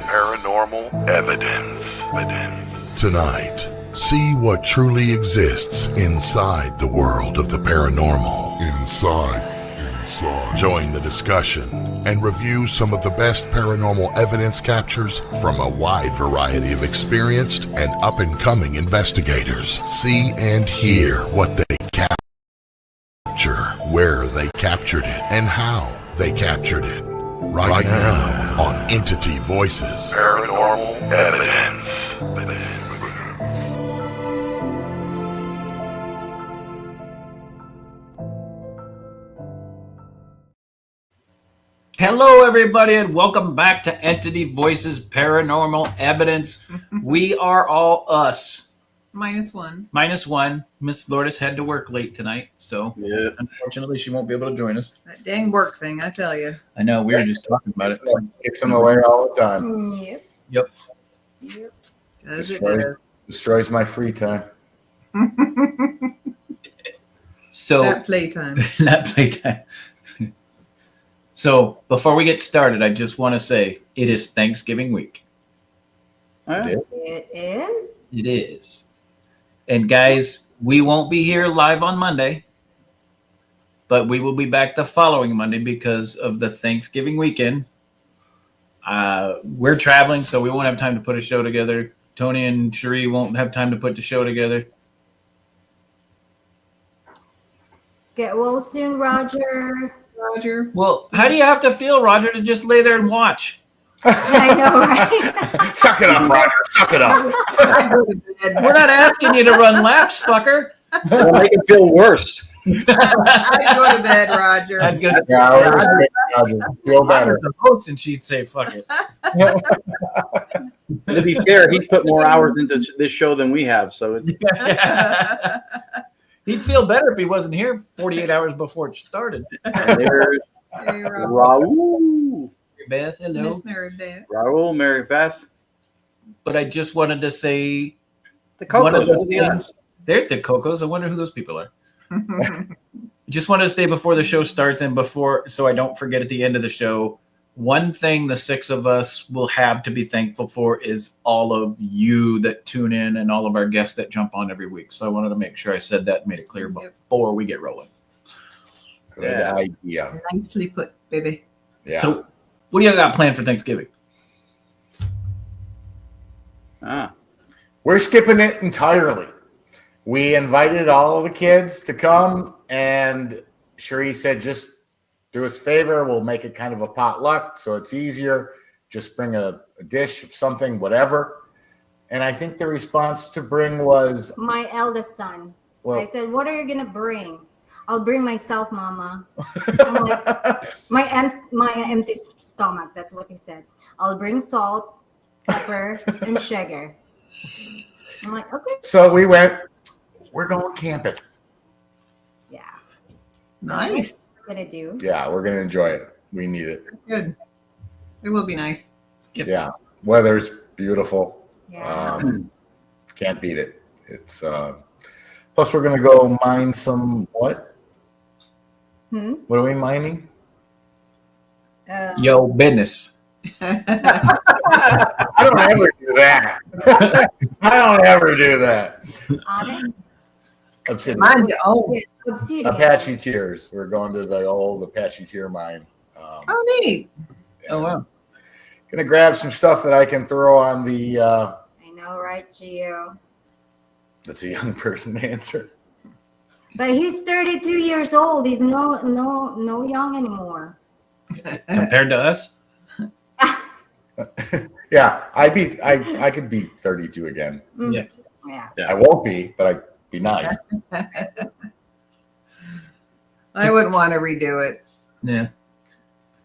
Paranormal evidence. Tonight, see what truly exists inside the world of the paranormal. Inside. Join the discussion and review some of the best paranormal evidence captures from a wide variety of experienced and up-and-coming investigators. See and hear what they capture, where they captured it, and how they captured it. Right now on Entity Voices Paranormal evidence. Hello, everybody, and welcome back to Entity Voices Paranormal Evidence. We are all us. Minus one. Miss Lourdes had to work late tonight, so unfortunately she won't be able to join us. That dang work thing, I tell you. I know, we were just talking about it. Kicks them away all the time. Yep. Destroys my free time. So Not playtime. not playtime. So before we get started, I just want to say it is Thanksgiving week. It is? It is. And guys, we won't be here live on Monday, but we will be back the following Monday because of the Thanksgiving weekend. We're traveling, so we won't have time to put a show together. Tony and Cherie won't have time to put the show together. Get well soon, Roger. Well, how do you have to feel, Roger, to just lay there and watch? I know, right? Suck it up, Roger. Suck it up. We're not asking you to run laps, fucker. It'll make it feel worse. I'd go to bed, Roger. I'd go Roger. Feel better. the host, and she'd say, "Fuck it." To be fair, he's put more hours into this show than we have, so it's. He'd feel better if he wasn't here 48 hours before it started. There's Hey, Raul. Beth, hello. Miss Mary Beth. Raul, Mary Beth. But I just wanted to say, The one of Cocos. the What are the things- odds? there's the Cocos. I wonder who those people are. Just wanted to say before the show starts and before, so I don't forget at the end of the show, one thing the six of us will have to be thankful for is all of you that tune in and all of our guests that jump on every week. So I wanted to make sure I said that and made it clear before we get rolling. Good idea. Nicely put, baby. Yeah. So what do you got planned for Thanksgiving? We're skipping it entirely. We invited all of the kids to come, and Cherie said, just do us a favor. We'll make it kind of a potluck so it's easier. Just bring a dish of something, whatever. And I think the response to bring was, My eldest son. well, I said, what are you going to bring? I'll bring myself, Mama. I'm like, my empty stomach. That's what he said. I'll bring salt, pepper, and sugar. I'm like, okay. so we went, we're going camping. Yeah. Nice. What to do? Yeah, we're going to enjoy it. We need it. Good. It will be nice. Yeah. Weather's beautiful. Yeah. Can't beat it. It's plus we're gonna go mine some what? What are we mining? Yo, business. I don't ever do that. I don't ever do that. Obsidian. Mind your own. Obsidian. Apache Tears. We're going to the old Apache Tear mine. Oh, neat. Oh, wow. Gonna grab some stuff that I can throw on the I know, right, Gio? that's a young person answer. But he's 32 years old. He's no young anymore. Compared to us? Yeah, I could be 32 again. Yeah. Yeah. I won't be, but I'd be nice. I wouldn't want to redo it. Yeah.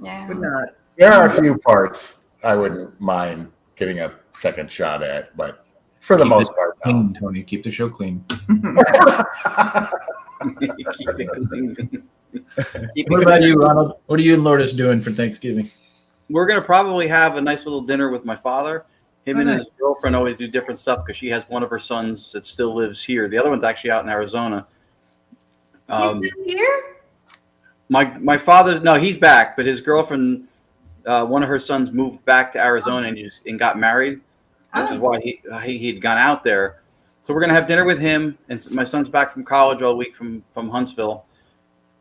Yeah. Would not. There are a few parts I wouldn't mind getting a second shot at, but for the most part, no. Clean, Tony. Keep the show clean. Keep it clean. What about you, Ronald? What are you and Lourdes doing for Thanksgiving? We're going to probably have a nice little dinner with my father. Him and nice. his girlfriend always do different stuff because she has one of her sons that still lives here. The other one's actually out in Arizona. He's still here? My father, no, he's back, but his girlfriend, one of her sons moved back to Arizona and got married, which is why he'd gone out there. So we're gonna have dinner with him, and my son's back from college all week from Huntsville,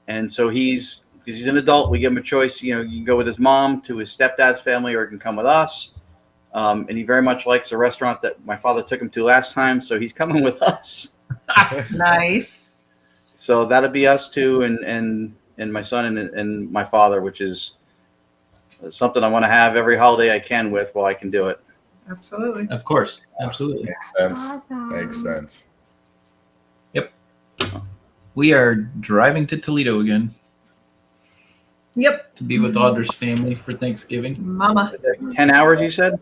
and so because he's an adult, we give him a choice. You know, you can go with his mom to his stepdad's family, or he can come with us. And he very much likes a restaurant that my father took him to last time, so he's coming with us. Nice. So that'll be us two, and my son and my father, which is something I want to have every holiday I can with while I can do it. Absolutely. Of course. Absolutely. Makes sense. Awesome. Makes sense. We are driving to Toledo again Yep. to be with Audra's family for Thanksgiving. Mama. 10 hours, you said?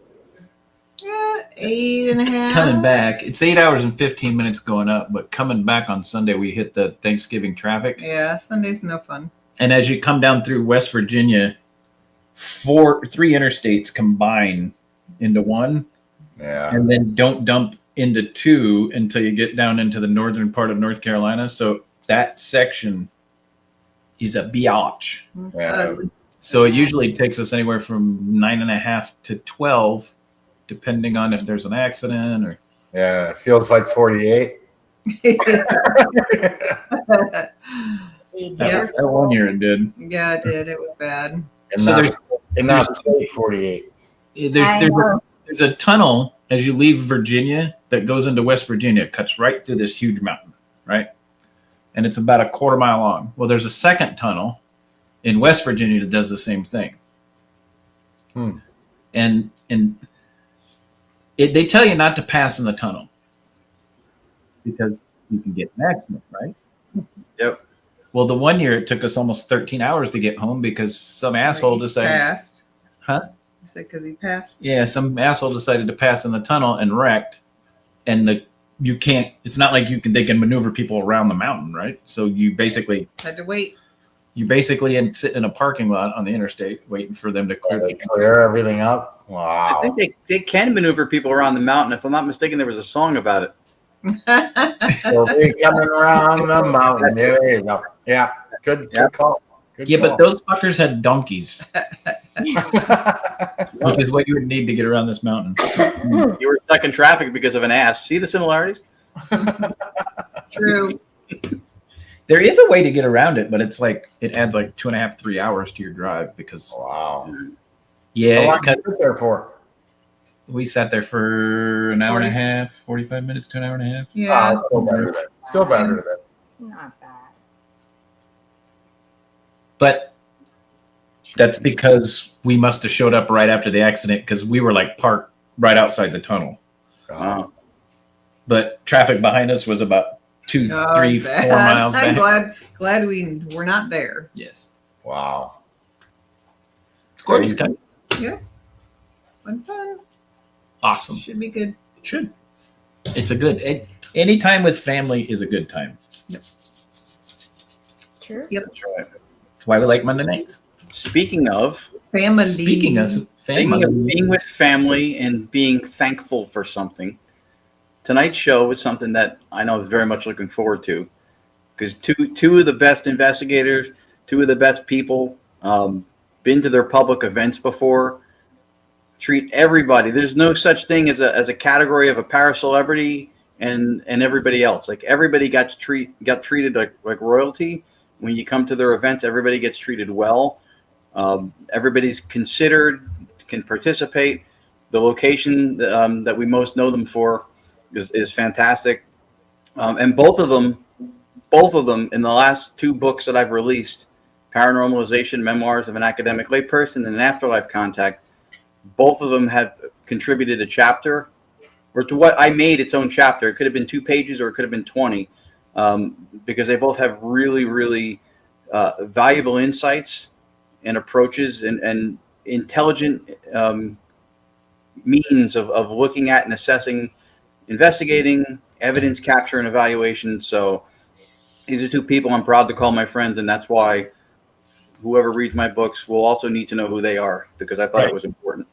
Yeah, 8.5. Coming back, it's 8 hours and 15 minutes going up, but coming back on Sunday, we hit the Thanksgiving traffic. Yeah, Sunday's no fun. And as you come down through West Virginia, three interstates combine into one, Yeah. and then don't dump into two until you get down into the northern part of North Carolina. So that section is a biatch. Yeah. So it usually takes us anywhere from 9.5 to 12, depending on if there's an accident or. Yeah. It feels like 48. Be That careful. 1 year it did. Yeah, it did. It was bad. And So not state 48. There's a tunnel as you leave Virginia that goes into West Virginia. It cuts right through this huge mountain, right? And it's about a quarter mile long. Well, there's a second tunnel in West Virginia that does the same thing. And they tell you not to pass in the tunnel because you can get an accident, right? Yep. Well, the 1 year it took us almost 13 hours to get home because some asshole decided. Passed. Huh? I said because he passed. Yeah, some asshole decided to pass in the tunnel and wrecked. And you can't. It's not like they can maneuver people around the mountain, right? So you basically Had to wait. sit in a parking lot on the interstate waiting for them to clear. They clear everything up. Wow. I think they can maneuver people around the mountain. If I'm not mistaken, there was a song about it. We'll be coming around the mountain. There you go. Yeah. Good call. Good Yeah, call. but those fuckers had donkeys, which is what you would need to get around this mountain. You were stuck in traffic because of an ass. See the similarities? True. There is a way to get around it, but it's like it adds like 2.5, 3 hours to your drive because Wow. How yeah, long did you sit there for? we sat there for an hour and a half, 45 minutes to an hour and a half. Yeah. Still better than that. Still better than that. Not bad. But that's because we must have showed up right after the accident because we were like parked right outside the tunnel. Wow. But traffic behind us was about 2, Oh, 3, it's 4 bad. miles I'm back. glad we were not there. Yes. Wow. It's gorgeous. Kind Fun, fun. awesome. Should be good. It should. It's a good. Any time with family is a good time. True. Yep. That's right. That's why we like Monday nights. Speaking of Family. Speaking of family, being with family and being thankful for something, tonight's show is something that I know is very much looking forward to because two of the best investigators, two of the best people, been to their public events before, treat everybody. There's no such thing as a category of a paracelebrity and everybody else. Like everybody got treated like royalty. When you come to their events, everybody gets treated well. Everybody's considered, can participate. The location that we most know them for is fantastic. And both of them in the last 2 books that I've released, Paranormalization, Memoirs of an Academic Layperson, and Afterlife Contact, both of them have contributed a chapter, or to what I made its own chapter. It could have been 2 pages or it could have been 20, because they both have really, really valuable insights and approaches and intelligent means of looking at and assessing, investigating, evidence capture and evaluation. So these are 2 people I'm proud to call my friends, and that's why whoever reads my books will also need to know who they are, because I thought it was important.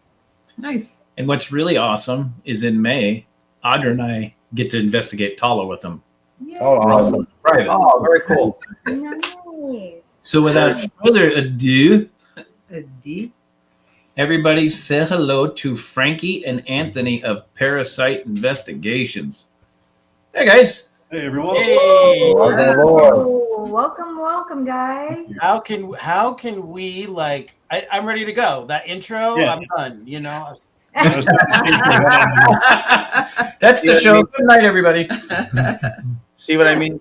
Nice. and what's really awesome is in May, Audra and I get to investigate Tala with them. Yeah. Oh, awesome. Private. Oh, very cool. Nice. So without further ado, A D. everybody say hello to Frankie and Anthony of ParaSight Investigations. Hey, guys. Hey everyone. Hey, Oh, welcome, guys. how can we I'm ready to go. That intro, Yeah. I'm done. You know, That's the show. Good night, everybody. See what I mean?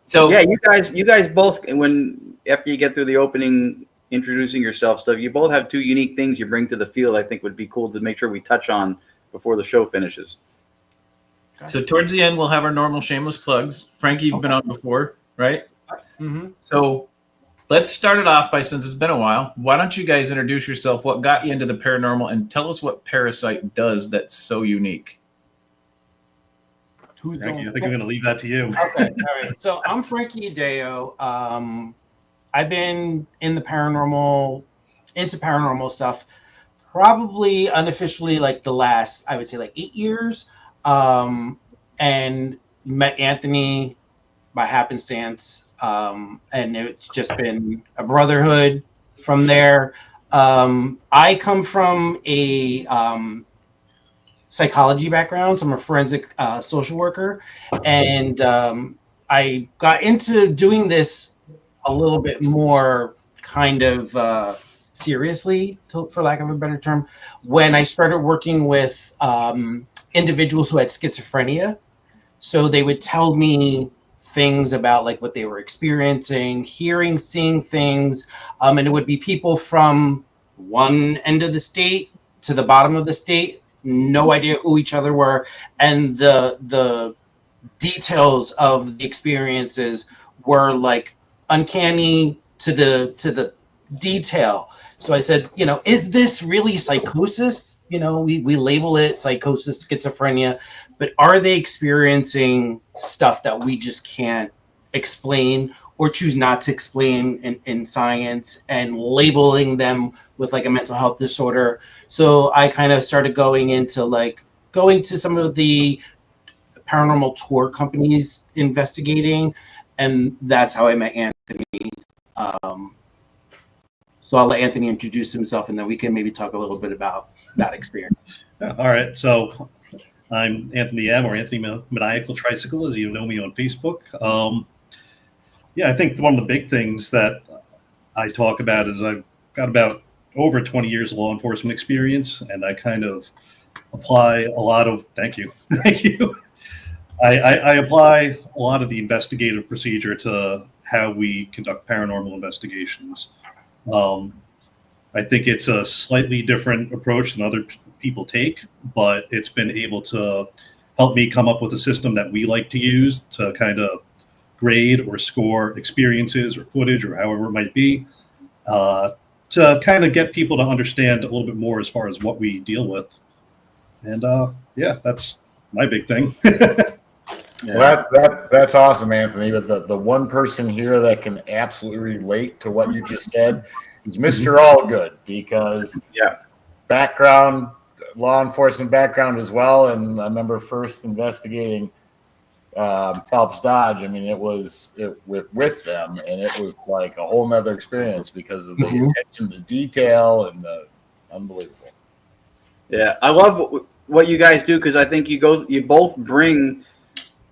So Yeah, you guys both, after you get through the opening, introducing yourself stuff, you both have two unique things you bring to the field. I think would be cool to make sure we touch on before the show finishes. So towards the end, we'll have our normal shameless plugs. Frankie, you've been on before, right? mm-hmm. So let's start it off by, since it's been a while, why don't you guys introduce yourself, what got you into the paranormal, and tell us what ParaSight does that's so unique. Who's Frankie, I going? think I'm going to leave that to you. Okay, all right. So I'm Frankie Adao. I've been in the paranormal, into paranormal stuff, probably unofficially like the last, I would say, like 8 years. And met Anthony by happenstance, and it's just been a brotherhood from there. I come from a psychology background, so I'm a forensic social worker, and I got into doing this a little bit more kind of seriously, for lack of a better term, when I started working with individuals who had schizophrenia. So they would tell me things about like what they were experiencing, hearing, seeing things, and it would be people from one end of the state to the bottom of the state, no idea who each other were, and the details of the experiences were like uncanny to the detail. So I said, is this really psychosis? We label it psychosis, schizophrenia, but are they experiencing stuff that we just can't explain or choose not to explain in science, and labeling them with like a mental health disorder? So I kind of started going to some of the paranormal tour companies investigating, and that's how I met Anthony. So I'll let Anthony introduce himself, and then we can maybe talk a little bit about that experience. Yeah, all right. So I'm Anthony M, or Anthony ManiacalTricycle, as you know me on Facebook. I think one of the big things that I talk about is I've got about over 20 years of law enforcement experience, and I kind of apply a lot of, thank you. I apply a lot of the investigative procedure to how we conduct paranormal investigations. I think it's a slightly different approach than other people take, but it's been able to help me come up with a system that we like to use to kind of grade or score experiences or footage or however it might be, to kind of get people to understand a little bit more as far as what we deal with. And that's my big thing. Well, that's awesome, Anthony. But the one person here that can absolutely relate to what you just said is Mr. Allgood, because background, law enforcement background as well. And I remember first investigating Phelps Dodge. I mean, it was with them, and it was like a whole nother experience because of the attention to detail and the unbelievable. Yeah, I love what you guys do, because I think you both bring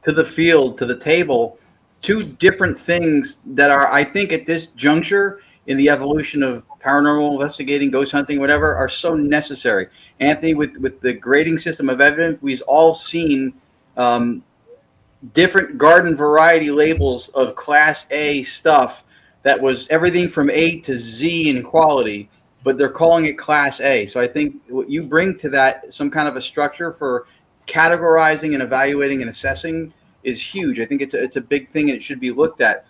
to the field, to the table, two different things that are, I think at this juncture in the evolution of paranormal investigating, ghost hunting, whatever, are so necessary. Anthony, with the grading system of evidence, we've all seen different garden variety labels of Class A stuff that was everything from A to Z in quality, but they're calling it Class A. So I think what you bring to that, some kind of a structure for categorizing and evaluating and assessing, is huge. I think it's a big thing, and it should be looked at.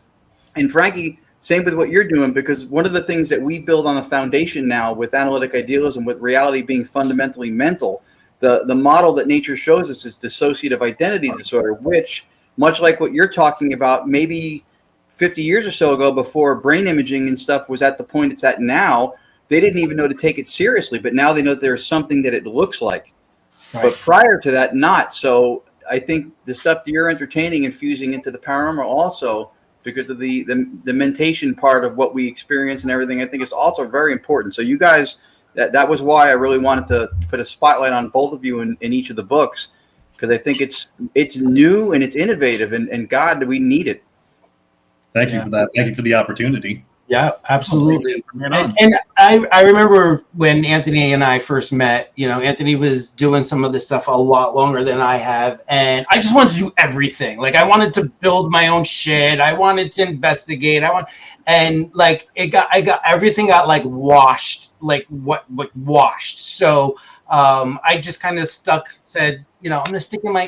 And Frankie, same with what you're doing, because one of the things that we build on a foundation now with analytic idealism, with reality being fundamentally mental, the model that nature shows us is dissociative identity disorder, which, much like what you're talking about, maybe 50 years or so ago, before brain imaging and stuff was at the point it's at now, they didn't even know to take it seriously, but now they know there's something that it looks like. Right. But prior to that, not. So I think the stuff that you're entertaining and fusing into the paranormal also because of the mentation part of what we experience and everything. I think is also very important. So you guys, that was why I really wanted to put a spotlight on both of you in each of the books, because I think it's new and it's innovative, and God, we need it. Thank you for that. Thank you for the opportunity. Yeah, absolutely. Right And I remember when Anthony and I first met, Anthony was doing some of this stuff a lot longer than I have. And I just wanted to do everything. Like I wanted to build my own shit. I wanted to investigate. Everything got like washed, washed. So I just kind of said, I'm going to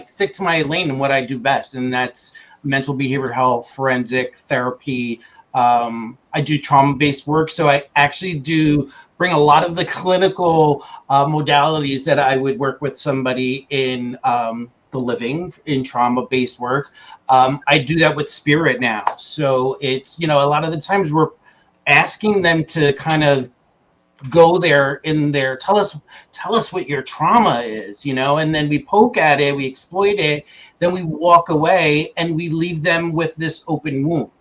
stick to my lane and what I do best. And that's mental behavioral health, forensic therapy. I do trauma-based work, so I actually do bring a lot of the clinical modalities that I would work with somebody in the living, in trauma-based work. I do that with spirit now, so it's a lot of the times we're asking them to kind of go there in there, tell us what your trauma is, and then we poke at it, we exploit it, then we walk away and we leave them with this open wound.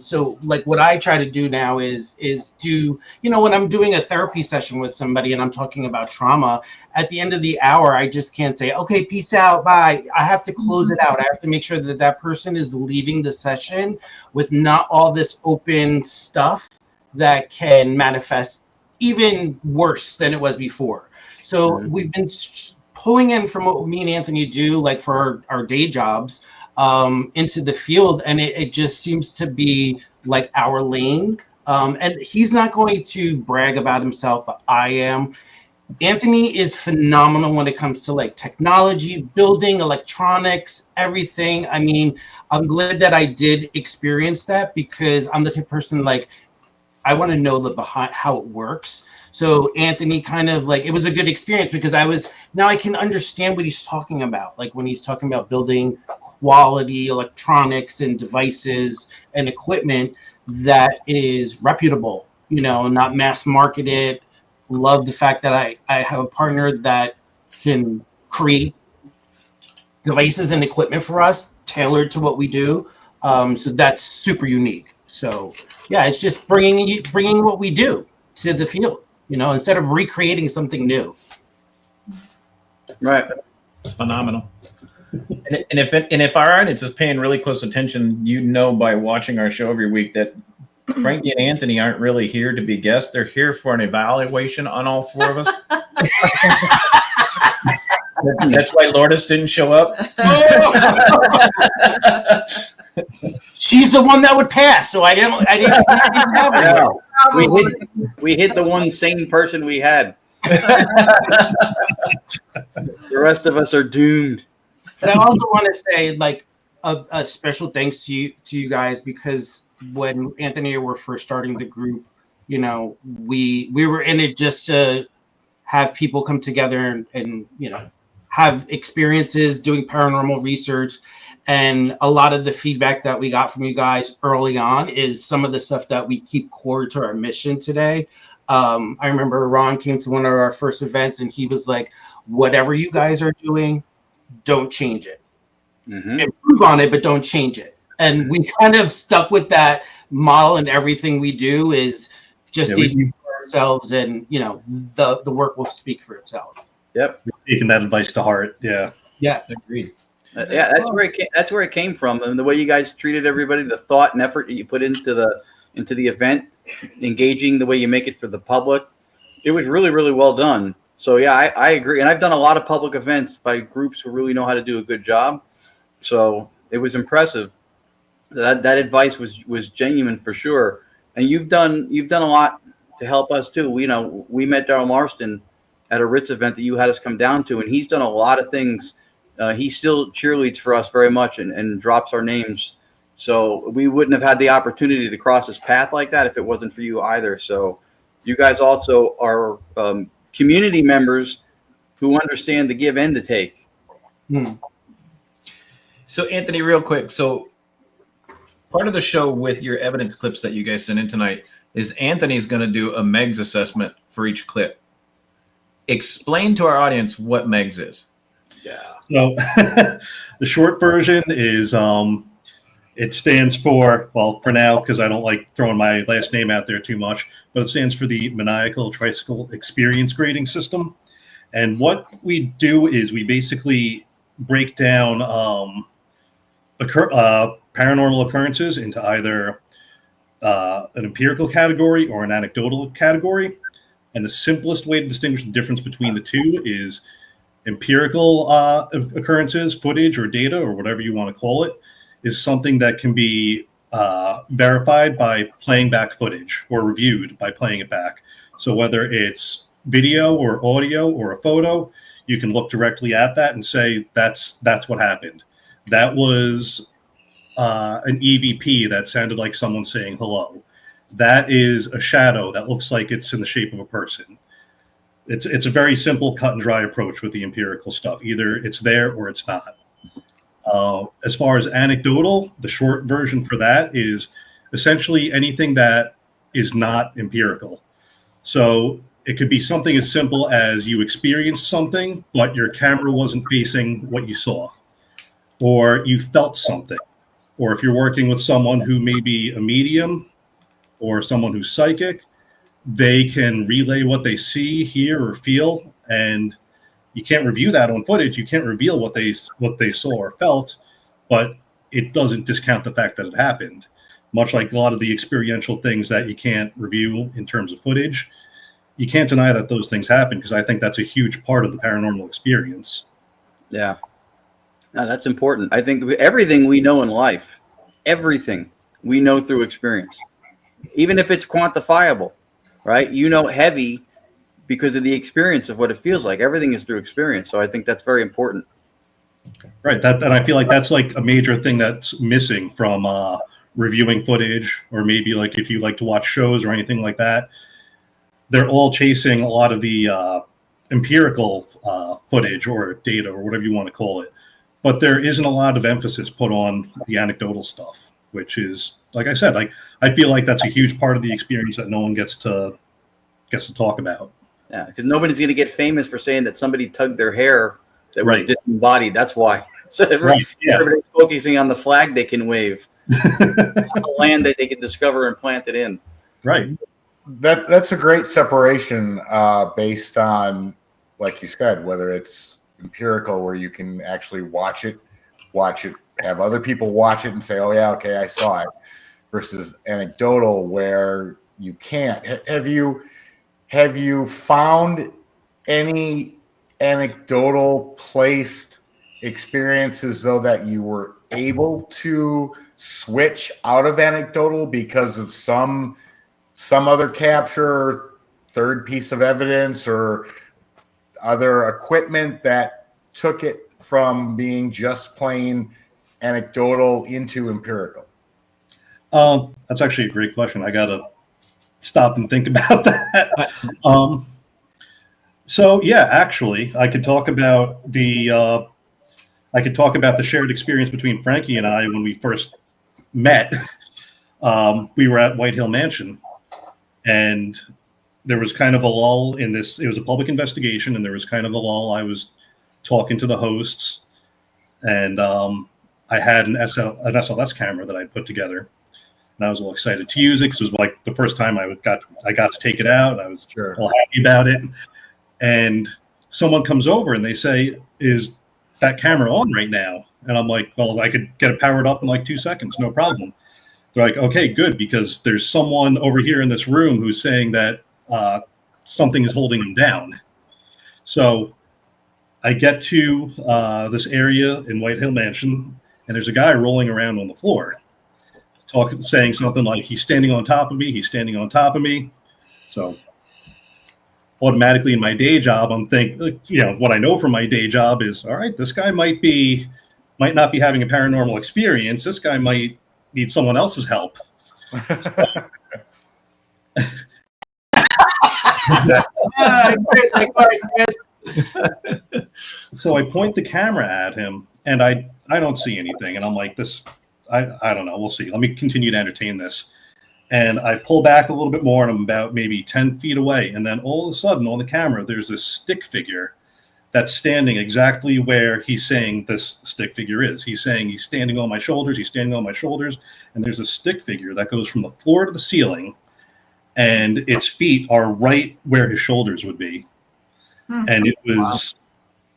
So like what I try to do now is do, when I'm doing a therapy session with somebody and I'm talking about trauma, at the end of the hour, I just can't say, okay, peace out, bye. I have to close it out. I have to make sure that person is leaving the session with not all this open stuff that can manifest even worse than it was before. So we've been pulling in from what me and Anthony do, like for our day jobs, into the field, and it just seems to be like our lane. And he's not going to brag about himself, but I am. Anthony is phenomenal when it comes to like technology, building, electronics, everything. I mean, I'm glad that I did experience that, because I'm the type of person like I want to know the behind how it works. So Anthony kind of like, it was a good experience because now I can understand what he's talking about. Like when he's talking about building quality electronics and devices and equipment that is reputable, not mass marketed. Love the fact that I have a partner that can create devices and equipment for us tailored to what we do. So that's super unique. So yeah, it's just bringing what we do to the field, instead of recreating something new. Right. It's phenomenal. And if our audience is paying really close attention, by watching our show every week that Frankie and Anthony aren't really here to be guests. They're here for an evaluation on all four of us. That's why Lourdes didn't show up. She's the one that would pass, so I didn't have her. No. We hit the one sane person we had. The rest of us are doomed. But I also want to say, like, a special thanks to you guys, because when Anthony and I were first starting the group, we were in it just to have people come together and have experiences doing paranormal research. And a lot of the feedback that we got from you guys early on is some of the stuff that we keep core to our mission today. I remember Ron came to one of our first events and he was like, whatever you guys are doing, don't change it. Improve on it, but don't change it. And we kind of stuck with that model, and everything we do is just for ourselves, and the work will speak for itself. Yep. Taking that advice to heart. Yeah. Yeah. Agreed. Yeah, that's where it came from, and the way you guys treated everybody, the thought and effort that you put into the event, engaging the way you make it for the public, it was really, really well done. So yeah, I agree, and I've done a lot of public events by groups who really know how to do a good job. So it was impressive. That advice was genuine for sure, and you've done a lot to help us too. We met Daryl Marston at a Ritz event that you had us come down to, and he's done a lot of things. He still cheerleads for us very much and drops our names. So we wouldn't have had the opportunity to cross his path like that if it wasn't for you either. So you guys also are community members who understand the give and the take. So Anthony, real quick. So part of the show with your evidence clips that you guys sent in tonight is Anthony's going to do a MEGS assessment for each clip. Explain to our audience what MEGS is. Yeah. So the short version is It stands for, well, for now, because I don't like throwing my last name out there too much, but it stands for the ManiacalTricycle Experience Grading System. And what we do is we basically break down paranormal occurrences into either an empirical category or an anecdotal category. And the simplest way to distinguish the difference between the two is empirical occurrences, footage or data or whatever you want to call it, is something that can be verified by playing back footage or reviewed by playing it back. So whether it's video or audio or a photo, you can look directly at that and say, that's what happened. That was an EVP that sounded like someone saying hello. That is a shadow that looks like it's in the shape of a person. It's a very simple cut and dry approach with the empirical stuff. Either it's there or it's not. As far as anecdotal, the short version for that is essentially anything that is not empirical. So it could be something as simple as you experienced something, but your camera wasn't facing what you saw, or you felt something, or if you're working with someone who may be a medium or someone who's psychic, they can relay what they see, hear, or feel, and you can't review that on footage. You can't reveal what they saw or felt, but it doesn't discount the fact that it happened. Much like a lot of the experiential things that you can't review in terms of footage, you can't deny that those things happen, because I think that's a huge part of the paranormal experience. Yeah. No, that's important. I think everything we know in life, everything we know through experience, even if it's quantifiable, right? You know, heavy because of the experience of what it feels like. Everything is through experience. So I think that's very important. Right. And I feel like that's like a major thing that's missing from reviewing footage, or maybe like if you like to watch shows or anything like that. They're all chasing a lot of the empirical footage or data or whatever you want to call it. But there isn't a lot of emphasis put on the anecdotal stuff, which is, like I said, like I feel like that's a huge part of the experience that no one gets to talk about. Yeah, because nobody's going to get famous for saying that somebody tugged their hair that was Right. disembodied. That's why. So everybody's focusing on the flag they can wave, the land that they can discover and plant it in. Right. That's a great separation based on, like you said, whether it's empirical where you can actually watch it, have other people watch it and say, oh yeah, okay, I saw it, versus anecdotal where you can't. Have you found any anecdotal placed experiences though that you were able to switch out of anecdotal because of some other capture, third piece of evidence, or other equipment that took it from being just plain anecdotal into empirical? That's actually a great question. I gotta stop and think about that. So yeah, actually, I could talk about the shared experience between Frankie and I when we first met. We were at White Hill Mansion, and there was kind of a lull in this. It was a public investigation, and there was kind of a lull. I was talking to the hosts, and I had an SLS camera that I put together, and I was all excited to use it because it was like the first time I got to take it out. And I was all happy about it. And someone comes over and they say, "Is that camera on right now?" And I'm like, "Well, I could get it powered up in like 2 seconds, no problem." They're like, "Okay, good, because there's someone over here in this room who's saying that something is holding him down." So I get to this area in White Hill Mansion, and there's a guy rolling around on the floor, saying something like, "He's standing on top of me. He's standing on top of me." So automatically in my day job, I'm thinking, what I know from my day job is, all right, this guy might not be having a paranormal experience. This guy might need someone else's help. So I point the camera at him, and I don't see anything. And I'm like, I don't know. We'll see. Let me continue to entertain this. And I pull back a little bit more, and I'm about maybe 10 feet away. And then all of a sudden on the camera, there's this stick figure that's standing exactly where he's saying this stick figure is. He's saying he's standing on my shoulders, he's standing on my shoulders, and there's a stick figure that goes from the floor to the ceiling, and its feet are right where his shoulders would be. And it was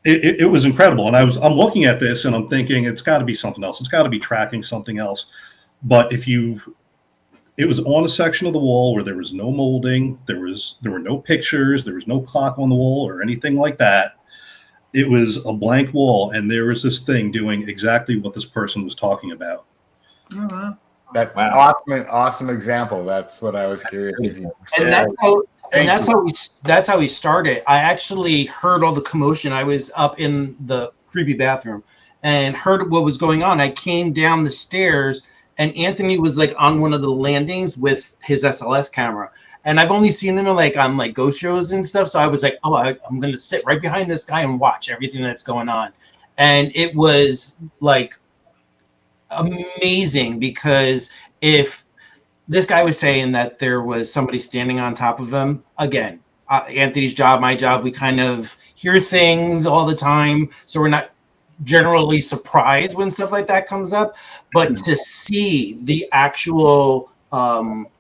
it was incredible. And I'm looking at this and I'm thinking it's got to be something else. It's got to be tracking something else. But it was on a section of the wall where there was no molding, there were no pictures, there was no clock on the wall or anything like that. It was a blank wall, and there was this thing doing exactly what this person was talking about. Oh, wow. Awesome example. That's what I was curious if you said. And that's how we started. I actually heard all the commotion. I was up in the creepy bathroom and heard what was going on. I came down the stairs, and Anthony was like on one of the landings with his SLS camera. And I've only seen them on ghost shows and stuff. So I was like, oh, I'm going to sit right behind this guy and watch everything that's going on. And it was like amazing, because if this guy was saying that there was somebody standing on top of him, again, Anthony's job, my job, we kind of hear things all the time. So we're not generally surprised when stuff like that comes up. But to see the actual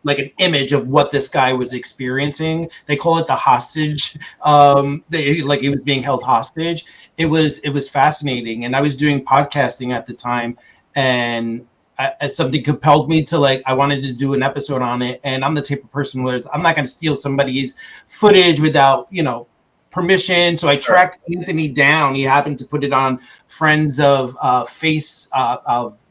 like an image of what this guy was experiencing, they call it the hostage, like he was being held hostage. It was fascinating. And I was doing podcasting at the time, and something compelled me to I wanted to do an episode on it. And I'm the type of person where I'm not going to steal somebody's footage without permission. So I tracked Anthony down. He happened to put it on Friends of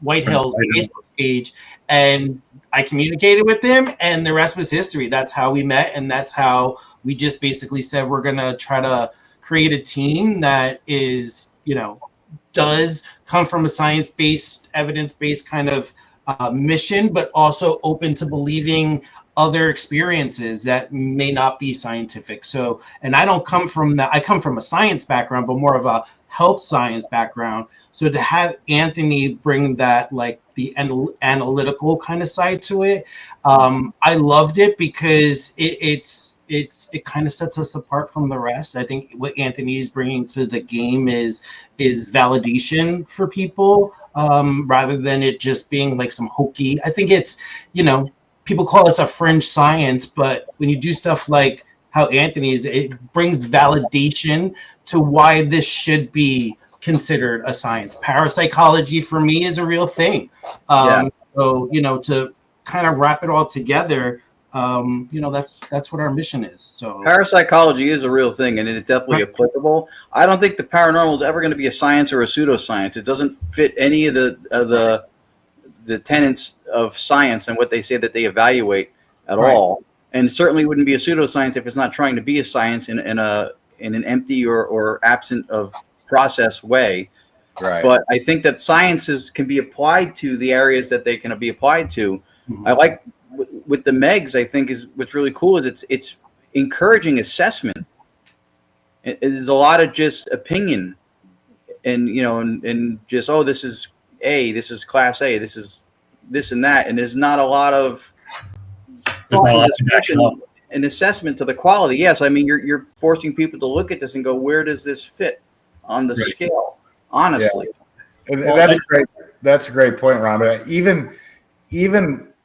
Whitehill's Facebook page, and I communicated with him, and the rest was history. That's how we met, and that's how we just basically said we're going to try to create a team that is, does come from a science-based, evidence-based kind of mission, but also open to believing other experiences that may not be scientific. So, and I don't come from that. I come from a science background, but more of a health science background. So to have Anthony bring that, the analytical kind of side to it, I loved it, because it kind of sets us apart from the rest. I think what Anthony is bringing to the game is validation for people, rather than it just being some hokey. I think it's, people call us a fringe science, but when you do stuff like how Anthony is, it brings validation to why this should be considered a science. Parapsychology for me is a real thing. So, to kind of wrap it all together, that's what our mission is. So parapsychology is a real thing, and it's definitely applicable. I don't think the paranormal is ever going to be a science or a pseudoscience. It doesn't fit any of the tenets of science and what they say that they evaluate at all. And certainly wouldn't be a pseudoscience if it's not trying to be a science in an empty or absent of process way. Right. But I think that sciences can be applied to the areas that they can be applied to. Mm-hmm. I like with the MEGS, I think is what's really cool is it's encouraging assessment. There's a lot of just opinion and just, oh, this is A, this is class A, this is this and that. And there's not a lot of an assessment to the quality. Yes, I mean you're forcing people to look at this and go, where does this fit on the scale? Honestly, and that's great. That's a great point, Ron. But even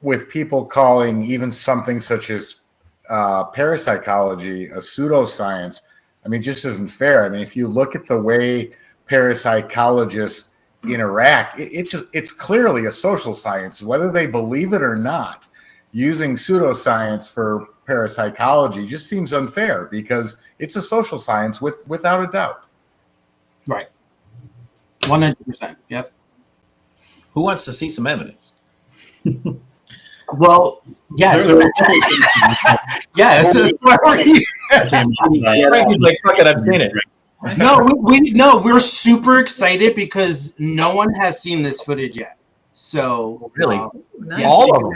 with people calling even something such as parapsychology a pseudoscience, I mean, just isn't fair. I mean, if you look at the way parapsychologists interact, it's clearly a social science, whether they believe it or not. Using pseudoscience for parapsychology just seems unfair, because it's a social science without a doubt. Right. 100%. Yep. Who wants to see some evidence? Well, yes. Yes. Frankie's like, fuck it, I've seen it. No, we're super excited because no one has seen this footage yet. So really, Nice. all of them.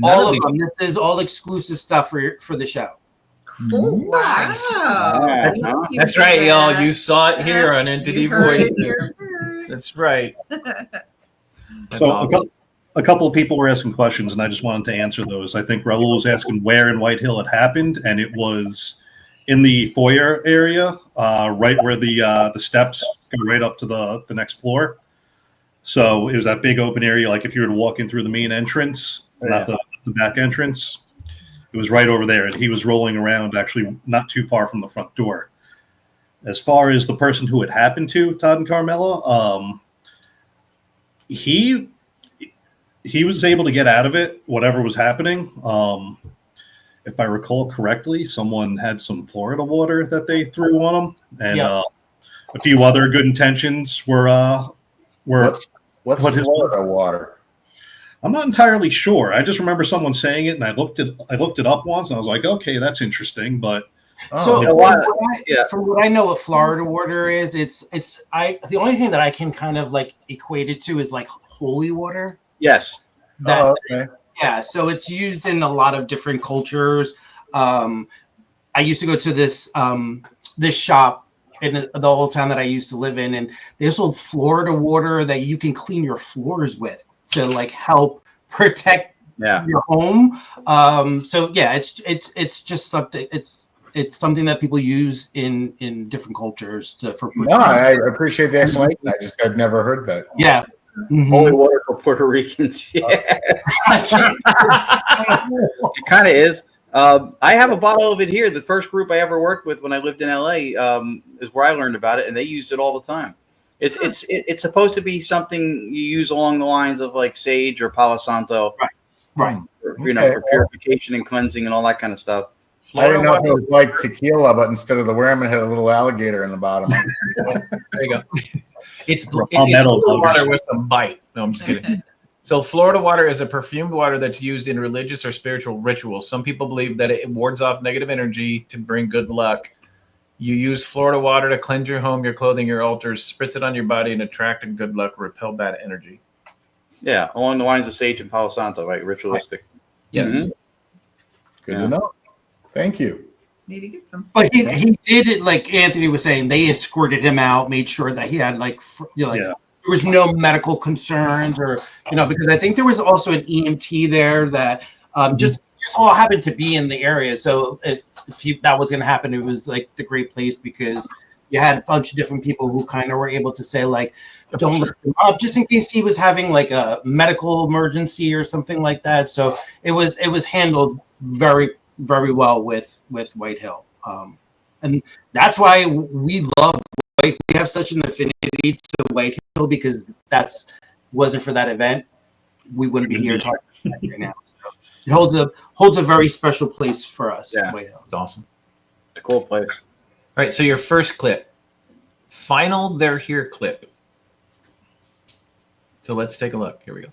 All of them. This is all exclusive stuff for the show. Oh, wow. That's right, y'all. You saw it here on Entity Voices. That's right. That's awesome. A couple of people were asking questions, and I just wanted to answer those. I think Raul was asking where in Whitehill it happened, and it was in the foyer area right where the steps go right up to the next floor. So it was that big open area, like if you were to walk in through the main entrance, not the back entrance. It was right over there, and he was rolling around actually not too far from the front door. As far as the person who it happened to, Todd and Carmela, he was able to get out of it, whatever was happening. If I recall correctly, someone had some Florida water that they threw on him, and a few other good intentions were what's Florida water? I'm not entirely sure. I just remember someone saying it, and I looked it up once, and I was like, okay, that's interesting. But from what I know what Florida water is, it's the only thing that I can kind of like equate it to is like holy water. Yes. Yeah, so it's used in a lot of different cultures. I used to go to this shop in the old town that I used to live in, and they sold Florida water that you can clean your floors with to like help protect your home. So yeah, it's just something. It's something that people use in different cultures for protection. No, I appreciate the explanation. I just had never heard that. Yeah. Holy water for Puerto Ricans. Yeah. It kind of is. I have a bottle of it here. The first group I ever worked with when I lived in LA is where I learned about it, and they used it all the time. It's supposed to be something you use along the lines of like sage or Palo Santo, right? For purification and cleansing and all that kind of stuff. I didn't know if it was like tequila, but instead of the worm, it had a little alligator in the bottom. There you go. It's Florida water with some bite. No, I'm just kidding. So Florida water is a perfumed water that's used in religious or spiritual rituals. Some people believe that it wards off negative energy to bring good luck. You use Florida water to cleanse your home, your clothing, your altars, spritz it on your body, and attract good luck, repel bad energy. Yeah, along the lines of sage and Palo Santo, right? Ritualistic. Yes. Mm-hmm. Good to know. Thank you. Need to get some. But he did it like Anthony was saying. They escorted him out, made sure that he had there was no medical concerns or because I think there was also an EMT there that just all happened to be in the area. So if that was going to happen, it was like the great place because you had a bunch of different people who kind of were able to say like, don't lift him up just in case he was having like a medical emergency or something like that. So it was handled very, very well with White Hill. And that's why we love we have such an affinity to White Hill because wasn't for that event, we wouldn't be here talking about it right now. So it holds a very special place for us. Yeah. White Hill. It's awesome. It's a cool place. All right, so your first clip. Final They're Here clip. So let's take a look. Here we go.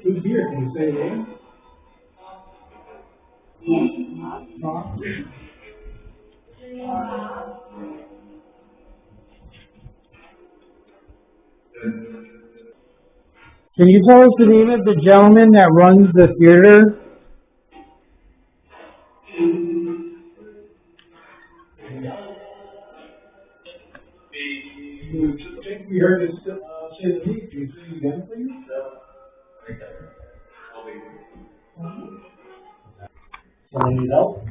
Who's here? Can you say it in? Can you tell us the name of the gentleman that runs the theater? We heard it say the name. Can you say it again, please? Someone need help?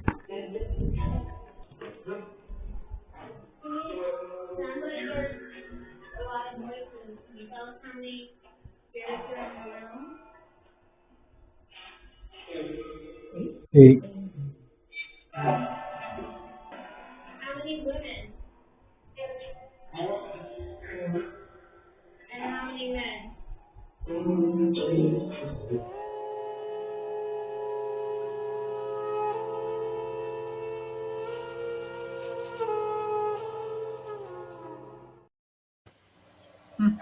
Hey. How many women? And how many men?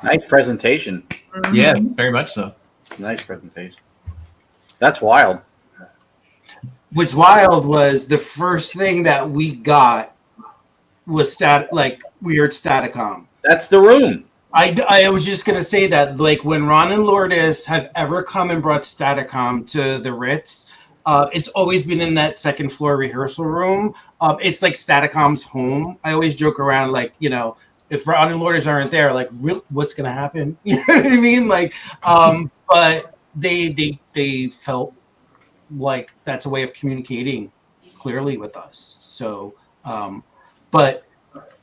Nice presentation. Yes, very much so. Nice presentation. That's wild. What's wild was the first thing that we got was weird Staticom. That's the room. I was just gonna say that, like, when Ron and Lourdes have ever come and brought Staticom to the Ritz, it's always been in that second floor rehearsal room. It's like Staticom's home. I always joke around, like, you know, if Ron and Lourdes aren't there, like, what's gonna happen? You know what I mean? Like, but they felt like that's a way of communicating clearly with us. So, but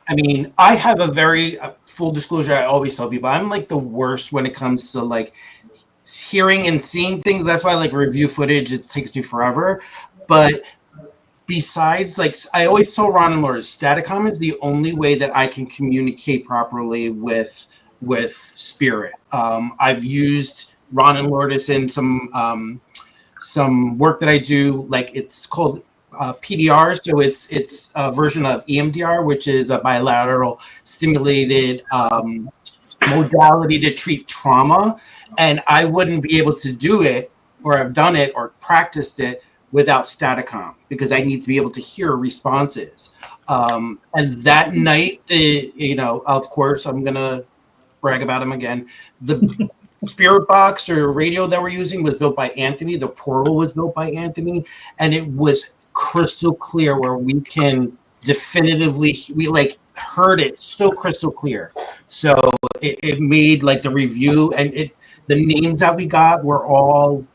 I mean, I have a very full disclosure. I always tell people I'm like the worst when it comes to like hearing and seeing things. That's why I like review footage. It takes me forever. But besides, like, I always tell Ron and Lourdes, Staticom is the only way that I can communicate properly with spirit. I've used Ron and Lourdes in some work that I do. Like, it's called PDR, so it's a version of EMDR, which is a bilateral stimulated modality to treat trauma. And I wouldn't be able to do it or have done it or practiced it without Staticom, because I need to be able to hear responses. And that night, of course, I'm gonna brag about him again. The spirit box or radio that we're using was built by Anthony. The portal was built by Anthony, and it was crystal clear, where we can definitively, we like heard it so crystal clear. So it made like the review, and the names that we got were all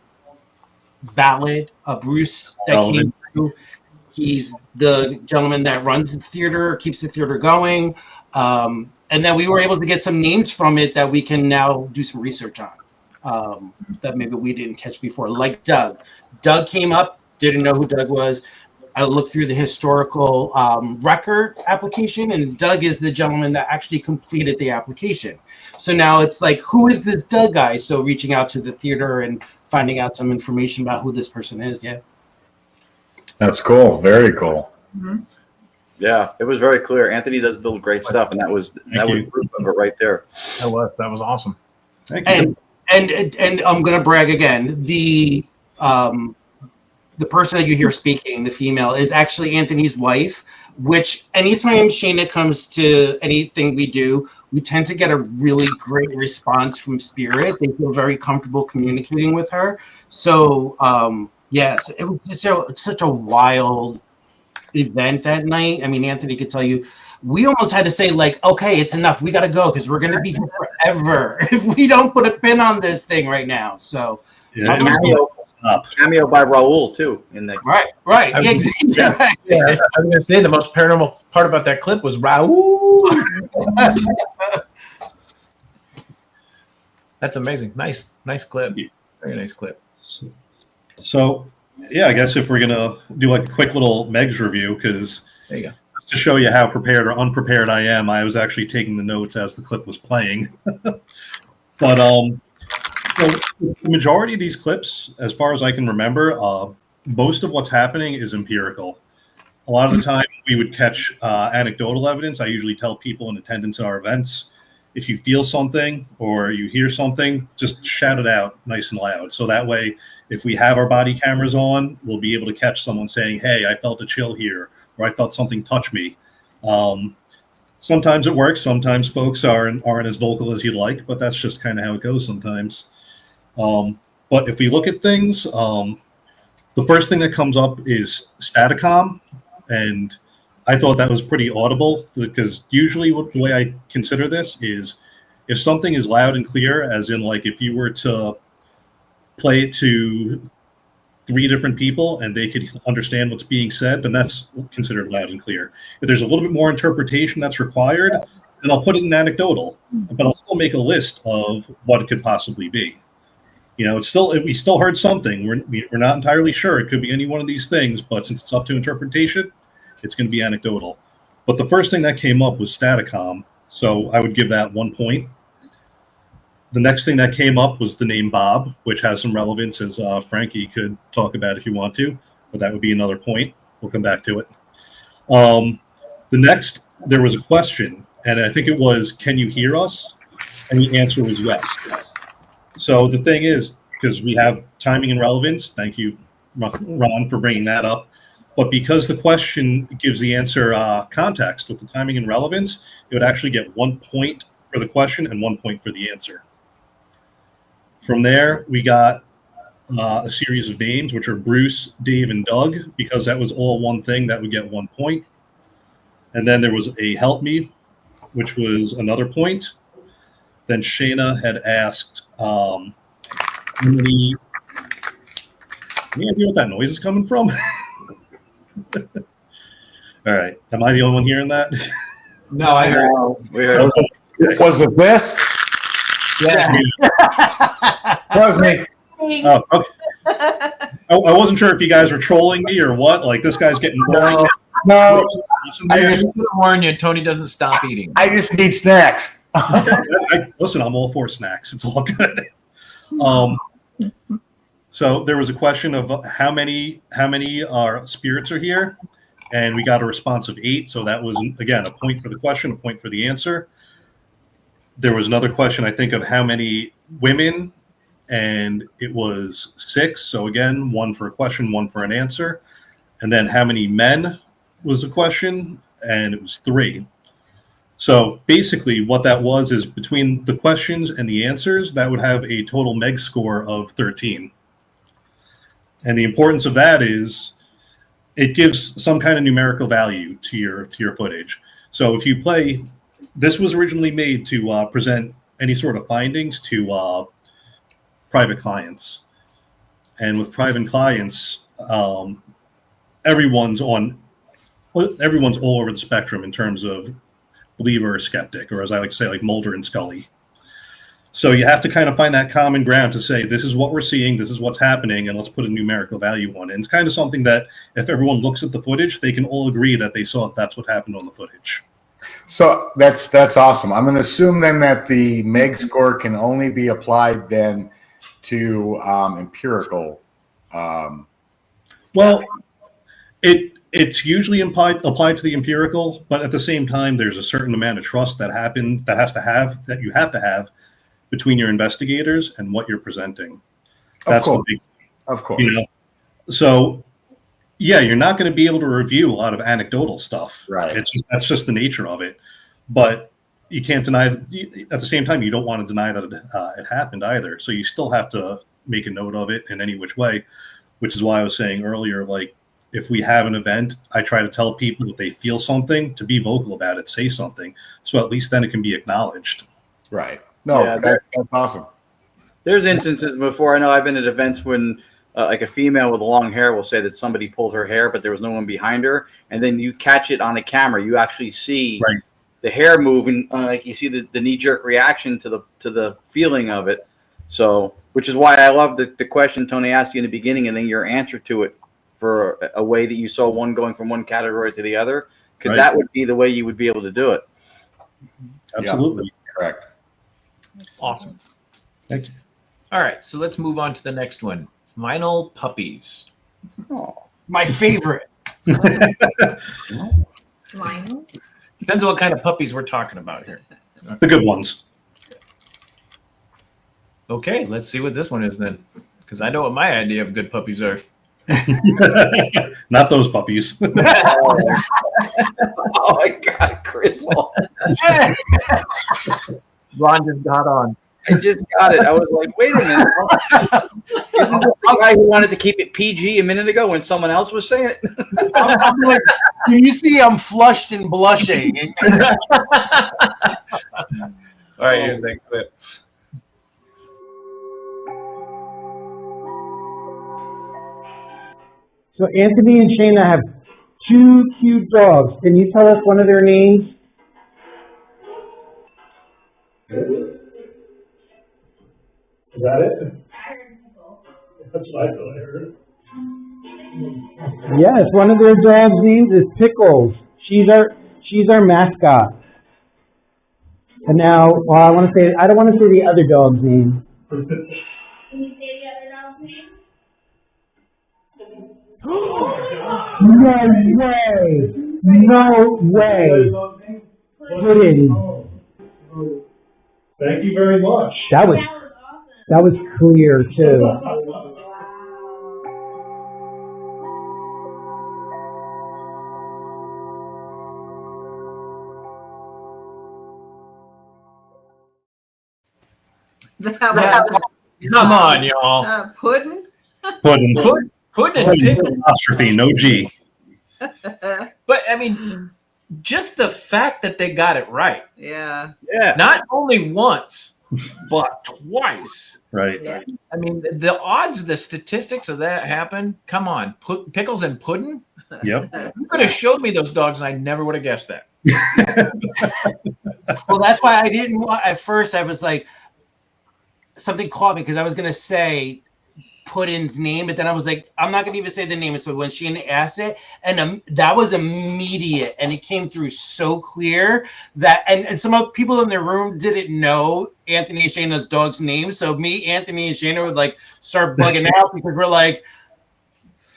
valid. Bruce that came through, he's the gentleman that runs the theater, keeps the theater going. And then we were able to get some names from it that we can now do some research on, that maybe we didn't catch before, like Doug. Doug came up, didn't know who Doug was. I looked through the historical record application, and Doug is the gentleman that actually completed the application. So now it's like, who is this Doug guy? So reaching out to the theater and finding out some information about who this person is. Yeah. That's cool. Very cool. Mm-hmm. Yeah, it was very clear. Anthony does build great stuff, and that was proof of it right there. That was awesome. Thank you. And I'm gonna brag again. The person that you hear speaking, the female, is actually Anthony's wife. Which anytime Shayna comes to anything we do, we tend to get a really great response from spirit. They feel very comfortable communicating with her. So yes, it was just such a wild event that night. I mean, Anthony could tell you, we almost had to say, like, okay, it's enough, we got to go, because we're going to be here forever if we don't put a pin on this thing right now. So Yeah, cameo by Raul too in the right. Exactly. Yeah, I was going to say the most paranormal part about that clip was Raul. That's amazing. Nice clip. Very nice clip. So, yeah, I guess if we're gonna do like a quick little MEGS review, because there you go, to show you how prepared or unprepared I am, I was actually taking the notes as the clip was playing. But so the majority of these clips, as far as I can remember, most of what's happening is empirical. A lot of the time, we would catch anecdotal evidence. I usually tell people in attendance at our events, if you feel something or you hear something, just shout it out nice and loud. So that way, if we have our body cameras on, we'll be able to catch someone saying, hey, I felt a chill here, or I felt something touch me. Sometimes it works. Sometimes folks aren't as vocal as you'd like, but that's just kind of how it goes sometimes. But if we look at things, the first thing that comes up is Staticom, and I thought that was pretty audible, because usually the way I consider this is if something is loud and clear, as in like if you were to play it to 3 different people and they could understand what's being said, then that's considered loud and clear. If there's a little bit more interpretation that's required, then I'll put it in anecdotal, but I'll still make a list of what it could possibly be. You know, we still heard something. We're not entirely sure. It could be any one of these things, but since it's up to interpretation, it's going to be anecdotal. But the first thing that came up was Staticom, so I would give that 1 point. The next thing that came up was the name Bob, which has some relevance, as Frankie could talk about if you want to, but that would be another point. We'll come back to it. The next, there was a question, and I think it was, can you hear us? And the answer was yes. So the thing is, because we have timing and relevance, thank you, Ron, for bringing that up. But because the question gives the answer context with the timing and relevance, it would actually get 1 point for the question and 1 point for the answer. From there, we got a series of names, which are Bruce, Dave, and Doug. Because that was all one thing, that would get 1 point. And then there was a help me, which was another point. Then Shayna had asked, any idea what that noise is coming from? All right. Am I the only one hearing that? No, I heard. We heard. Was it this? Yeah. That was me. Oh, okay. I wasn't sure if you guys were trolling me or what. Like, this guy's getting boring. No, I just want to warn you, Tony doesn't stop eating. I just need snacks. Listen, I'm all for snacks. It's all good. So there was a question of how many spirits are here, and we got a response of 8. So that was, again, a point for the question, a point for the answer. There was another question, I think, of how many women, and it was 6. So again, 1 for a question, 1 for an answer. And then how many men was the question, and it was 3. So basically what that was is between the questions and the answers, that would have a total MEGS score of 13. And the importance of that is it gives some kind of numerical value to your footage. So if you play, this was originally made to present any sort of findings to private clients. And with private clients, everyone's all over the spectrum in terms of believer or skeptic, or as I like to say, like Mulder and Scully. So you have to kind of find that common ground to say, this is what we're seeing, this is what's happening, and let's put a numerical value on it. And it's kind of something that if everyone looks at the footage, they can all agree that they saw that's what happened on the footage. So that's awesome. I'm going to assume then that the MEG score can only be applied then to empirical. Well, it's usually applied to the empirical, but at the same time, there's a certain amount of trust that you have to have between your investigators and what you're presenting. That's of course. Of course. You know? So, yeah, you're not going to be able to review a lot of anecdotal stuff. Right. That's just the nature of it. But you can't deny, at the same time, you don't want to deny that it happened either. So you still have to make a note of it in any which way, which is why I was saying earlier, like, if we have an event, I try to tell people if they feel something to be vocal about it, say something. So at least then it can be acknowledged. Right. No, Yeah, that's awesome. There's instances before. I know I've been at events when like a female with long hair will say that somebody pulled her hair, but there was no one behind her. And then you catch it on a camera. You actually see the hair moving. Like you see the knee-jerk reaction to the feeling of it. So, which is why I love the question Tony asked you in the beginning and then your answer to it for a way that you saw one going from one category to the other. Because that would be the way you would be able to do it. Absolutely. Yeah, correct. Awesome. Thank you. All right, so let's move on to the next one. Vinyl puppies. Oh, my favorite. Vinyl? Depends on what kind of puppies we're talking about here. The good ones. Okay, let's see what this one is then. Because I know what my idea of good puppies are. Not those puppies. Oh my God, Crystal. Ron just got on. I just got it. I was like, wait a minute. Isn't this the guy who wanted to keep it PG a minute ago when someone else was saying it? I'm like, you see, I'm flushed and blushing. All right, here's that clip. So Anthony and Shayna have 2 cute dogs. Can you tell us one of their names? Is that it? That's what I heard. Yes, one of their dogs' names is Pickles. She's our mascot. And now, well, I don't want to say the other dog's name. Can you say the other dog's name? No way! Pudding. Thank you very much. That was awesome. That was clear too. Come on, y'all. Pudding? Pudding. Pudding and pickle. Apostrophe, no G. But I mean, just the fact that they got it right. Yeah. Yeah. Not only once, but twice. Right. Yeah. I mean, the odds, the statistics of that happen. Come on, pickles and pudding. Yep. You could have showed me those dogs, and I never would have guessed that. Well, that's why I didn't want. At first, I was like, something caught me because I was gonna say Puddin's name, but then I was like, I'm not gonna even say the name. So when she asked it, and that was immediate, and it came through so clear that, and some of people in the room didn't know Anthony and Shayna's dog's name. So me, Anthony, and Shayna would like start bugging out because we're like,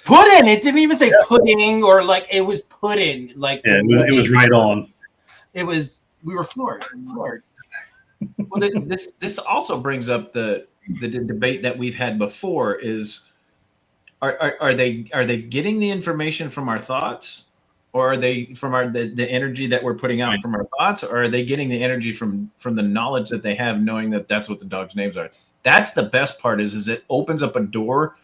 Puddin. It didn't even say pudding or like it was pudding. Like it was right on. It was. We were floored. Well, this also brings up the debate that we've had before: is are they getting the information from our thoughts, or are they from the energy that we're putting out from our thoughts, or are they getting the energy from the knowledge that they have, knowing that that's what the dogs' names are? That's the best part. Is it opens up a door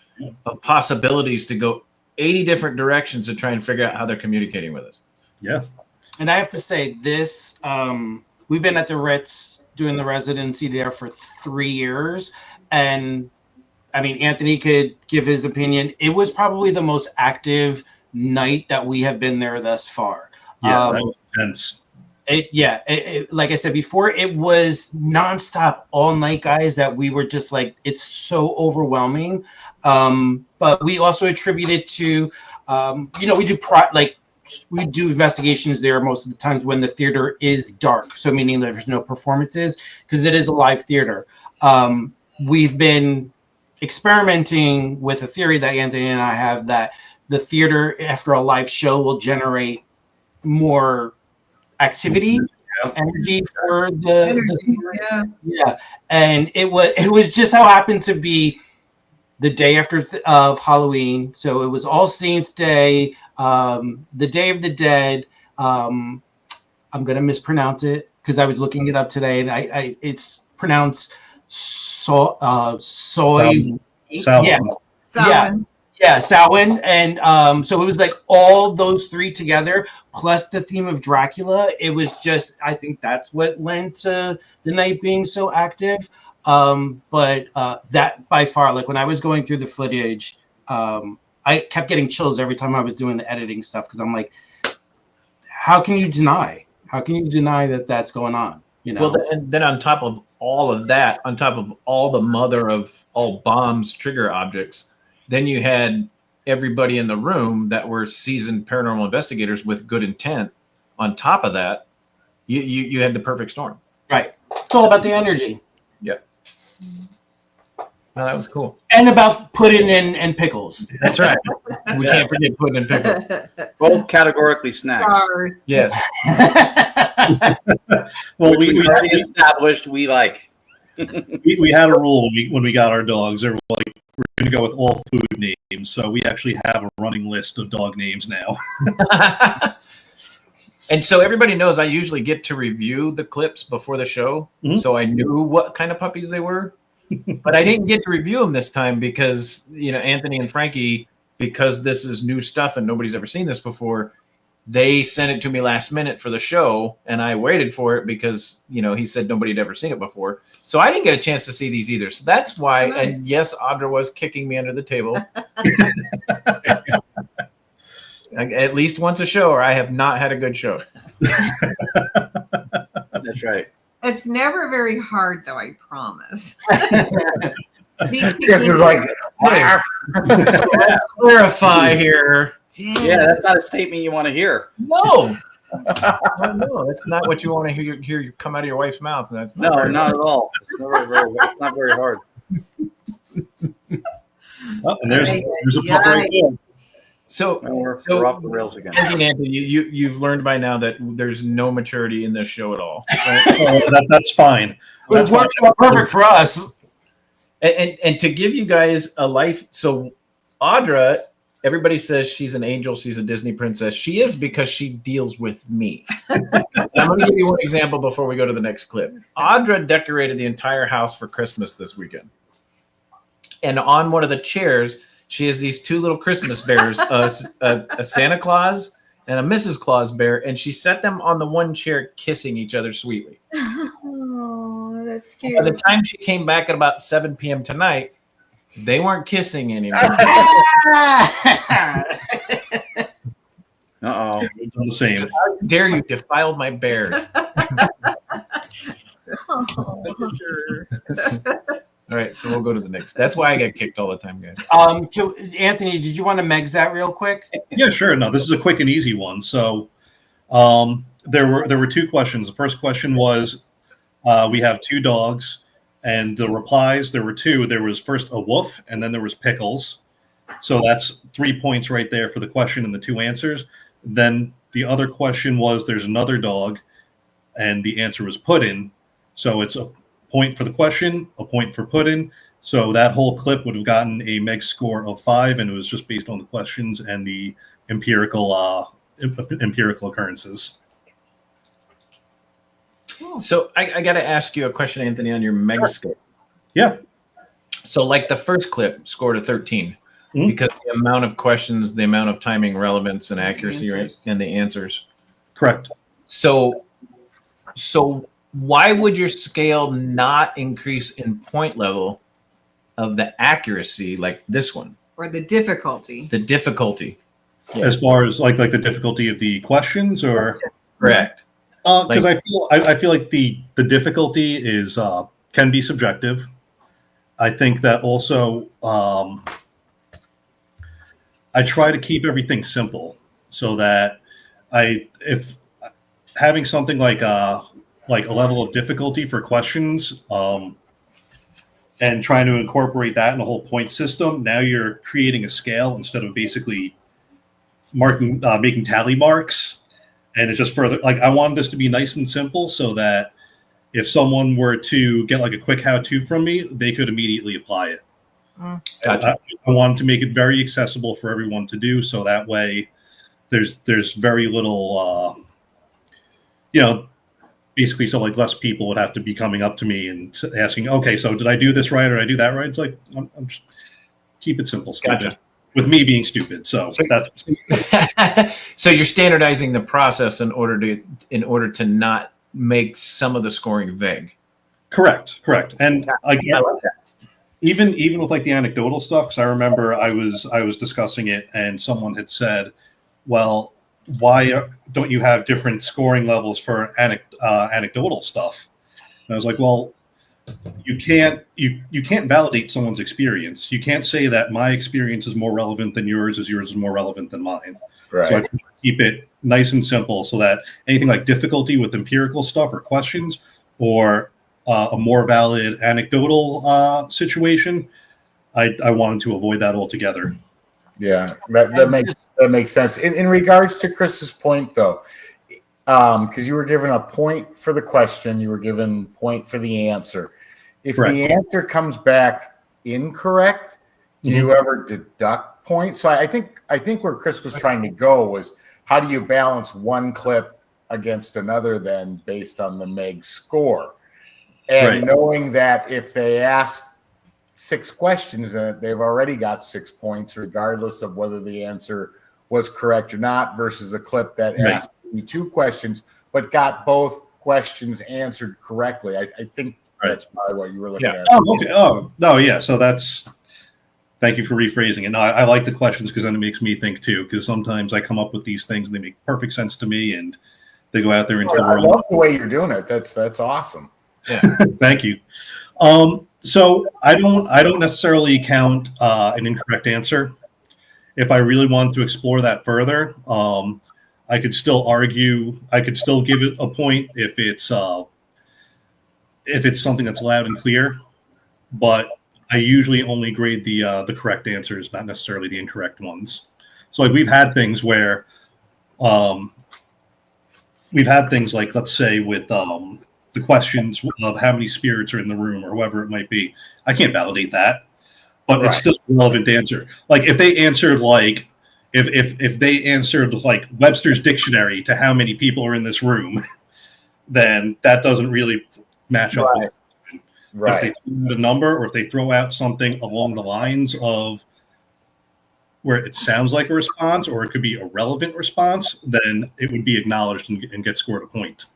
of possibilities to go 80 different directions to try and figure out how they're communicating with us. Yeah. And I have to say this, we've been at the Ritz doing the residency there for 3 years. And I mean, Anthony could give his opinion. It was probably the most active night that we have been there thus far. Yeah, that was intense. Like I said before, it was nonstop all night, guys, that we were just like, it's so overwhelming. But we also attribute it to, we do investigations there most of the times when the theater is dark. So meaning that there's no performances because it is a live theater. We've been experimenting with a theory that Anthony and I have that the theater after a live show will generate more activity, energy for the and it was just how happened to be the day after of Halloween. So it was All Saints Day, the Day of the Dead. I'm gonna mispronounce it because I was looking it up today, and I it's pronounced Samhain. And so it was like all those three together, plus the theme of Dracula. It was just, I think that's what lent to the night being so active. But that by far, like when I was going through the footage, I kept getting chills every time I was doing the editing stuff because I'm like, how can you deny? How can you deny that that's going on? You know. Well, and then on top of all of that, on top of all the mother of all bombs, trigger objects, then you had everybody in the room that were seasoned paranormal investigators with good intent. On top of that, you had the perfect storm. Right. It's all about the energy. Yeah. Oh, that was cool. And about pudding and pickles. That's right. We can't forget pudding and pickles. Both categorically snacks. Yes. Well, we already established we like. we had a rule when we got our dogs. They were like, we're going to go with all food names. So we actually have a running list of dog names now. And so everybody knows I usually get to review the clips before the show. Mm-hmm. So I knew what kind of puppies they were. But I didn't get to review them this time because, Anthony and Frankie, because this is new stuff and nobody's ever seen this before, they sent it to me last minute for the show, and I waited for it because, he said nobody had ever seen it before. So I didn't get a chance to see these either. So that's why, nice. And yes, Audra was kicking me under the table. At least once a show, or I have not had a good show. That's right. It's never very hard, though, I promise. This is like, clarify here. Yeah, that's not a statement you want to hear. No. No, that's not what you want to hear come out of your wife's mouth. That's not at all. It's not very hard. Oh, and there's a pup right there. So we're off the rails again. Anthony, you've learned by now that there's no maturity in this show at all. Right? That's fine. It works out perfect for us. And to give you guys a life, so Audra, everybody says she's an angel, she's a Disney princess. She is because she deals with me. I'm going to give you one example before we go to the next clip. Audra decorated the entire house for Christmas this weekend. And on one of the chairs, she has these two little Christmas bears, a Santa Claus and a Mrs. Claus bear, and she set them on the one chair kissing each other sweetly. Oh, that's cute. By the time she came back at about 7 p.m. tonight, they weren't kissing anymore. Uh-oh. The same. How dare you defile my bears? Oh. All right, so we'll go to the next. That's why I get kicked all the time, guys. Anthony, did you want to megs that real quick? Yeah, sure. No, this is a quick and easy one. So there were two questions. The first question was, we have two dogs, and the replies, there were two. There was first a woof, and then there was pickles. So that's 3 points right there for the question and the two answers. Then the other question was, there's another dog, and the answer was puddin'. So it's a point for the question, a point for puddin'. So that whole clip would have gotten a MEGS score of 5, and it was just based on the questions and the empirical occurrences. So I got to ask you a question, Anthony, on your MEGS score. Yeah. So like the first clip scored a 13 because the amount of questions, the amount of timing, relevance, and accuracy, right, and the answers. Correct. So why would your scale not increase in point level of the accuracy like this one? Or the difficulty. The difficulty. As far as like the difficulty of the questions, or correct? Because I feel like the difficulty is can be subjective. I think that also I try to keep everything simple so that if having something like a level of difficulty for questions and trying to incorporate that in the whole point system, now you're creating a scale instead of basically making tally marks. And it's just further, like, I wanted this to be nice and simple so that if someone were to get like a quick how-to from me, they could immediately apply it. Gotcha. I wanted to make it very accessible for everyone to do, so that way there's very little, basically, so like less people would have to be coming up to me and asking, okay, so did I do this right or did I do that right? It's like, I'm just keep it simple, stupid. Gotcha. With me being stupid, so that's. So you're standardizing the process in order to not make some of the scoring vague. Correct. And I like that. Even with like the anecdotal stuff, because I remember I was discussing it and someone had said, well, why don't you have different scoring levels for anecdotal stuff? And I was like, well, you can't validate someone's experience. You can't say that my experience is more relevant than yours, as yours is more relevant than mine. Right. So I try to keep it nice and simple so that anything like difficulty with empirical stuff or questions or a more valid anecdotal situation, I wanted to avoid that altogether. Yeah, that makes sense. In regards to Chris's point, though, because you were given a point for the question, you were given point for the answer. If Correct. the answer comes back incorrect, do you ever deduct points? So I think where Chris was trying to go was, how do you balance one clip against another then based on the MEGS score? And knowing that if they ask 6 questions, they've already got 6 points, regardless of whether the answer was correct or not, versus a clip that asked 2 questions but got both questions answered correctly. I think that's probably what you were looking at. Oh, okay. Oh, no, yeah. So thank you for rephrasing it. No, I like the questions because then it makes me think too, because sometimes I come up with these things and they make perfect sense to me and they go out there into the world. I love the way you're doing it. That's awesome. Yeah. Thank you. So I don't necessarily count an incorrect answer. If I really wanted to explore that further, I could still argue. I could still give it a point if it's something that's loud and clear. But I usually only grade the correct answers, not necessarily the incorrect ones. So like we've had things where we've had things like, let's say with the questions of how many spirits are in the room or whoever it might be. I can't validate that, but it's still a relevant answer. Like if they answered like, if they answered like Webster's dictionary to how many people are in this room, then that doesn't really match up with it. But if they throw out a number, or if they throw out something along the lines of where it sounds like a response, or it could be a relevant response, then it would be acknowledged and get scored a point.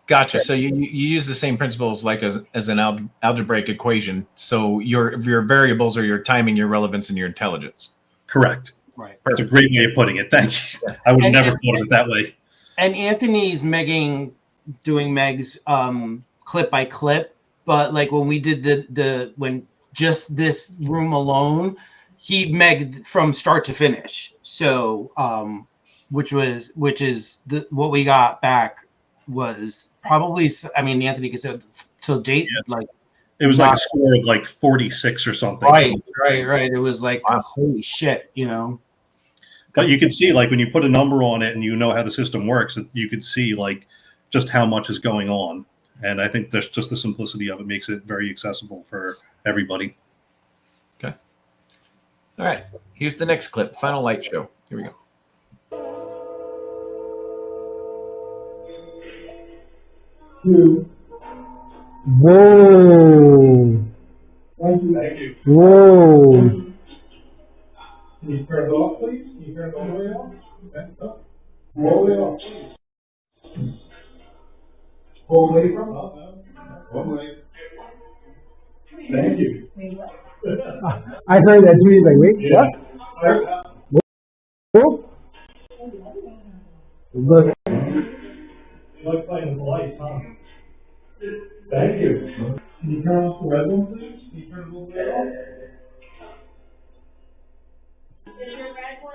Gotcha. So you use the same principles like as an algebraic equation. So your variables are your timing, your relevance, and your intelligence. Correct. Right. That's a great way of putting it. Thank you. I would have never thought of it that way. And Anthony's doing MEGS clip by clip, but like when we did when just this room alone, he megged from start to finish. So which is what we got back was probably, I mean, Anthony could say till date, like it was like a score of like 46 or something. Right. It was like, holy shit, you know. But you could see, like, when you put a number on it and you know how the system works, you could see, like, just how much is going on. And I think that's just the simplicity of it makes it very accessible for everybody. Okay. All right. Here's the next clip. Final light show. Here we go. Whoa. Thank you. Whoa. Can you turn it off, please? Can you turn it all the way off? Okay. Oh. All the way off, please. Pull away from it. One way. Thank you. I heard that too. He's like, wait, Yeah. what? Look. Like playing with the lights, huh? Thank you. Can you turn off the red one, please? Can you turn it all the way off? Is your red one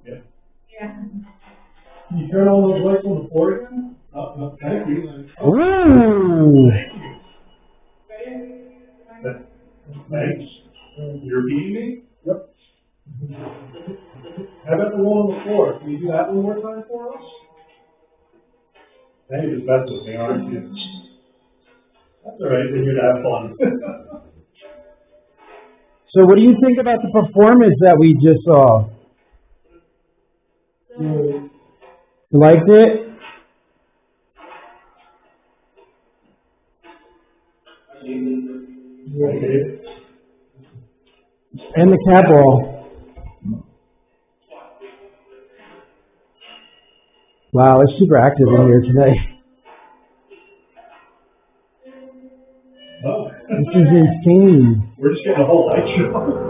Yeah. Yeah. Can you turn all those lights on the floor again? Oh, no, thank you. Ooh. Thank you. Thanks. You're repeating me? Yep. How about the one on the floor? Can you do that one more time for us? Now you're just messing with me, aren't you? That's all right. Then you're gonna have fun. So what do you think about the performance that we just saw? You liked it? And the cat ball. Wow, it's super active in here tonight. Oh. This is insane. We're just getting a whole light show.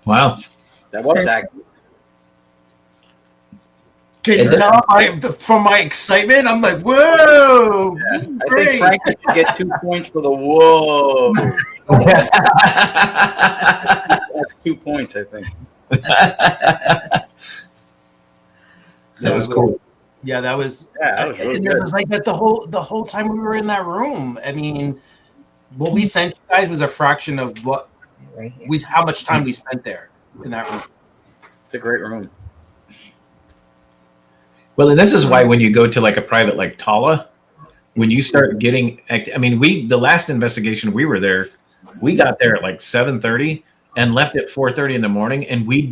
Wow. That was accurate. Can you tell from my excitement? I'm like, whoa, this is great. I think Frankie should get 2 points for the whoa. That's 2 points, I think. That was cool. Yeah, that was. Yeah, that was really and good. it was like that the whole time we were in that room. I mean, what we sent you guys was a fraction of what how much time we spent there in that room. It's a great room. Well, and this is why when you go to like a private like Tala, when you start getting, I mean, the last investigation we were there, we got there at like 7:30 and left at 4:30 in the morning, and we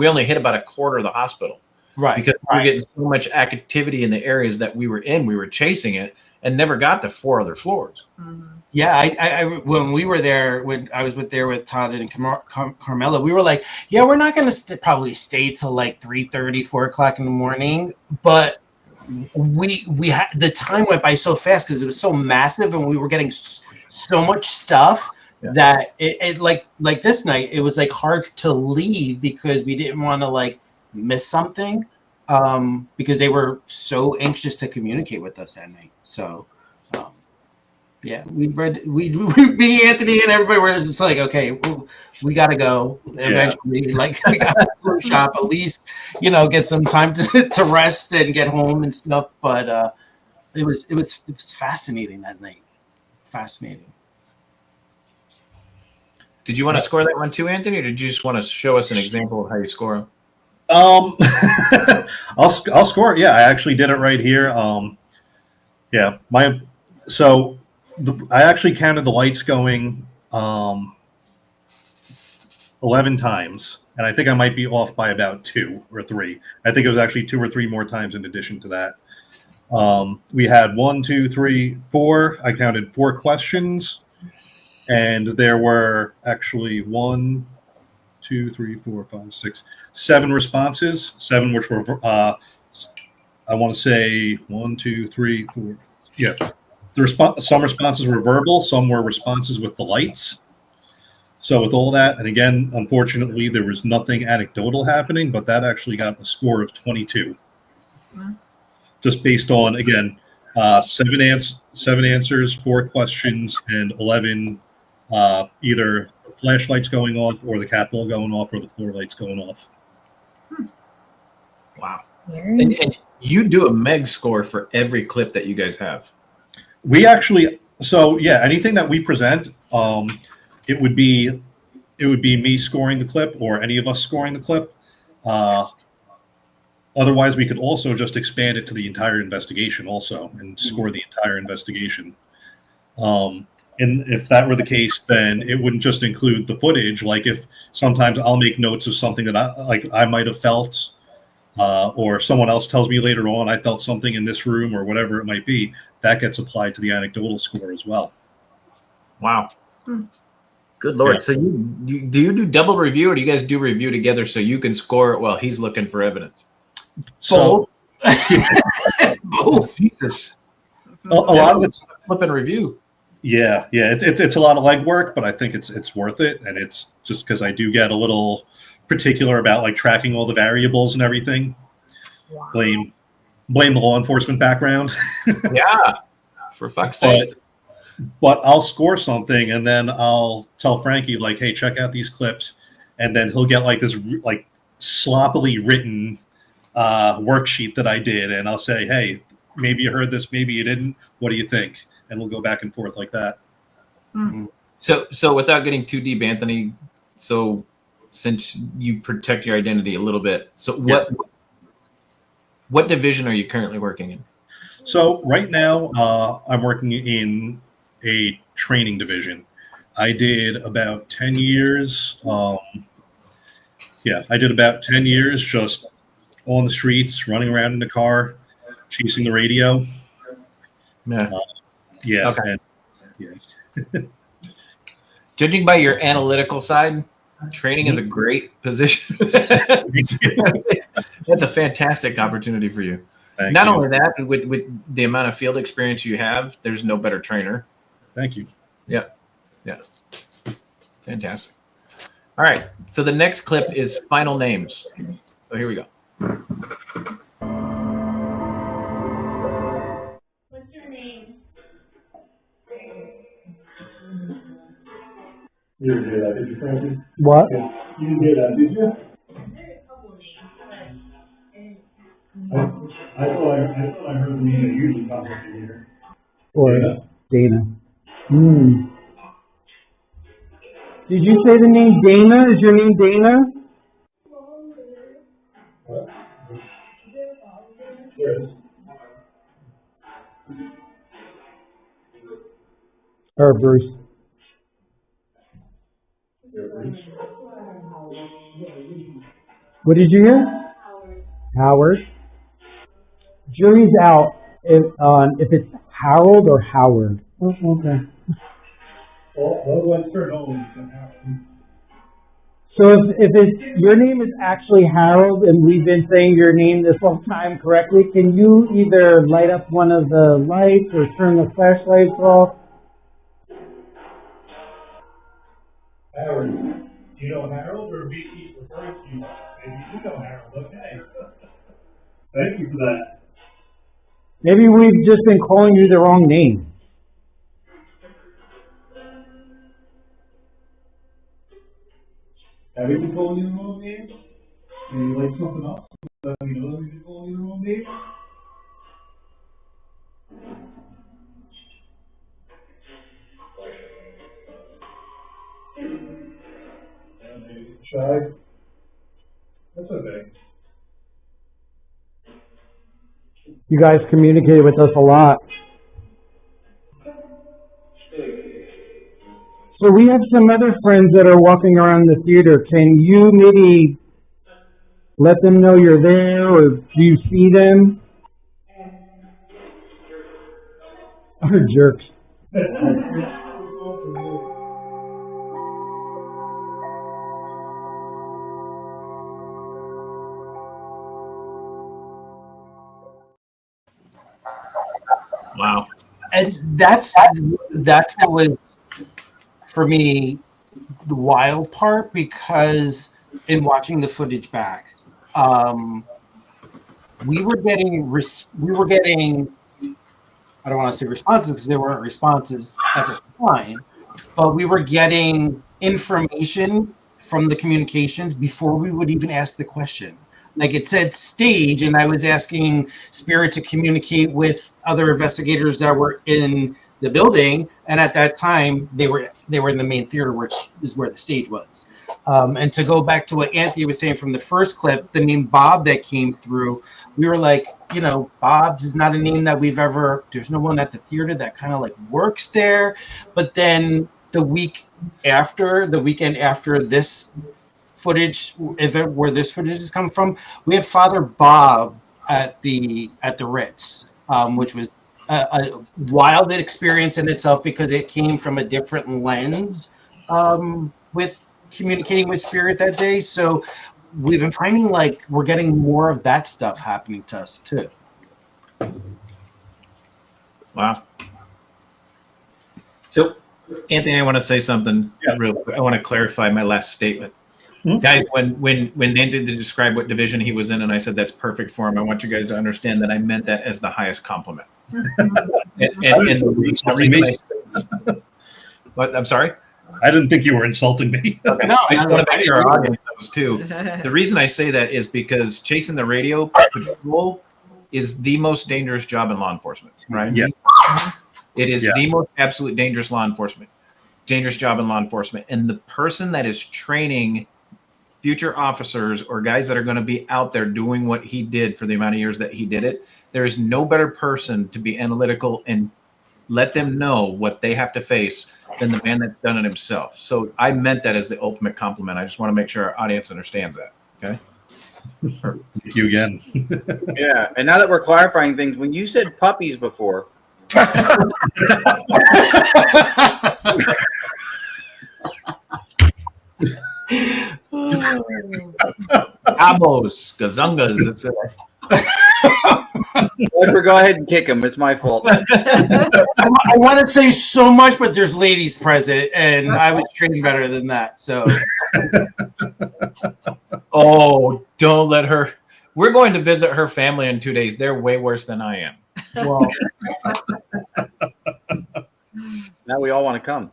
only hit about a quarter of the hospital, right? Because we were getting so much activity in the areas that we were in, we were chasing it and never got to 4 other floors. Mm-hmm. Yeah, I when we were there, when I was there with Todd and Carmela, we were like, yeah, we're not going to probably stay till like 3:30, 4 o'clock in the morning. But we had, the time went by so fast because it was so massive and we were getting so much stuff that it like this night, it was like hard to leave because we didn't want to like miss something because they were so anxious to communicate with us that night. So. Yeah, me, Anthony, and everybody were just like, okay, we got to go eventually. Like, we got to go shop at least, get some time to rest and get home and stuff. But it was fascinating that night. Fascinating. Did you want to score that one too, Anthony, or did you just want to show us an example of how you score them? I'll score it. Yeah, I actually did it right here. I actually counted the lights going 11 times, and I think I might be off by about 2 or 3. I think it was actually 2 or 3 more times in addition to that. We had 1, 2, 3, 4. I counted 4 questions, and there were actually 1, 2, 3, 4, 5, 6, 7 responses. 7 which were I want to say 1, 2, 3, 4. Yeah. Some responses were verbal, some were responses with the lights. So with all that, and again, unfortunately, there was nothing anecdotal happening, but that actually got a score of 22. Just based on, again, 7 answers, 4 questions, and 11 either flashlights going off or the cat ball going off or the floor lights going off. Wow. And you do a MEGS score for every clip that you guys have. We actually, anything that we present, it would be me scoring the clip or any of us scoring the clip. Otherwise, we could also just expand it to the entire investigation also and score the entire investigation. And if that were the case, then it wouldn't just include the footage. Like if sometimes I'll make notes of something that I might have felt, or someone else tells me later on I felt something in this room or whatever it might be, that gets applied to the anecdotal score as well. Wow. Good Lord. Yeah. So do you do double review, or do you guys do review together so you can score it while he's looking for evidence? So both. Jesus. A lot of the time, flip and review. Yeah. It's a lot of legwork, but I think it's worth it, and it's just because I do get a little particular about like tracking all the variables and everything. Wow. Blame the law enforcement background. Yeah, for fuck's sake. But I'll score something, and then I'll tell Frankie like, "Hey, check out these clips," and then he'll get like this like sloppily written worksheet that I did, and I'll say, "Hey, maybe you heard this, maybe you didn't. What do you think?" And we'll go back and forth like that. Mm-hmm. So without getting too deep, Anthony, since you protect your identity a little bit, so what division are you currently working in? So right now, I'm working in a training division. I did about 10 years. I did about 10 years just on the streets, running around in the car, chasing the radio. Yeah. Okay. Judging by your analytical side, training is a great position. That's a fantastic opportunity for you. Not only that, with the amount of field experience you have, there's no better trainer. Thank you. Yeah. Fantastic. All right. So the next clip is final names. So here we go. What's your name? You didn't hear that, did you, Frankie? What? You didn't hear that, did you? There's a couple of names, but I thought I heard the name that usually pops up here. Or Dana. Did you say the name Dana? Is your name Dana? What? Yes. Or Bruce? What did you hear? Howard. Jury's out if it's Harold or Howard. Oh, okay. Well, let's turn on. So if it's your name is actually Harold and we've been saying your name this whole time correctly, can you either light up one of the lights or turn the flashlights off? Harold. Do you know Harold or BT referring to you? Maybe you know Harold. Okay. Thank you for that. Maybe we've just been calling you the wrong name. Have you been told you the wrong name? And you like something else? Let me know that you told you the wrong name. Shy. That's okay. You guys communicate with us a lot. So we have some other friends that are walking around the theater. Can you maybe let them know you're there, or do you see them? Oh, jerks. Wow. And that's what was, for me, the wild part, because in watching the footage back, we were getting I don't want to say responses because they weren't responses at the time, but we were getting information from the communications before we would even ask the question. Like, it said stage, and I was asking Spirit to communicate with other investigators that were in the building, and at that time they were in the main theater, which is where the stage was. And to go back to what Anthony was saying from the first clip, the name Bob that came through, we were like, Bob is not a name that there's no one at the theater that kind of like works there. But then the weekend after this footage event, where this footage has come from, we had Father Bob at the Ritz, which was a wild experience in itself, because it came from a different lens with communicating with Spirit that day. So we've been finding like we're getting more of that stuff happening to us too. Wow. So, Anthony, I want to say something real quick. I want to clarify my last statement. Mm-hmm. Guys, when Anthony described what division he was in, and I said that's perfect for him, I want you guys to understand that I meant that as the highest compliment. and the reason what? I'm sorry? I didn't think you were insulting me. Okay. No, I just want to make sure our audience knows too. The reason I say that is because chasing the radio patrol is the most dangerous job in law enforcement, right? Yeah. It is the most absolute dangerous job in law enforcement. And the person that is training future officers or guys that are going to be out there doing what he did for the amount of years that he did it, there is no better person to be analytical and let them know what they have to face than the man that's done it himself. So I meant that as the ultimate compliment. I just want to make sure our audience understands that. Okay. Thank you again. Yeah. And now that we're clarifying things, when you said puppies before, Abos, gazungas, etc. Go ahead and kick him. It's my fault. I want to say so much, but there's ladies present, and I was trained better than that. So, oh, don't let her. We're going to visit her family in 2 days. They're way worse than I am. Well, now we all want to come.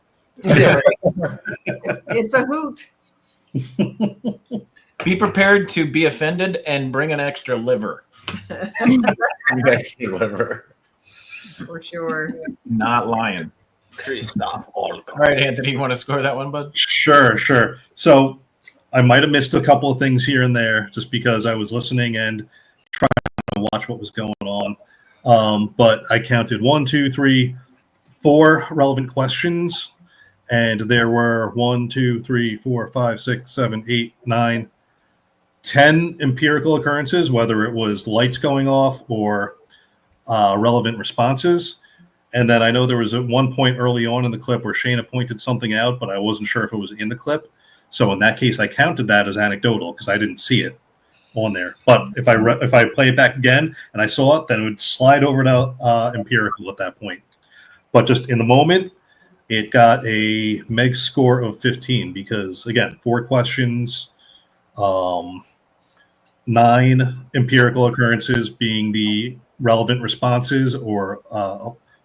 It's a hoot. Be prepared to be offended and bring an extra liver. Extra liver. For sure. Not lying. Christoph. All right, Anthony, you want to score that one, bud? Sure. So I might have missed a couple of things here and there just because I was listening and trying to watch what was going on. But I counted 1, 2, 3, 4 relevant questions. And there were 1, 2, 3, 4, 5, 6, 7, 8, 9, 10 empirical occurrences, whether it was lights going off or relevant responses. And then I know there was at one point early on in the clip where Shayna pointed something out, but I wasn't sure if it was in the clip. So in that case, I counted that as anecdotal because I didn't see it on there. But if I play it back again and I saw it, then it would slide over to empirical at that point. But just in the moment, it got a MEGS score of 15 because, again, 4 questions, 9 empirical occurrences being the relevant responses or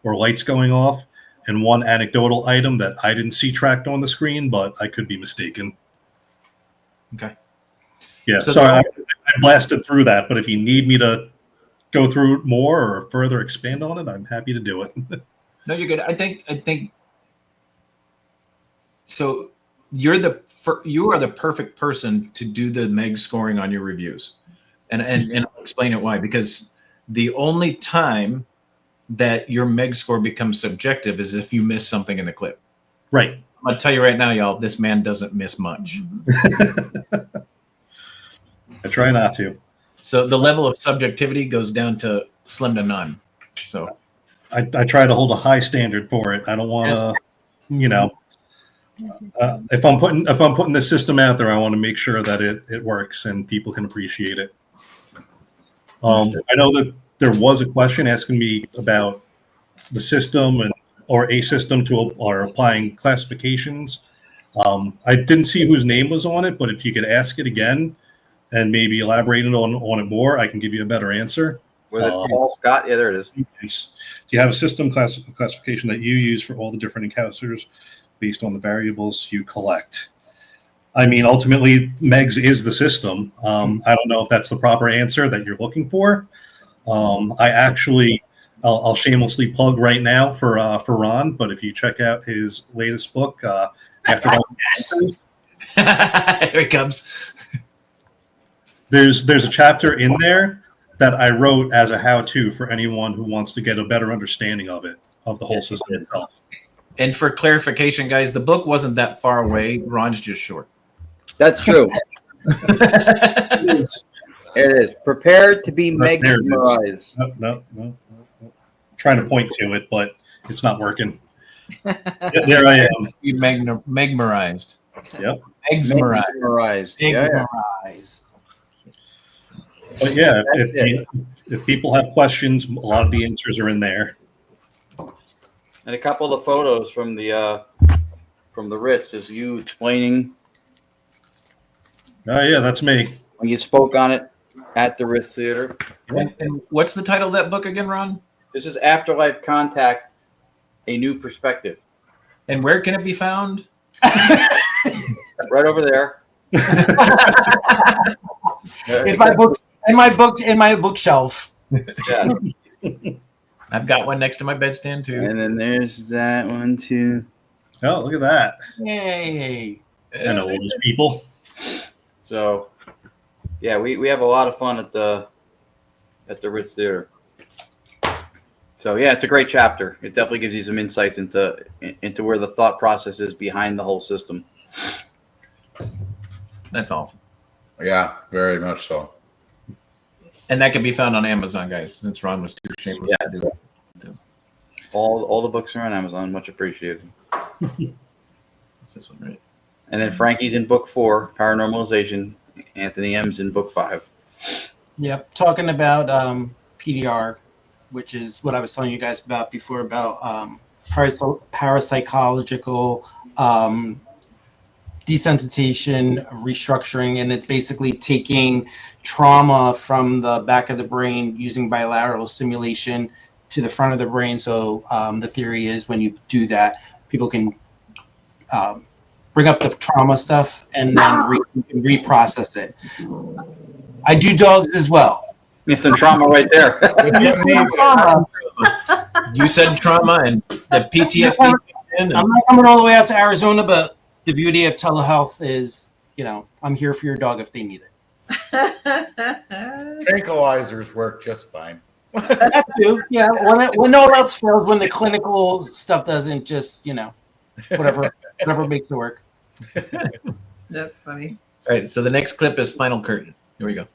lights going off, and 1 anecdotal item that I didn't see tracked on the screen, but I could be mistaken. Okay. Yeah, So sorry, I blasted through that, but if you need me to go through it more or further expand on it, I'm happy to do it. No, you're good. I think so. You are the perfect person to do the MEGS scoring on your reviews, and I'll explain it why. Because the only time that your MEGS score becomes subjective is if you miss something in the clip. Right. I'm gonna tell you right now, y'all. This man doesn't miss much. I try not to. So the level of subjectivity goes down to slim to none. So I try to hold a high standard for it. I don't want to, you know, if I'm putting this system out there, I want to make sure that it works and people can appreciate it. I know that there was a question asking me about the system or a system or applying classifications. I didn't see whose name was on it, but if you could ask it again and maybe elaborate on it more, I can give you a better answer. Was it Paul Scott? Yeah, there it is. Do you have a system classification that you use for all the different encounters based on the variables you collect? I mean, ultimately, MEGS is the system. I don't know if that's the proper answer that you're looking for. I'll shamelessly plug right now for Ron, but if you check out his latest book, After Here he comes. There's a chapter in there that I wrote as a how-to for anyone who wants to get a better understanding of the whole system itself. And for clarification, guys, the book wasn't that far away. Ron's just short. That's true. It is. Prepared to be mesmerized. No. Trying to point to it, but it's not working. There I am. You megmerized. Yep. Mesmerized. Yeah. But yeah, if people have questions, a lot of the answers are in there. And a couple of the photos from the Ritz is you explaining. Oh yeah, that's me. When you spoke on it at the Ritz Theater. And what's the title of that book again, Ron? This is Afterlife Contact, A New Perspective. And where can it be found? Right over there. In my bookshelf. Yeah. I've got one next to my bedstand too. And then there's that one too. Oh, look at that. Yay. I know all those people. So yeah, we have a lot of fun at the Ritz Theater. So yeah, it's a great chapter. It definitely gives you some insights into where the thought process is behind the whole system. That's awesome. Yeah, very much so. And that can be found on Amazon, guys, since Ron was too shameless to do that. All the books are on Amazon. Much appreciated. That's this one, right? And then Frankie's in book 4, Paranormalization. Anthony M's in book 5. Yep, talking about PDR, which is what I was telling you guys about before about parapsychological desensitization, restructuring, and it's basically taking trauma from the back of the brain using bilateral stimulation to the front of the brain. So the theory is when you do that, people can bring up the trauma stuff and then reprocess it. I do dogs as well. It's some trauma right there. You said trauma and the PTSD. I'm not coming all the way out to Arizona, but the beauty of telehealth is, I'm here for your dog if they need it. Tranquilizers work just fine. That too, yeah. When all else fails, when the clinical stuff doesn't, just whatever makes it work. That's funny. All right, so the next clip is Final Curtain. Here we go.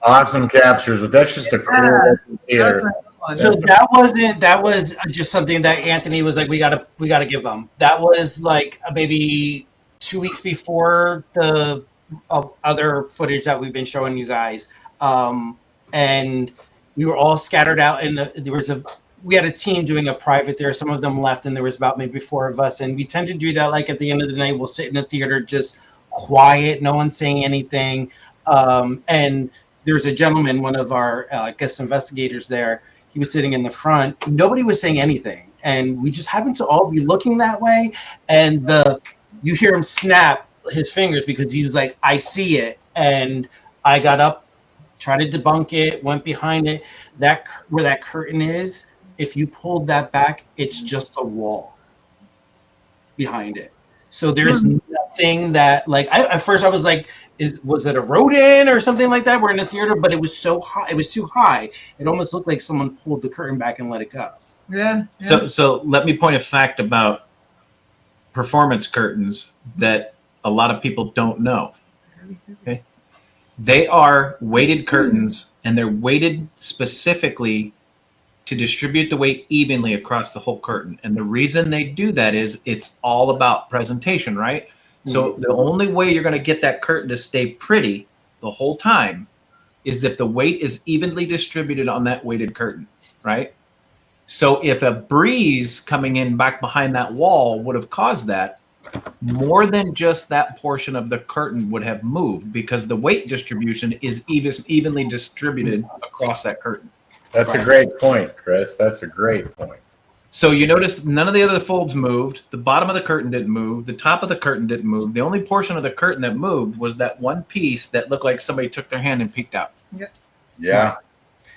Awesome captures, but that's just a cool theater. So that was just something that Anthony was like, we gotta give them. That was like maybe 2 weeks before the other footage that we've been showing you guys, and we were all scattered out, and we had a team doing a private there. Some of them left, and there was about maybe 4 of us, and we tend to do that. Like at the end of the night, we'll sit in the theater just quiet, no one saying anything, and there's a gentleman, one of our guest investigators there. He was sitting in the front. Nobody was saying anything, and we just happened to all be looking that way. And you hear him snap his fingers because he was like, "I see it." And I got up, tried to debunk it, went behind it. Where that curtain is, if you pulled that back, it's just a wall behind it. So there's nothing that, like, at first I was like, was it a rodent or something like that? We're in a theater, but it was so high. It was too high. It almost looked like someone pulled the curtain back and let it go. Yeah. So let me point a fact about performance curtains that a lot of people don't know. Okay. They are weighted curtains, and they're weighted specifically to distribute the weight evenly across the whole curtain. And the reason they do that is it's all about presentation, right? So the only way you're going to get that curtain to stay pretty the whole time is if the weight is evenly distributed on that weighted curtain, right? So if a breeze coming in back behind that wall would have caused that, more than just that portion of the curtain would have moved because the weight distribution is evenly distributed across that curtain. That's a great point, Chris. That's a great point. So you notice none of the other folds moved. The bottom of the curtain didn't move. The top of the curtain didn't move. The only portion of the curtain that moved was that one piece that looked like somebody took their hand and peeked out. Yeah.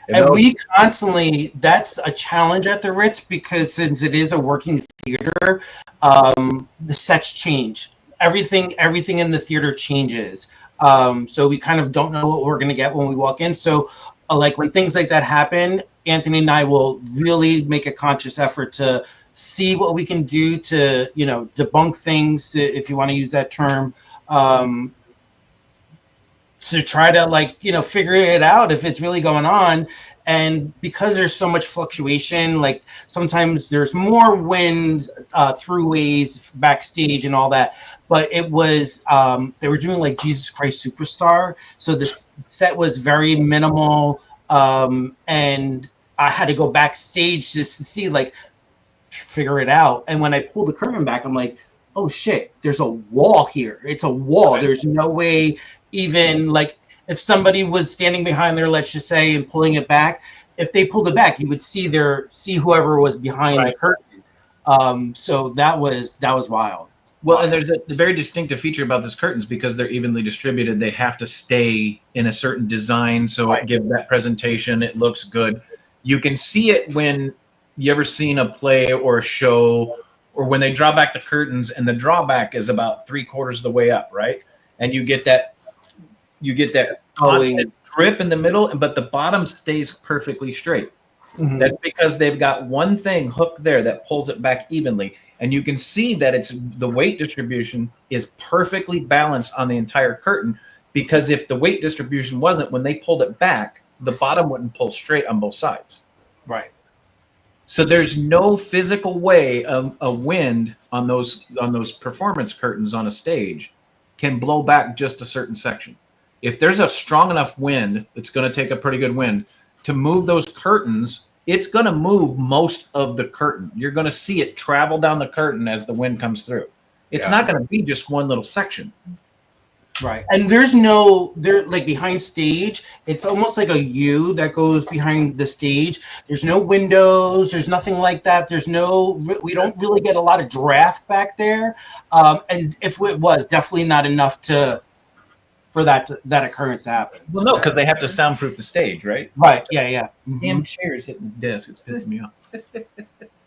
And we constantly, that's a challenge at the Ritz because since it is a working theater, the sets change. Everything in the theater changes. So we kind of don't know what we're going to get when we walk in. So like when things like that happen, Anthony and I will really make a conscious effort to see what we can do to, debunk things, if you want to use that term, to try to figure it out if it's really going on. And because there's so much fluctuation, like sometimes there's more wind throughways backstage and all that, but it was, they were doing like Jesus Christ Superstar. So the set was very minimal. And I had to go backstage just to see, figure it out. And when I pulled the curtain back, I'm like, oh shit, there's a wall here. It's a wall. Right. There's no way even if somebody was standing behind there, let's just say, and pulling it back, if they pulled it back, you would see whoever was behind the curtain. So that was wild. Well, and there's a very distinctive feature about these curtains because they're evenly distributed. They have to stay in a certain design, so it gives that presentation. It looks good. You can see it when you ever seen a play or a show, or when they draw back the curtains, and the drawback is about 3/4 of the way up, right? And you get that constant drip in the middle, but the bottom stays perfectly straight. Mm-hmm. That's because they've got one thing hooked there that pulls it back evenly. And you can see that the weight distribution is perfectly balanced on the entire curtain, because if the weight distribution wasn't, when they pulled it back, the bottom wouldn't pull straight on both sides. Right. So there's no physical way a wind on those performance curtains on a stage can blow back just a certain section. If there's a strong enough wind, it's going to take a pretty good wind to move those curtains. It's going to move most of the curtain. You're going to see it travel down the curtain as the wind comes through. It's not going to be just one little section. Right. And behind stage, it's almost like a U that goes behind the stage. There's no windows. There's nothing like that. We don't really get a lot of draft back there. And if it was, definitely not enough for that occurrence to happen. Well, no, because they have to soundproof the stage, right? Right. Yeah. Mm-hmm. Damn chairs hitting the desk. It's pissing me off.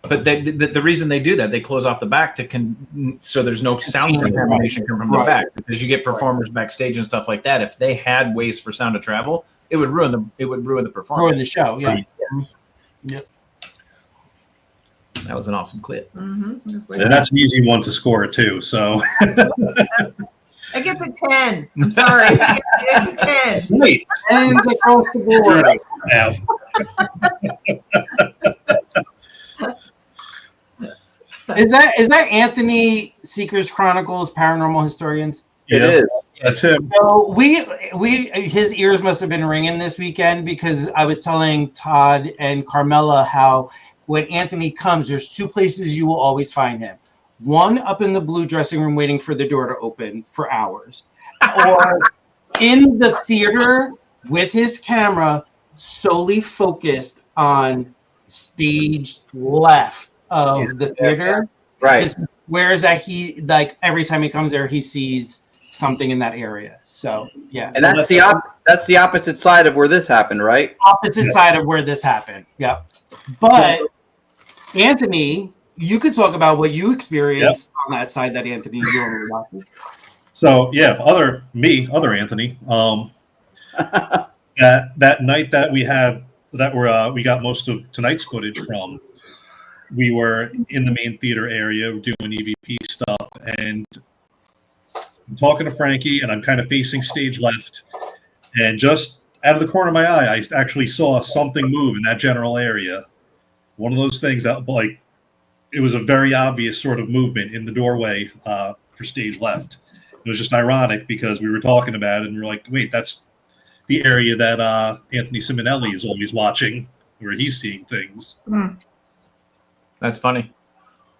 But the reason they do that, they close off the back so there's no sound contamination come from the back, because you get performers backstage and stuff like that. If they had ways for sound to travel, it would ruin the performance. Ruin the show. Yeah. Yep. That was an awesome clip. Mm-hmm. And that's an easy one to score too. So. I get the 10. I'm sorry. It's a 10. Wait, Hands across the board. now. Is that Anthony Seeker's Chronicles Paranormal Historians? It is. That's him. So his ears must have been ringing this weekend because I was telling Todd and Carmela how when Anthony comes, there's two places you will always find him. One up in the blue dressing room waiting for the door to open for hours, or in the theater with his camera solely focused on stage left of the theater. Right. Whereas that he, like, every time he comes there, he sees something in that area. So yeah. And that's the opposite side of where this happened, right? Opposite side of where this happened. Yep. But Anthony, you could talk about what you experienced on that side that Anthony you were watching. So yeah, other Anthony. That night that we got most of tonight's footage from, we were in the main theater area doing EVP stuff, and I'm talking to Frankie, and I'm kind of facing stage left, and just out of the corner of my eye, I actually saw something move in that general area. One of those things that, like, it was a very obvious sort of movement in the doorway for stage left. It was just ironic because we were talking about it, and we're like, wait, that's the area that Anthony Simonelli is always watching, where he's seeing things. That's funny.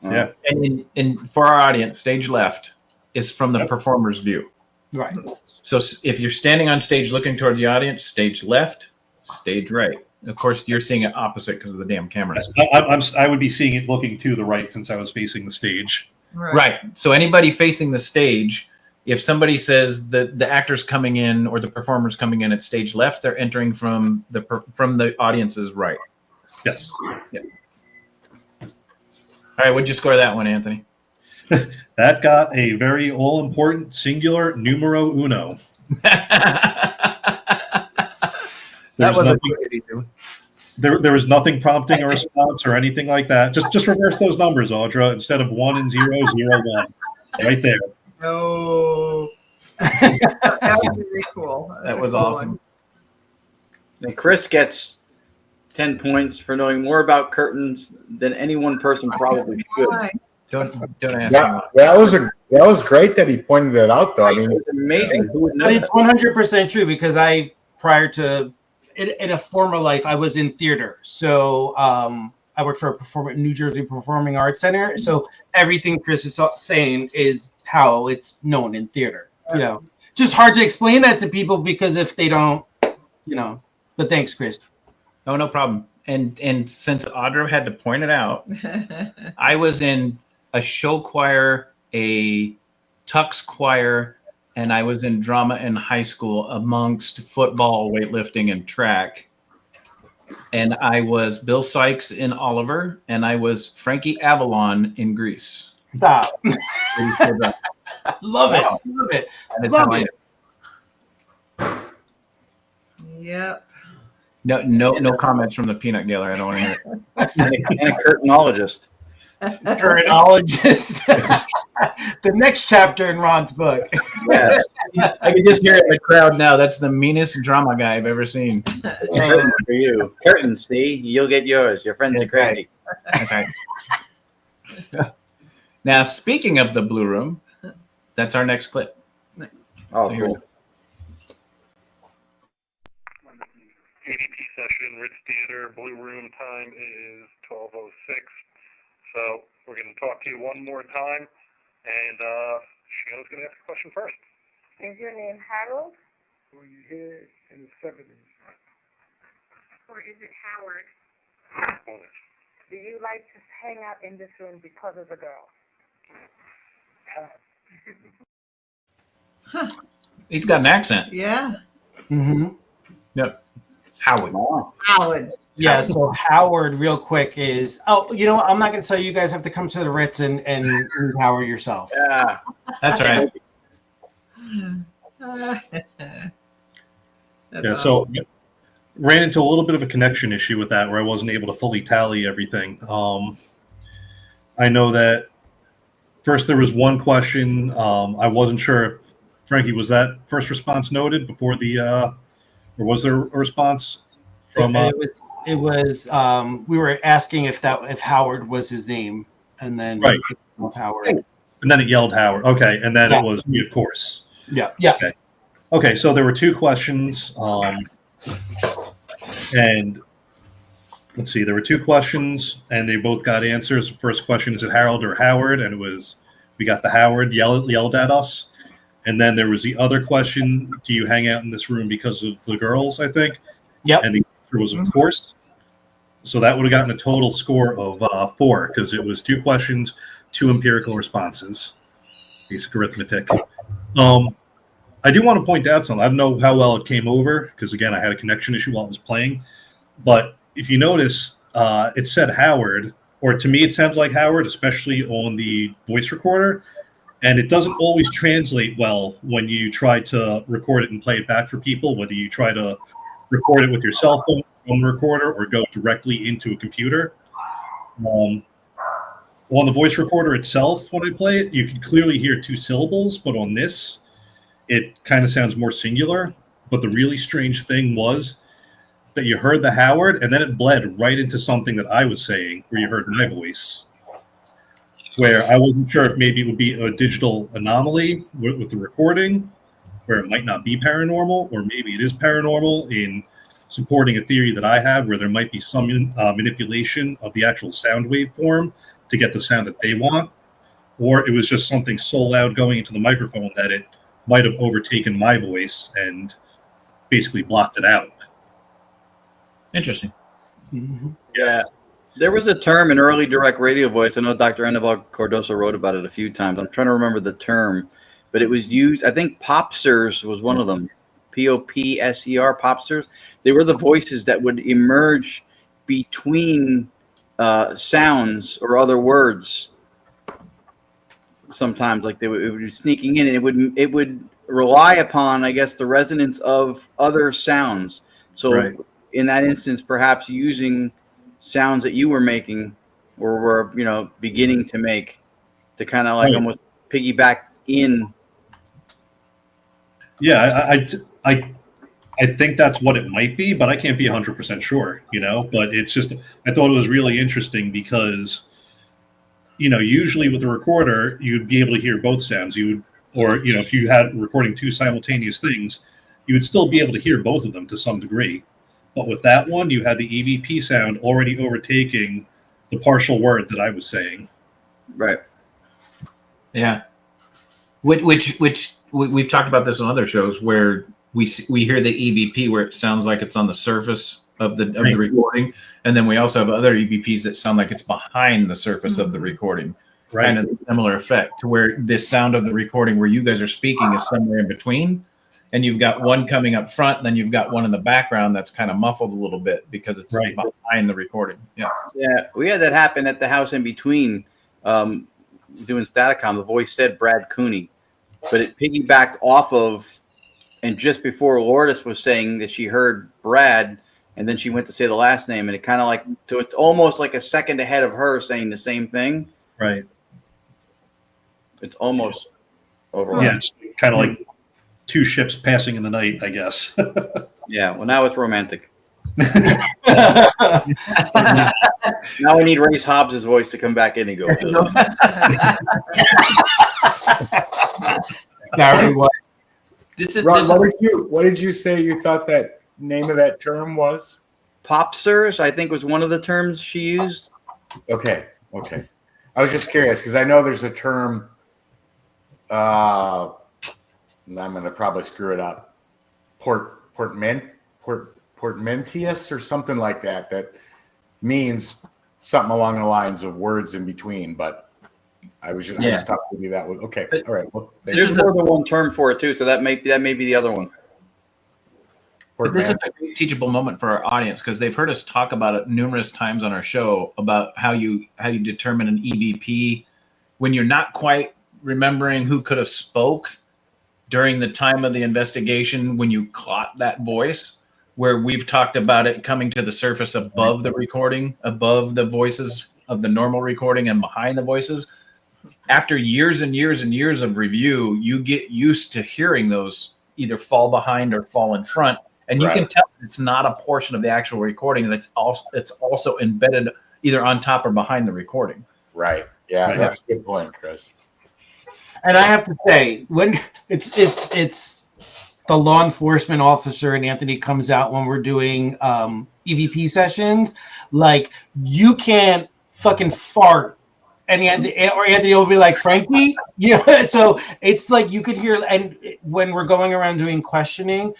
Yeah. And for our audience, stage left is from the performer's view. Right. So if you're standing on stage looking toward the audience, stage left, stage right. Of course, you're seeing it opposite because of the damn camera. Yes, I would be seeing it looking to the right since I was facing the stage. Right. So anybody facing the stage, if somebody says that the actor's coming in or the performer's coming in at stage left, they're entering from the audience's right. Yes. Yeah. All right, what'd you score that one, Anthony? That got a very all-important singular numero uno. There was nothing prompting a response or anything like that. Just reverse those numbers, Audra. Instead of 1 and 0, 0, 1. Right there. Oh. That was really cool. That was awesome. And Chris gets 10 points for knowing more about curtains than any one person probably should. Don't ask me. That was great that he pointed that out, though. I mean, It's amazing. Who would know But it's that? 100% true because prior to in a former life, I was in theater. So I worked for a New Jersey Performing Arts Center. So everything Chris is saying is how it's known in theater. You know, just hard to explain that to people because if they don't, you know. But thanks, Chris. Oh, no problem. And since Audra had to point it out, I was in a show choir, a tux choir, and I was in drama in high school amongst football, weightlifting, and track. And I was Bill Sykes in Oliver, and I was Frankie Avalon in Grease. Stop. Love it. Wow. Love it. That is Love how I it. Yep. No comments from the peanut gallery. I don't want to hear it. And a curtainologist. Currentologist. The next chapter in Ron's book. Yes. I can just hear it in the crowd now. That's the meanest drama guy I've ever seen. Curtain for you. Curtains, see? You'll get yours. Your friends are crazy. Okay. Now, speaking of the Blue Room, that's our next clip. Nice. Oh, So here we cool. ADP session, Ritz Theater, Blue Room time is 12:06. So we're going to talk to you one more time, and Sheila's going to ask a question first. Is your name Harold? Were you here in the 70s? Or is it Howard? Well, Do you like to hang out in this room because of the girl? He's got an accent. Yeah. Mm-hmm. Yep. Howard. Howard. Yeah, so Howard, real quick, is you know what? I'm not gonna tell you. You guys have to come to the Ritz and meet Howard yourself. Yeah. That's right. Yeah, so ran into a little bit of a connection issue with that where I wasn't able to fully tally everything. I know that first there was one question. I wasn't sure if Frankie, was that first response noted before the, or was there a response from? It was. We were asking if Howard was his name, and then Right. Howard, and then it yelled Howard. Okay, and then it was me, of course. Yeah. Okay, so there were two questions, and let's see, there were two questions, and they both got answers. The first question, is it Harold or Howard? And we got the Howard yelled at us. And then there was the other question, do you hang out in this room because of the girls, I think? Yep. And the answer was, of course. So that would have gotten a total score of 4, because it was 2 questions, 2 empirical responses. Basic arithmetic. I do want to point out something. I don't know how well it came over, because, again, I had a connection issue while I was playing. But if you notice, it said Howard, or to me it sounds like Howard, especially on the voice recorder. And it doesn't always translate well when you try to record it and play it back for people, whether you try to record it with your cell phone recorder or go directly into a computer. On the voice recorder itself, when I play it, you can clearly hear 2 syllables, but on this, it kind of sounds more singular. But the really strange thing was that you heard the Howard, and then it bled right into something that I was saying, where you heard my voice, where I wasn't sure if maybe it would be a digital anomaly with the recording, where it might not be paranormal, or maybe it is paranormal in supporting a theory that I have, where there might be some manipulation of the actual sound waveform to get the sound that they want, or it was just something so loud going into the microphone that it might have overtaken my voice and basically blocked it out. Interesting. Mm-hmm. Yeah. There was a term in early direct radio voice. I know Dr. Anibal Cardoso wrote about it a few times. I'm trying to remember the term, but it was used, I think popsters was one of them. Popser, popsters. They were the voices that would emerge between sounds or other words. Sometimes, like it would be sneaking in, and it would rely upon, I guess, the resonance of other sounds. So Right. In that instance, perhaps using sounds that you were making or were, beginning to make to kind of like almost piggyback in. Yeah, I think that's what it might be, but I can't be 100% sure, but it's just, I thought it was really interesting because, usually with the recorder, you'd be able to hear both sounds. If you had recording 2 simultaneous things, you would still be able to hear both of them to some degree. But with that one, you had the EVP sound already overtaking the partial word that I was saying. Right. Yeah. Which we've talked about this on other shows where we hear the EVP where it sounds like it's on the surface of the recording, and then we also have other EVPs that sound like it's behind the surface of the recording. Right. Kind of a similar effect to where the sound of the recording where you guys are speaking is somewhere in between. And you've got one coming up front, and then you've got one in the background that's kind of muffled a little bit because it's behind the recording. Yeah. Yeah. We had that happen at the house in between doing Staticom. The voice said Brad Cooney, but it piggybacked off of, and just before Lourdes was saying that she heard Brad, and then she went to say the last name, and it kind of so it's almost like a second ahead of her saying the same thing. Right. It's almost over. Yeah, it's kind of like 2 ships passing in the night, I guess. Yeah, well, now it's romantic. Now we need Race Hobbs' voice to come back in and go. Gary, what? What did you say you thought that name of that term was? Popsters, I think, was one of the terms she used. Okay. I was just curious because I know there's a term. I'm going to probably screw it up. Portmanteous or something like that means something along the lines of words in between. But I was talking to you that one. Okay, all right. Well, there's more than one term for it too, so that may be the other one. But this is a great teachable moment for our audience because they've heard us talk about it numerous times on our show about how you determine an EVP when you're not quite remembering who could have spoke during the time of the investigation when you caught that voice, where we've talked about it coming to the surface above the recording, above the voices of the normal recording and behind the voices. after years and years and years of review, you get used to hearing those either fall behind or fall in front. And you can tell it's not a portion of the actual recording, and it's also embedded either on top or behind the recording. Right. Yeah, that's a good point, Chris. And I have to say, when it's the law enforcement officer and Anthony comes out when we're doing EVP sessions, like you can't fucking fart. And Anthony will be like, Frankie? Yeah. So it's like you could hear, and when we're going around doing questioning,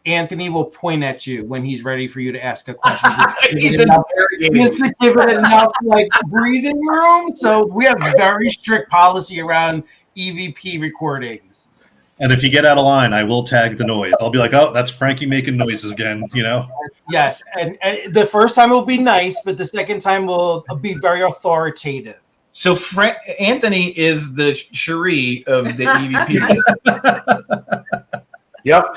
Anthony will point at you when he's ready for you to ask a question. He's interrogating. To give it enough like breathing room. So we have very strict policy around EVP recordings. And if you get out of line, I will tag the noise. I'll be like, oh, that's Frankie making noises again, you know? Yes. And the first time will be nice, but the second time will be very authoritative. So Anthony is the Cherie of the EVP. Yep.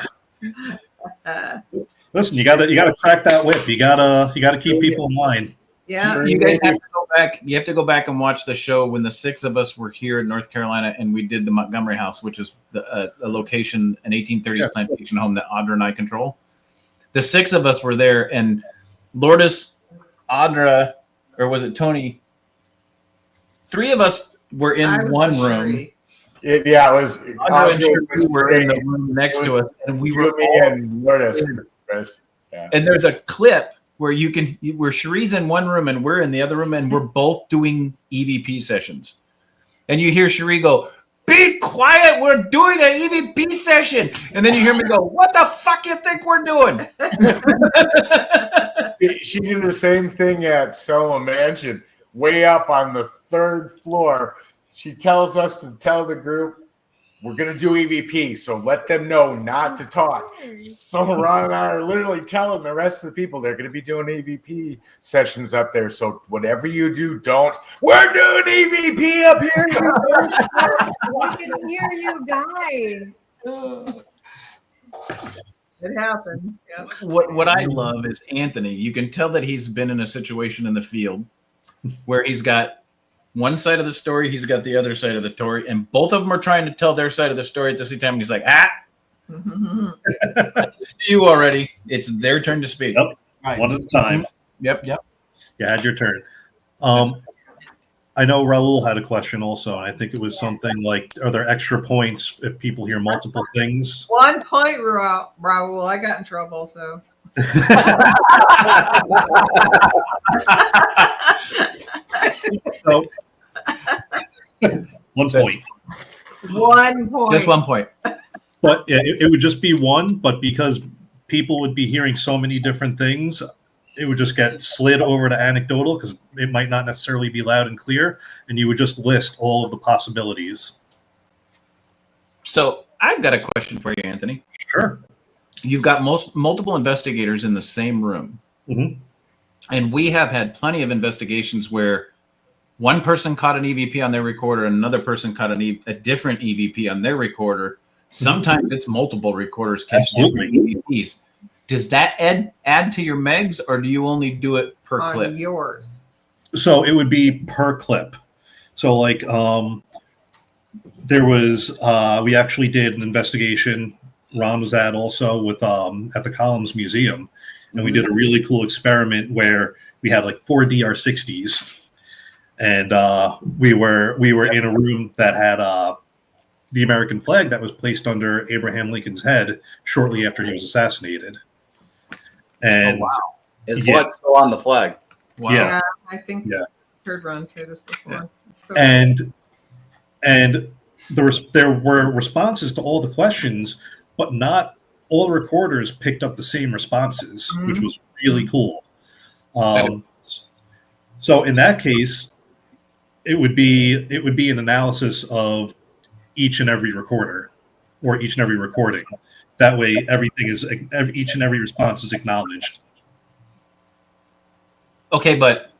Listen, you gotta crack that whip. You gotta keep people in line. Yeah. You guys have to go back. You have to go back and watch the show when the 6 of us were here in North Carolina and we did the Montgomery House, which is a location, an 1830s plantation home that Audra and I control. The 6 of us were there, and Lourdes, Audra, or was it Tony? 3 of us were in one room. It was. Audra and Cherie were in the room next to us, and we were And there's a clip where where Cherie's in one room and we're in the other room, and we're both doing EVP sessions. And you hear Cherie go, "Be quiet, we're doing an EVP session." And then you hear me go, "What the fuck you think we're doing?" She did the same thing at Solo Mansion, way up on the 3rd floor. She tells us to tell the group, we're going to do EVP, so let them know not to talk. So Ron and I are literally telling the rest of the people they're going to be doing EVP sessions up there. So whatever you do, we're doing EVP up here. I can hear you guys. It happens. Yep. What I love is Anthony. You can tell that he's been in a situation in the field where he's got one side of the story, he's got the other side of the story, and both of them are trying to tell their side of the story at the same time. And he's like, you already. It's their turn to speak. Yep. Right. One at a time. Yep. You had your turn. I know Raul had a question also, and I think it was something like, are there extra points if people hear multiple things? 1 point, Raul. I got in trouble, so. So 1 point. 1 point. Just 1 point. But it would just be one, but because people would be hearing so many different things, it would just get slid over to anecdotal because it might not necessarily be loud and clear, and you would just list all of the possibilities. So I've got a question for you, Anthony. Sure. You've got multiple investigators in the same room. Mm-hmm. And we have had plenty of investigations where one person caught an EVP on their recorder and another person caught a different EVP on their recorder. Sometimes it's multiple recorders catch different EVPs. Does that add to your MEGS, or do you only do it per clip? Yours. So it would be per clip. So like there was we actually did an investigation. Ron was at also with at the Columns Museum, and we did a really cool experiment where we had like 4 DR60s, and we were in a room that had the American flag that was placed under Abraham Lincoln's head shortly after he was assassinated. And his blood's still on the flag. Wow. Yeah, I think I heard Ron say this before. Yeah. So and there were responses to all the questions, but not all recorders picked up the same responses, which was really cool. So in that case, it would be an analysis of each and every recorder or each and every recording. That way, each and every response is acknowledged. Okay, but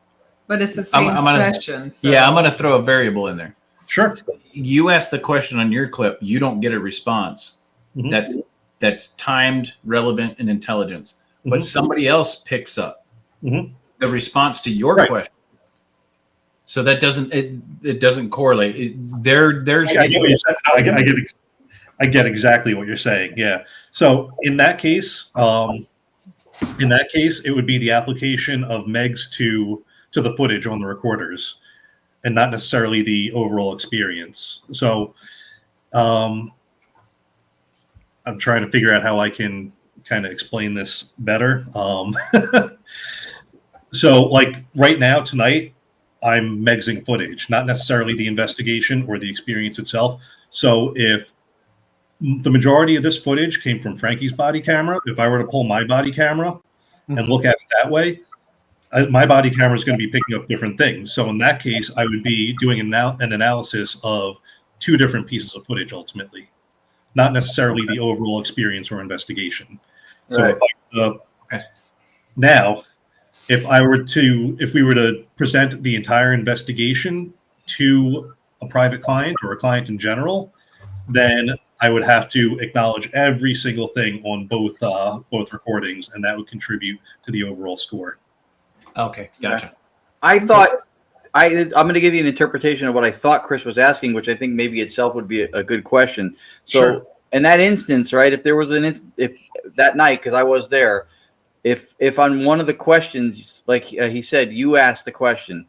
it's the same session. So. Yeah, I'm going to throw a variable in there. Sure. You ask the question on your clip, you don't get a response. Mm-hmm. That's timed, relevant, and intelligence. But somebody else picks up the response to your question. So that doesn't it doesn't correlate. There's I get what you're saying. I get exactly what you're saying. Yeah. So in that case, it would be the application of MEGS to the footage on the recorders, and not necessarily the overall experience. So I'm trying to figure out how I can kind of explain this better. So like right now, tonight, I'm MEGSing footage, not necessarily the investigation or the experience itself. So if the majority of this footage came from Frankie's body camera, if I were to pull my body camera and look at it that way, my body camera is going to be picking up different things. So in that case, I would be doing an analysis of two different pieces of footage ultimately, not necessarily the overall experience or investigation. So Right. now, if we were to present the entire investigation to a private client or a client in general, then I would have to acknowledge every single thing on both recordings, and that would contribute to the overall score. Okay, gotcha. I thought I'm going to give you an interpretation of what I thought Chris was asking, which I think maybe itself would be a good question. So Sure. In that instance, right, if there was if that night, because I was there, if on one of the questions, like he said, you asked the question,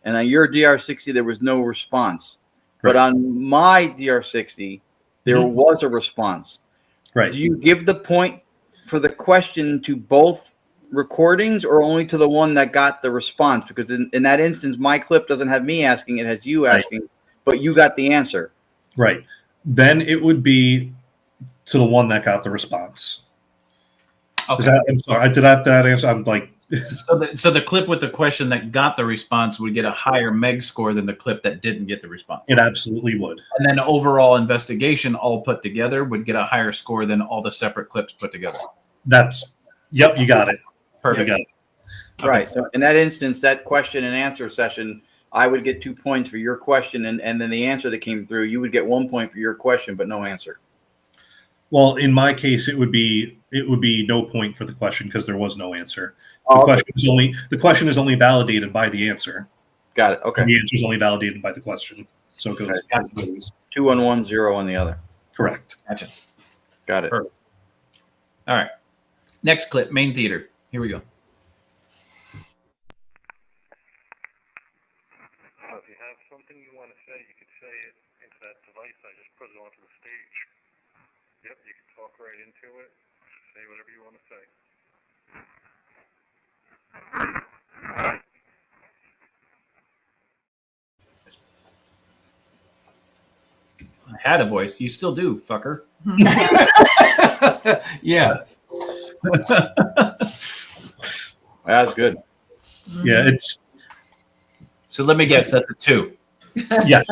and on your DR60 there was no response, Right. but on my DR60 there was a response. Right. Do you give the point for the question to both recordings or only to the one that got the response? Because in that instance, my clip doesn't have me asking, it has you asking, but you got the answer. Right. Then it would be to the one that got the response. Okay. I'm sorry. Did that answer? I'm like. So the clip with the question that got the response would get a higher MEG score than the clip that didn't get the response. It absolutely would. And then overall investigation all put together would get a higher score than all the separate clips put together. Yep, you got it. Perfect. You got it. Right. So in that instance, that question and answer session, I would get 2 points for your question, and then the answer that came through, you would get 1 point for your question, but no answer. Well, in my case, it would be no point for the question because there was no answer. The question is only validated by the answer. Got it. Okay. And the answer is only validated by the question. So it goes. Right. 2 on one, 0 on the other. Correct. Gotcha. Got it. Perfect. All right. Next clip, main theater. Here we go. If you have something you want to say, you could say it into that device. I just put it onto the stage. Yep, you can talk right into it. Say whatever you want to say. I had a voice. You still do, fucker. Yeah. That's good. Yeah, it's. So let me guess. That's a 2. Yes.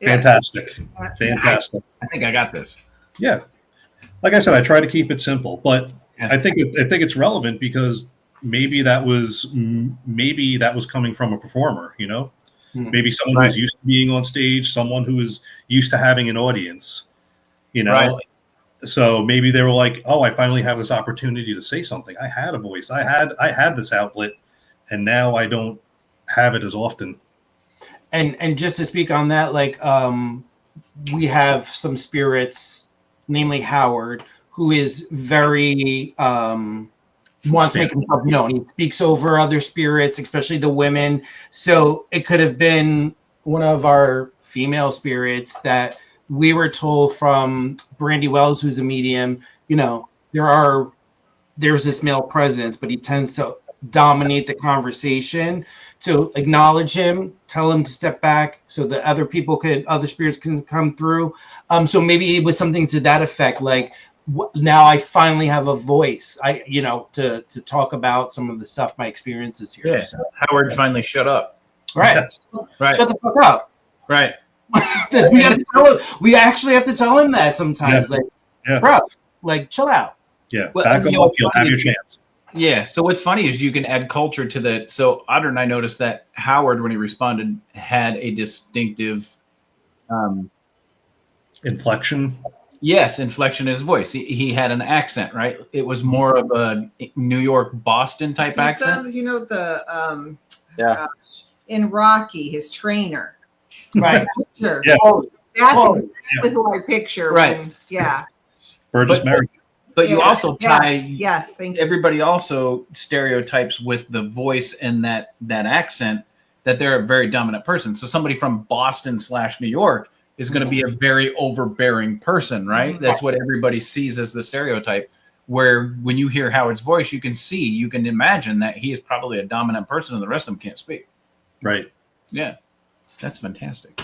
Fantastic. Fantastic. I think I got this. Yeah. Like I said, I try to keep it simple, but I think it's relevant because maybe that was coming from a performer, you know? Maybe someone who's used to being on stage, someone who is used to having an audience, you know? Right. So maybe they were like, "Oh, I finally have this opportunity to say something. I had a voice. I had this outlet, and now I don't have it as often." And just to speak on that, like we have some spirits, namely Howard, who is very wants to make himself known. He speaks over other spirits, especially the women. So it could have been one of our female spirits that we were told from Brandy Wells, who's a medium, you know, there's this male presence, but he tends to dominate the conversation. To acknowledge him, tell him to step back so that other spirits can come through. So maybe it was something to that effect, like now I finally have a voice, to talk about some of the stuff, my experiences here. Yeah. So. Howard finally shut up. Right. Right. Shut the fuck up. Right. We gotta tell him. We actually have to tell him that sometimes. Yeah. Bro, like chill out. Yeah. Well, Back off. You'll have your chance. Yeah. So what's funny is you can add culture to that. So Otter and I noticed that Howard, when he responded, had a distinctive inflection. Yes, inflection in his voice. He had an accent, right? It was more of a New York, Boston type accent. Sounds, the in Rocky, his trainer. Right. Sure. Yeah. That's exactly who I picture. Right. Yeah. Burgess Meredith. But you also tie yes, thank you. everybody also stereotypes with the voice and that accent that they're a very dominant person. So somebody from Boston/New York is going to be a very overbearing person, right? That's what everybody sees as the stereotype. Where when you hear Howard's voice, you can imagine that he is probably a dominant person and the rest of them can't speak. Right. Yeah. That's fantastic.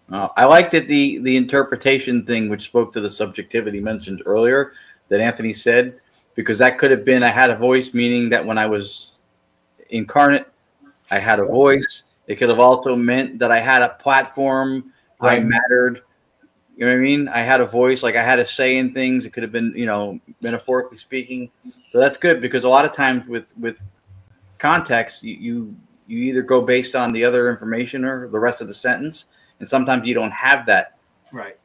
I like that the interpretation thing, which spoke to the subjectivity mentioned earlier, that Anthony said, because that could have been I had a voice, meaning that when I was incarnate, I had a voice. It could have also meant that I had a platform, I mattered. You know what I mean? I had a voice, like I had a say in things. It could have been, metaphorically speaking. So that's good, because a lot of times with context, you either go based on the other information or the rest of the sentence, and sometimes you don't have that. Right.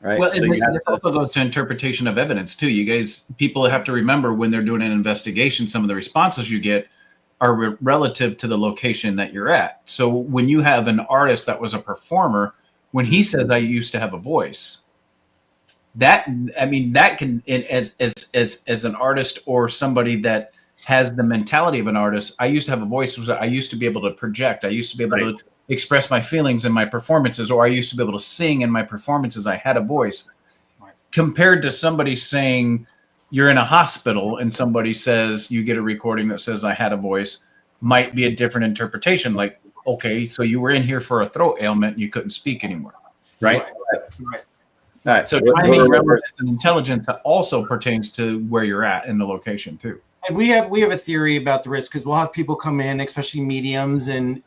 Right. Well, So and this also goes to interpretation of evidence too. People have to remember when they're doing an investigation, some of the responses you get are relative to the location that you're at. So when you have an artist that was a performer, when he says, "I used to have a voice," that can, as an artist or somebody that has the mentality of an artist, I used to have a voice. I used to be able to project. I used to be able to express my feelings in my performances, or I used to be able to sing in my performances. I had a voice. Compared to somebody saying you're in a hospital and somebody says, you get a recording that says I had a voice, might be a different interpretation. Like, okay, so you were in here for a throat ailment and you couldn't speak anymore. Right. Right. All right. So timing, remembrance, and intelligence also pertains to where you're at in the location too. And we have a theory about the risk, because we'll have people come in, especially mediums, and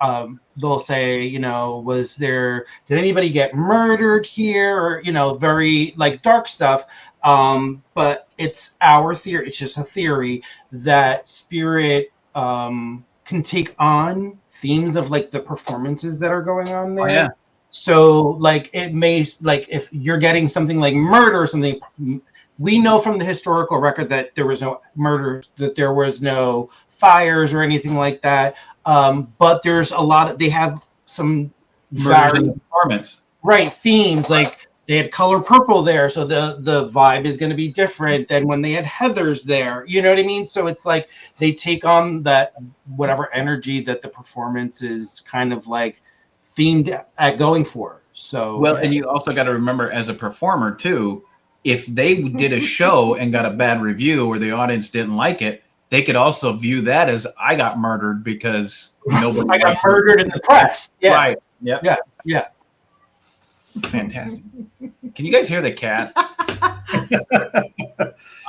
they'll say, did anybody get murdered here, or very like dark stuff. But it's our theory. It's just a theory that spirit can take on themes of like the performances that are going on there. Oh, yeah. So like it may, like if you're getting something like murder or something, we know from the historical record that there was no murder, that there was no fires or anything like that. But there's they have some performance. Right, themes, like they had color purple there, so the vibe is going to be different than when they had heathers there. You know what I mean? So it's like they take on that whatever energy that the performance is kind of like themed at going for. So and you also got to remember, as a performer too, if they did a show and got a bad review or the audience didn't like it, they could also view that as I got murdered because nobody. I got murdered in the press. Yeah. Right. Yep. Yeah. Yeah. Fantastic. Can you guys hear the cat?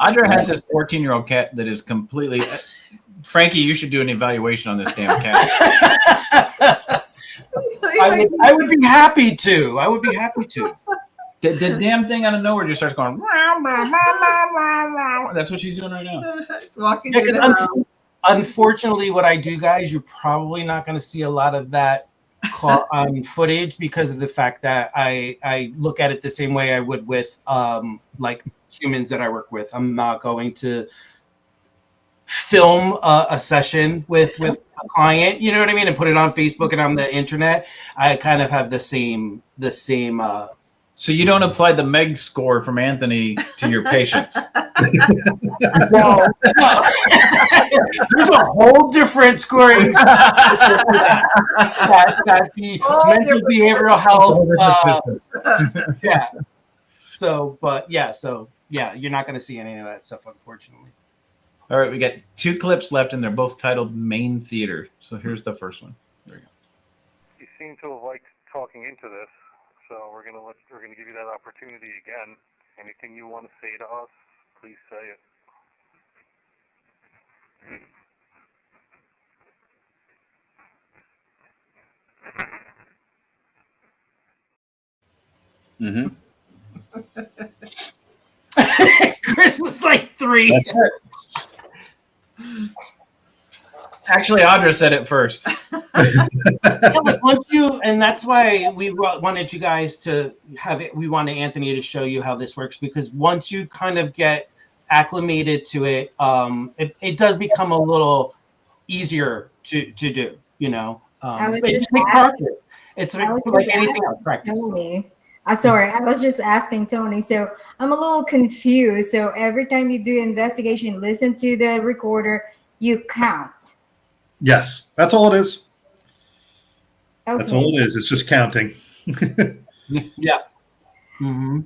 Audra has this 14-year-old cat that is completely. Frankie, you should do an evaluation on this damn cat. I would be happy to. I would be happy to. The damn thing out of nowhere just starts going. Rah, rah, rah, rah, rah. That's what she's doing right now. It's walking. Unfortunately, what I do, guys, you're probably not going to see a lot of that footage, because of the fact that I look at it the same way I would with like humans that I work with. I'm not going to film a session with a client, you know what I mean, and put it on Facebook and on the internet. I kind of have the same. So you don't apply the MEGS score from Anthony to your patients. No. There's a whole different scoring that the mental behavioral health. Yeah. So you're not going to see any of that stuff, unfortunately. All right, we got 2 clips left, and they're both titled Main Theater. So here's the first one. There you go. You seem to have liked talking into this. So we're gonna give you that opportunity again. Anything you want to say to us, please say it. Chris is like 3. That's it. Actually, Audra said it first. And that's why we wanted you guys to have it. We wanted Anthony to show you how this works, because once you kind of get acclimated to it, it does become a little easier to do, was It's just like asking- practice. It's I was like just anything else, asking practice. Tony. Sorry, I was just asking Tony. So I'm a little confused. So every time you do investigation, listen to the recorder, you count. Yes, that's all it is. Okay. That's all it is. It's just counting. Yeah. Mm-hmm.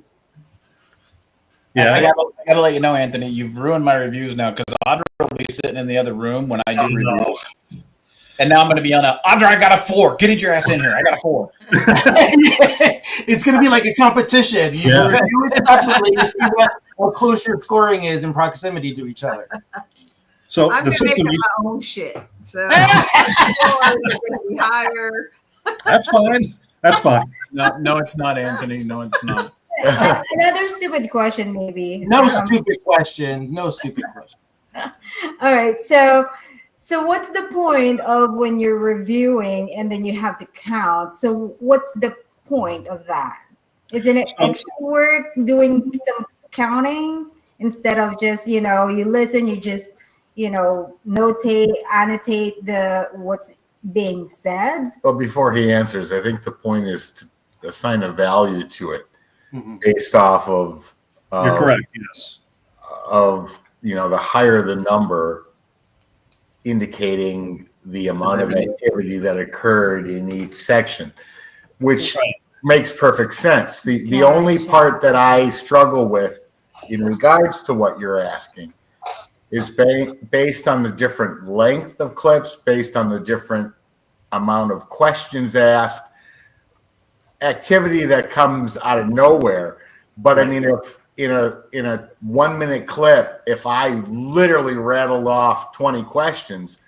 Yeah. I gotta let you know, Anthony, you've ruined my reviews now because Audra will be sitting in the other room when I do reviews. No. And now I'm going to be on Audra, I got a 4. Get your ass in here. I got a 4. It's going to be like a competition. You review it separately and see how close your scoring is in proximity to each other. So I'm the gonna make system up you, my own shit. So scores are gonna be higher. that's fine. That's fine. No, it's not, Anthony. No, it's not. Another stupid question, maybe. No stupid questions. No stupid questions. All right. So what's the point of when you're reviewing and then you have to count? So what's the point of that? Isn't it extra work doing some counting instead of just, you listen, you just, annotate what's being said? But before he answers, I think the point is to assign a value to it based off of. You're correct. Yes. Of the higher the number, indicating the amount of activity that occurred in each section, which makes perfect sense. The only part that I struggle with in regards to what you're asking is based on the different length of clips, based on the different amount of questions asked, activity that comes out of nowhere. But I mean, if in a 1 minute clip, if I literally rattled off 20 questions,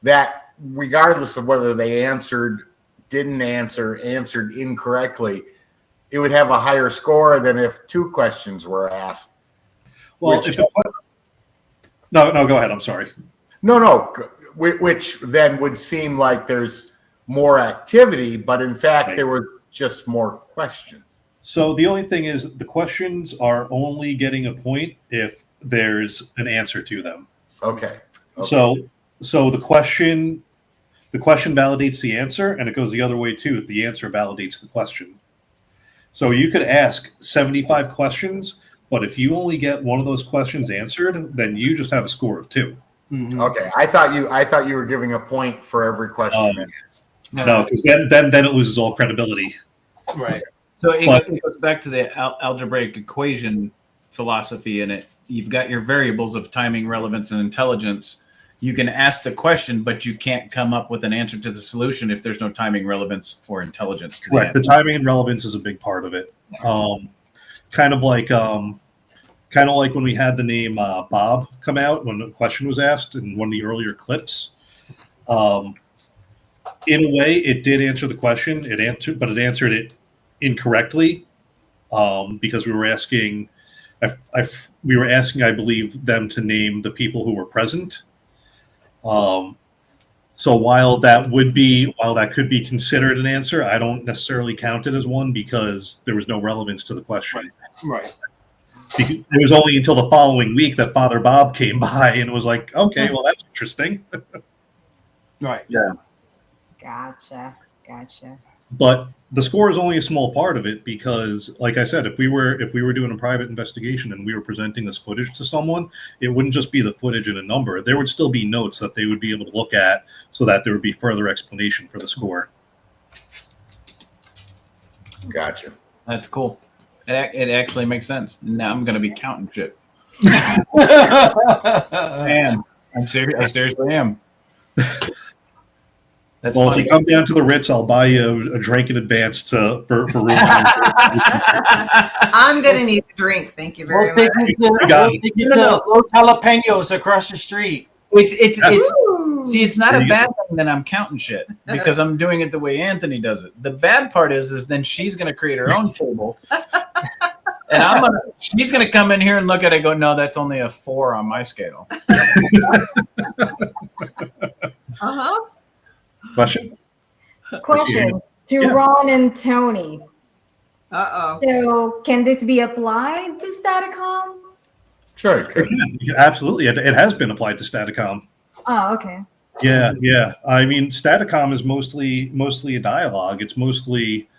that regardless of whether they answered, didn't answer, answered incorrectly, it would have a higher score than if 2 questions were asked. Well, no, go ahead. I'm sorry. No, which then would seem like there's more activity, but in fact, there were just more questions. So the only thing is the questions are only getting a point if there's an answer to them. Okay. So the question validates the answer, and it goes the other way too. The answer validates the question. So you could ask 75 questions, but if you only get one of those questions answered, then you just have a score of 2. Mm-hmm. Okay, I thought you were giving a point for every question. No, because then it loses all credibility. Right. So it goes back to the algebraic equation philosophy in it. You've got your variables of timing, relevance, and intelligence. You can ask the question, but you can't come up with an answer to the solution if there's no timing, relevance, or intelligence to the answer. The timing and relevance is a big part of it. Kind of like when we had the name Bob come out when the question was asked in one of the earlier clips. In a way, it did answer the question. It answered it incorrectly because we were asking. I believe, them to name the people who were present. So while that could be considered an answer, I don't necessarily count it as one because there was no relevance to the question. Right. It was only until the following week that Father Bob came by and was like, "Okay, well, that's interesting." Right. Yeah. Gotcha. But the score is only a small part of it because, like I said, if we were doing a private investigation and we were presenting this footage to someone, it wouldn't just be the footage and a number. There would still be notes that they would be able to look at so that there would be further explanation for the score. Gotcha. That's cool. It actually makes sense. Now I'm going to be counting shit. Man, I'm serious. I seriously am. That's well, funny. if you come down to the Ritz, I'll buy you a drink in advance for room. I'm gonna need a drink. Thank you very much. We'll take you to Los Jalapenos across the street. It's not a bad thing that I'm counting shit because I'm doing it the way Anthony does it. The bad part is then she's going to create her own table, and she's going to come in here and look at it and go, "No, that's only a 4 on my scale." Question to Ron and Tony. Uh-oh. So can this be applied to Staticom? Sure. Absolutely. It has been applied to Staticom. Oh, okay. Yeah. I mean, Staticom is mostly a dialogue. It's mostly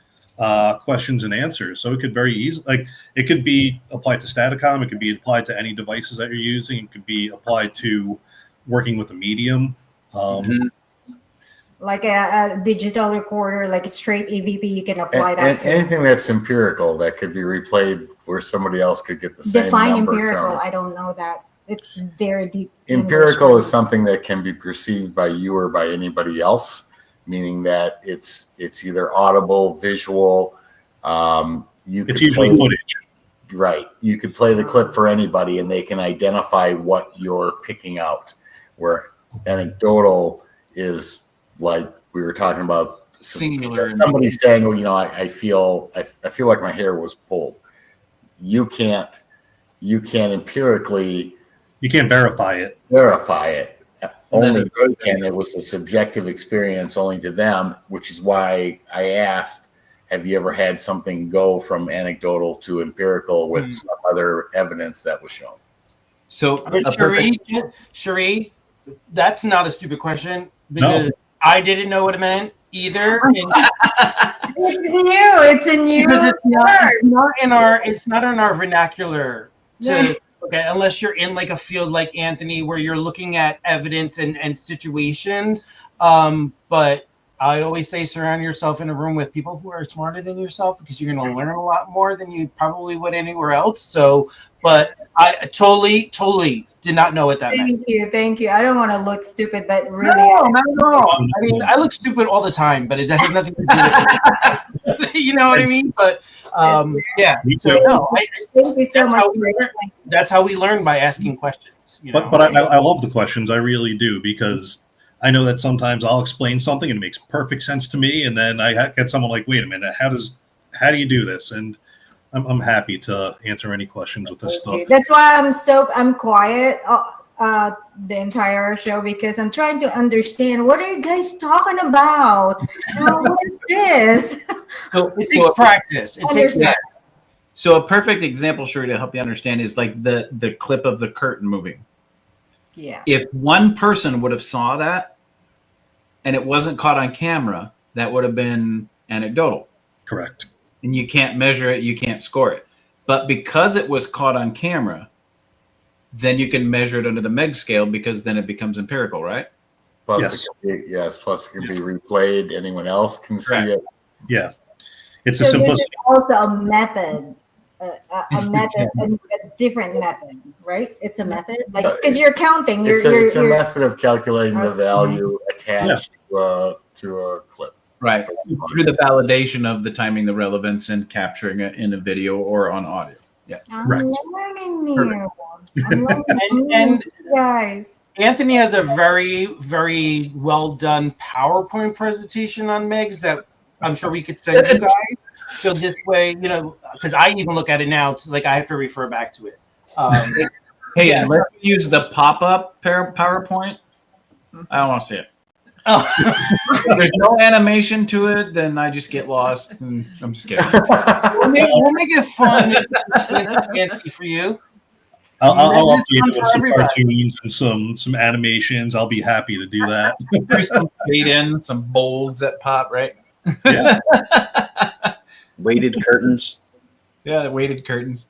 questions and answers. So it could very easily, like, it could be applied to Staticom. It could be applied to any devices that you're using. It could be applied to working with a medium. Like a digital recorder, like a straight EVP, you can apply that to. Anything that's empirical that could be replayed where somebody else could get the same Define number empirical. count. I don't know that. It's very deep. Empirical English. is something that can be perceived by you or by anybody else, meaning that it's either audible, visual. It's usually footage. Right. You could play the clip for anybody and they can identify what you're picking out. Where anecdotal is like we were talking about, singular. Somebody saying, "Well, you know, I feel like my hair was pulled." You can't empirically. You can't verify it. Only they can. It was a subjective experience only to them, which is why I asked, have you ever had something go from anecdotal to empirical with some other evidence that was shown? So, Cherie, that's not a stupid question because I didn't know what it meant either. It's new. It's a new because word. it's not in our vernacular to okay, unless you're in like a field like Anthony where you're looking at evidence and situations. But I always say surround yourself in a room with people who are smarter than yourself because you're going to learn a lot more than you probably would anywhere else. So, but I totally did not know what that meant. Thank you. I don't want to look stupid, but really. No, not at all. I mean, I look stupid all the time, but it has nothing to do with it. You know what I mean? But yeah. So no, thank you so much. That's how we learn by asking questions. You know? But I love the questions. I really do, because I know that sometimes I'll explain something and it makes perfect sense to me, and then I get someone like, "Wait a minute, how do you do this?" And I'm happy to answer any questions with this stuff. That's why I'm quiet the entire show, because I'm trying to understand what are you guys talking about. What is this? So it takes practice. It takes that. So a perfect example, sure, to help you understand is like the clip of the curtain moving. Yeah. If one person would have saw that and it wasn't caught on camera, that would have been anecdotal. Correct. And you can't measure it, you can't score it. But because it was caught on camera, then you can measure it under the MEGS scale, because then it becomes empirical, right? Plus, plus it can be replayed. Anyone else can see it. Yeah. It's so a simple. This is also a method. A different method, right? It's a method, like because you're counting. It's a method of calculating the value attached to a clip. Right, through the validation of the timing, the relevance, and capturing it in a video or on audio. Yeah, I'm learning here. I'm learning and guys. Anthony has a very, very well done PowerPoint presentation on MEGS that I'm sure we could send you guys. So this way, you know, because I even look at it now, it's like I have to refer back to it. Hey, and let's use the pop-up PowerPoint. I don't want to see it. If there's no animation to it, then I just get lost, and I'm just kidding. We'll make it fun for you. I'll update it with some cartoons and some animations. I'll be happy to do that. There's some fade in, some bolds that pop, right? Yeah. Weighted curtains. Yeah, the weighted curtains.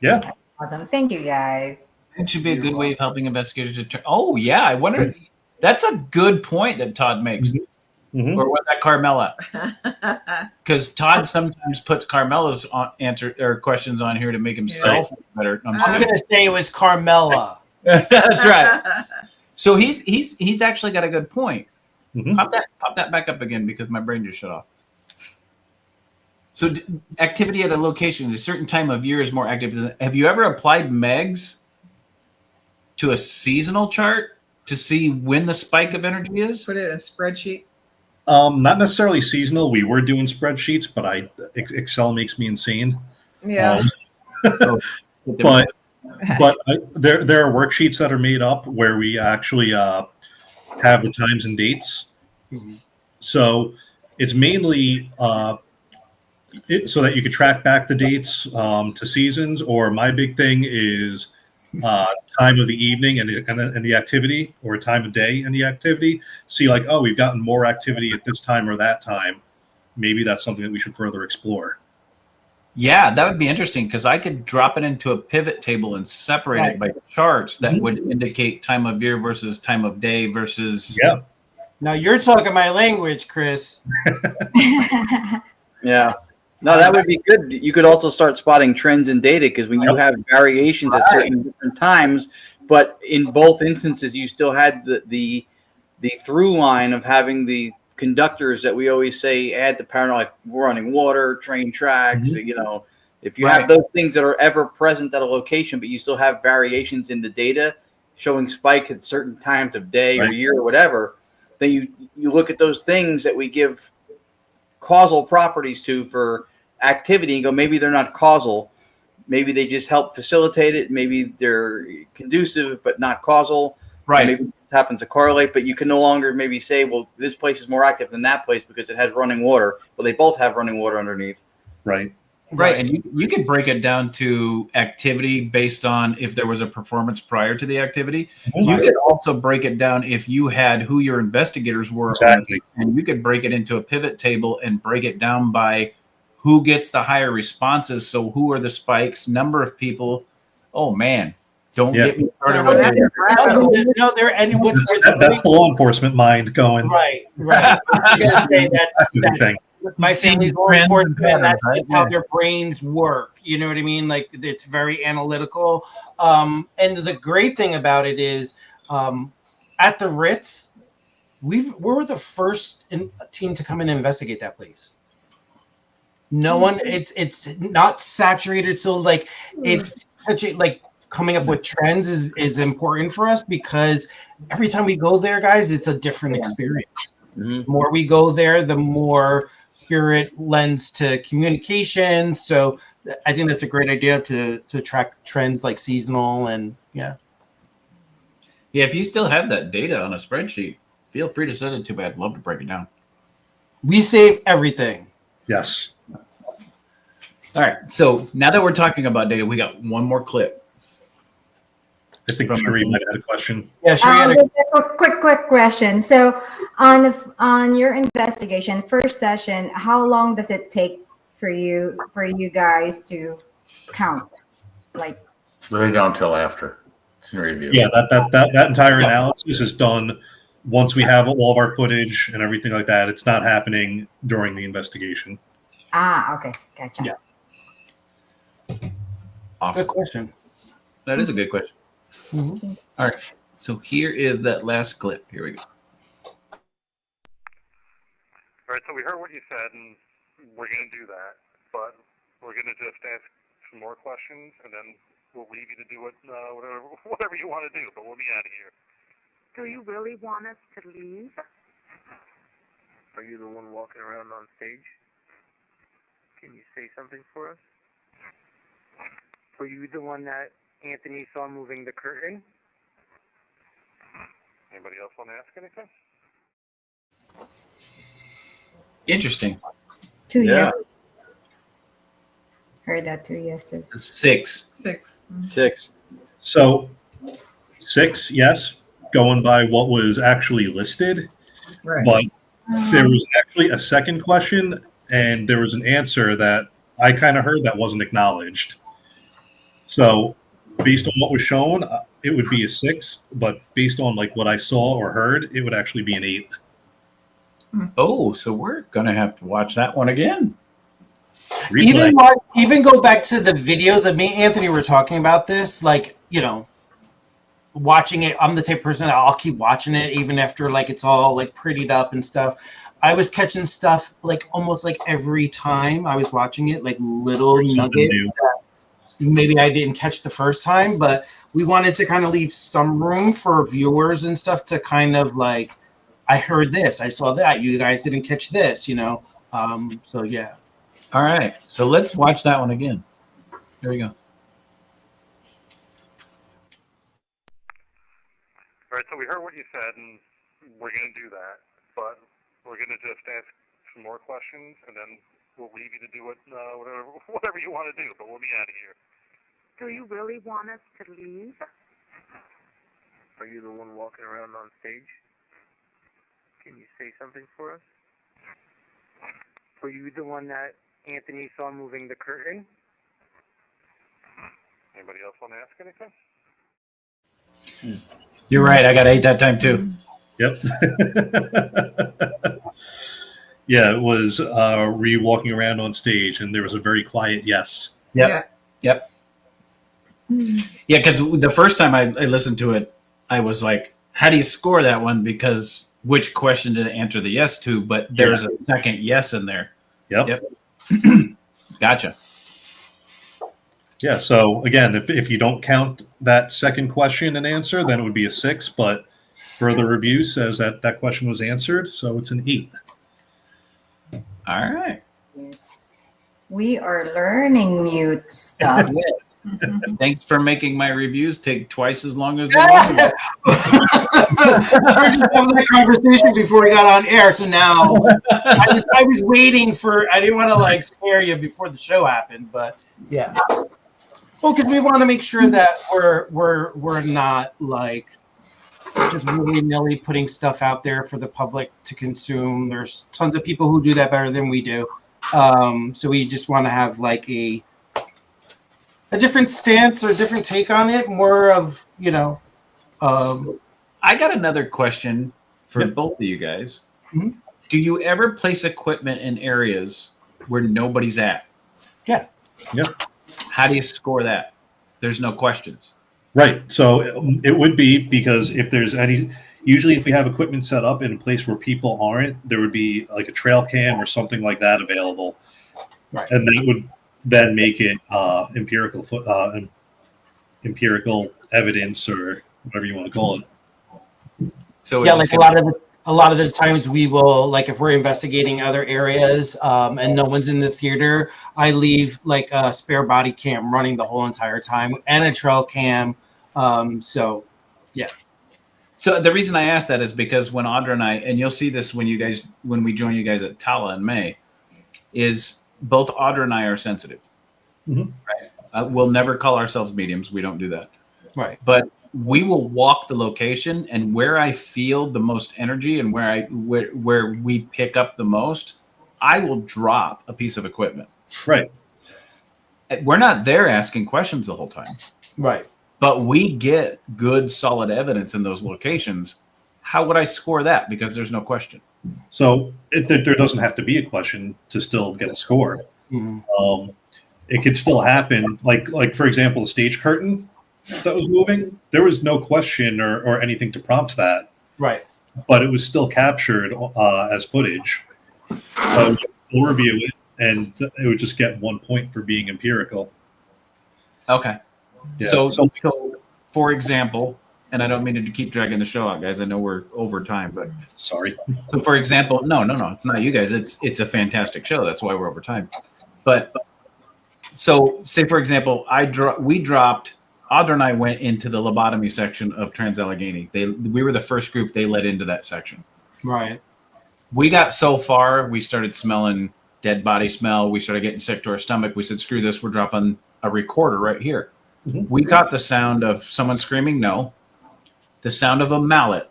Yeah. Awesome. Thank you, guys. It should be a good way of helping investigators determine. Oh, yeah. I wonder. That's a good point that Todd makes. Mm-hmm. Or was that Carmela? Because Todd sometimes puts Carmela's questions on here to make himself better. I'm going to say it was Carmela. That's right. So he's actually got a good point. Mm-hmm. Pop that back up again, because my brain just shut off. So activity at a location at a certain time of year is more active. Have you ever applied MEGS to a seasonal chart to see when the spike of energy is? Put it in a spreadsheet. Not necessarily seasonal. We were doing spreadsheets, but Excel makes me insane. Yeah. But there are worksheets that are made up where we actually have the times and dates. Mm-hmm. So it's mainly so that you could track back the dates to seasons. Or my big thing is time of the evening and the activity, or time of day and the activity. See, like, oh, we've gotten more activity at this time or that time. Maybe that's something that we should further explore. Yeah, that would be interesting because I could drop it into a pivot table and separate it by charts that would indicate time of year versus time of day versus. Yeah. Now you're talking my language, Chris. Yeah. No, that would be good. You could also start spotting trends in data because when you have variations at certain different times, but in both instances, you still had the through line of having the conductors that we always say add to paranormal, like running water, train tracks. You know, if you have those things that are ever present at a location, but you still have variations in the data showing spikes at certain times of day or year or whatever, then you look at those things that we give causal properties to for activity and go, maybe they're not causal, maybe they just help facilitate it, maybe they're conducive but not causal, maybe it happens to correlate, but you can no longer maybe say, well, this place is more active than that place because it has running water. Well, they both have running water underneath. Right, and you could break it down to activity based on if there was a performance prior to the activity. You could also break it down if you had who your investigators were, and you could break it into a pivot table and break it down by who gets the higher responses. So who are the spikes, number of people. Oh man, don't get me started with that's the law enforcement mind going. Right. I was gonna say that's my family's law enforcement, and that's just how their brains work. You know what I mean? Like, it's very analytical. And the great thing about it is, at the Ritz, we were the first team to come and investigate that place. No one, it's not saturated, so like it's like coming up with trends is important for us, because every time we go there, guys, it's a different experience. The more we go there, the more spirit lends to communication. So I think that's a great idea to track trends like seasonal and if you still have that data on a spreadsheet, feel free to send it to me. I'd love to break it down. We save everything. Yes. All right. So now that we're talking about data, we got one more clip. I think Sheree might have a question. Yeah, Sheree had a quick question. So on your investigation, first session, how long does it take for you guys to count? Like, really don't until after it's in review. Yeah, that entire analysis is done once we have all of our footage and everything like that. It's not happening during the investigation. Okay, gotcha. Yeah. Awesome. Good question. That is a good question. All right. So here is that last clip. Here we go. All right, so we heard what you said, and we're going to do that, but we're going to just ask some more questions, and then we'll leave you to do whatever you want to do, but we'll be out of here. Do you really want us to leave? Are you the one walking around on stage? Can you say something for us? Were you the one that Anthony saw moving the curtain? Anybody else want to ask anything? Interesting. 2 years. Heard that 2 yeses. 6. 6. 6. So 6, yes, going by what was actually listed. Right. But there was actually a second question, and there was an answer that I kind of heard that wasn't acknowledged. So based on what was shown, it would be a 6, but based on like what I saw or heard, it would actually be an 8. Oh, so we're gonna have to watch that one again. Even go back to the videos of me and Anthony were talking about this, like, you know, watching it. I'm the type of person that I'll keep watching it even after like it's all like prettied up and stuff. I was catching stuff like almost like every time I was watching it, like little nuggets that maybe I didn't catch the first time, but we wanted to kind of leave some room for viewers and stuff to kind of like, I heard this, I saw that, you guys didn't catch this, you know? So yeah. All right, so let's watch that one again. Here we go. All right, so we heard what you said, and we're going to do that, but we're going to just ask some more questions, and then we'll leave you to do whatever you want to do, but we'll be out of here. Do you really want us to leave? Are you the one walking around on stage? Can you say something for us? Were you the one that Anthony saw moving the curtain? Anybody else want to ask anything? You're right. I got 8 that time too. Yep. Yeah, it was were you walking around on stage and there was a very quiet yes. Yep. Yep. Yeah, because the first time I listened to it, I was like, how do you score that one? Because which question did it answer the yes to? But there's a second yes in there. Yep. Gotcha. Yeah, so again, if you don't count that second question and answer, then it would be a 6, but further review says that that question was answered, so it's an 8. All right. We are learning new stuff. Thanks for making my reviews take twice as long as the We were just having that conversation before we got on air, so now I was waiting for. I didn't want to like scare you before the show happened, but yeah. Well, because we want to make sure that we're not like just willy-nilly putting stuff out there for the public to consume. There's tons of people who do that better than we do, so we just want to have like a different stance or different take on it, more of, you know. I got another question for both of you guys. Mm-hmm. Do you ever place equipment in areas where nobody's at? Yeah. Yeah. How do you score that? There's no questions. Right. So it would be because if there's any, usually if we have equipment set up in a place where people aren't, there would be like a trail cam or something like that available. Right. And that would then make it empirical evidence or whatever you want to call it. So yeah, like a lot of the times we will, like if we're investigating other areas and no one's in the theater, I leave like a spare body cam running the whole entire time and a trail cam. So yeah. So the reason I asked that is because when Audra and I, and you'll see this when we join you guys at Tala in May, is both Audra and I are sensitive. Mm-hmm. Right? We'll never call ourselves mediums. We don't do that. Right. But we will walk the location, and where I feel the most energy and where we pick up the most, I will drop a piece of equipment. Right. We're not there asking questions the whole time. Right. But we get good, solid evidence in those locations. How would I score that? Because there's no question. So there doesn't have to be a question to still get a score. Mm-hmm. It could still happen. Like for example, the stage curtain that was moving, there was no question or anything to prompt that. Right. But it was still captured as footage. So we'll review it, and it would just get 1 point for being empirical. Okay. Yeah. So for example, and I don't mean to keep dragging the show out, guys. I know we're over time, but sorry. So for example, no, it's not you guys. It's a fantastic show. That's why we're over time. But so say for example, we dropped. Audra and I went into the lobotomy section of Trans-Allegheny. We were the first group they let into that section. Right. We got so far, we started smelling dead body smell. We started getting sick to our stomach. We said, screw this. We're dropping a recorder right here. Mm-hmm. We got the sound of someone screaming no, the sound of a mallet,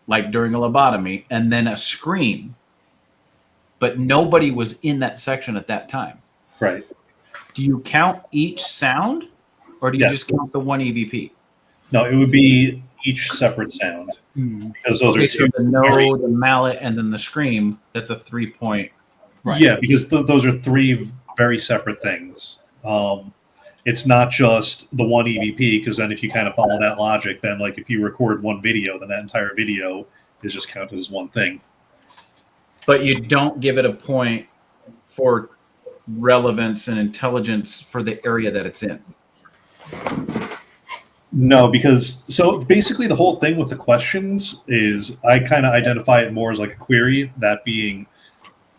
like during a lobotomy, and then a scream. But nobody was in that section at that time. Right. Do you count each sound? Or do you just count the one EVP? No, it would be each separate sound. Because those are so the no, the mallet, and then the scream, that's a 3-point. Right. Yeah, because those are 3 very separate things. It's not just the one EVP, because then if you kind of follow that logic, then like if you record one video, then that entire video is just counted as one thing. But you don't give it a point for relevance and intelligence for the area that it's in. No, because so basically the whole thing with the questions is I kind of identify it more as like a query, that being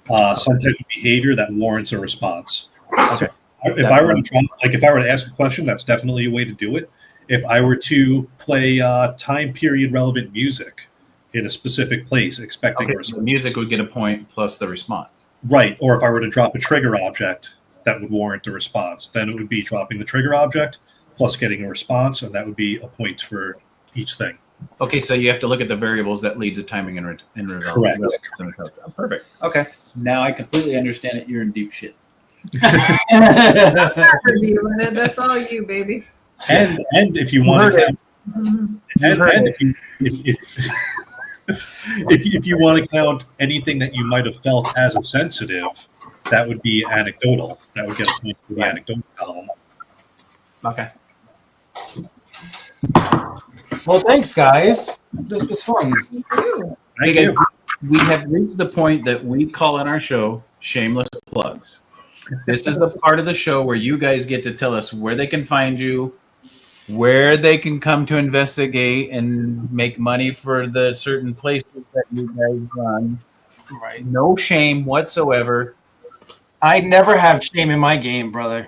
some type of behavior that warrants a response. Okay. If I were to ask a question, that's definitely a way to do it. If I were to play time period relevant music in a specific place, expecting a response, the music would get a point plus the response. Right. Or if I were to drop a trigger object, that would warrant a response. Then it would be dropping the trigger object plus getting a response, and that would be a point for each thing. Okay, so you have to look at the variables that lead to timing and result. Correct. Oh, perfect. Okay, now I completely understand it. You're in deep shit. That's all you, baby. And if you want to count, if you want to count anything that you might have felt as a sensitive, that would be anecdotal. That would get a point for the anecdotal column. Okay. Well, thanks, guys. This was fun. Hey guys, we have reached the point that we call in our show shameless plugs. This is the part of the show where you guys get to tell us where they can find you, where they can come to investigate and make money for the certain places that you guys run. Right. No shame whatsoever. I never have shame in my game, brother.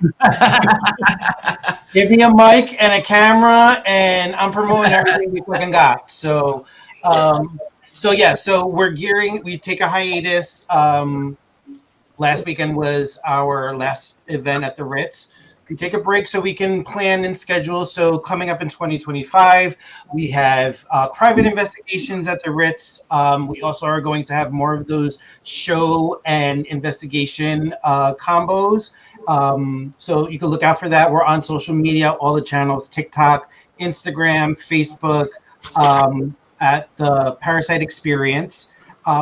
Give me a mic and a camera, and I'm promoting everything we fucking got. So we're gearing. We take a hiatus. Last weekend was our last event at the Ritz. We take a break so we can plan and schedule. So coming up in 2025, we have private investigations at the Ritz. We also are going to have more of those show and investigation combos. So you can look out for that. We're on social media, all the channels, TikTok, Instagram, Facebook, at the ParaSight Experience.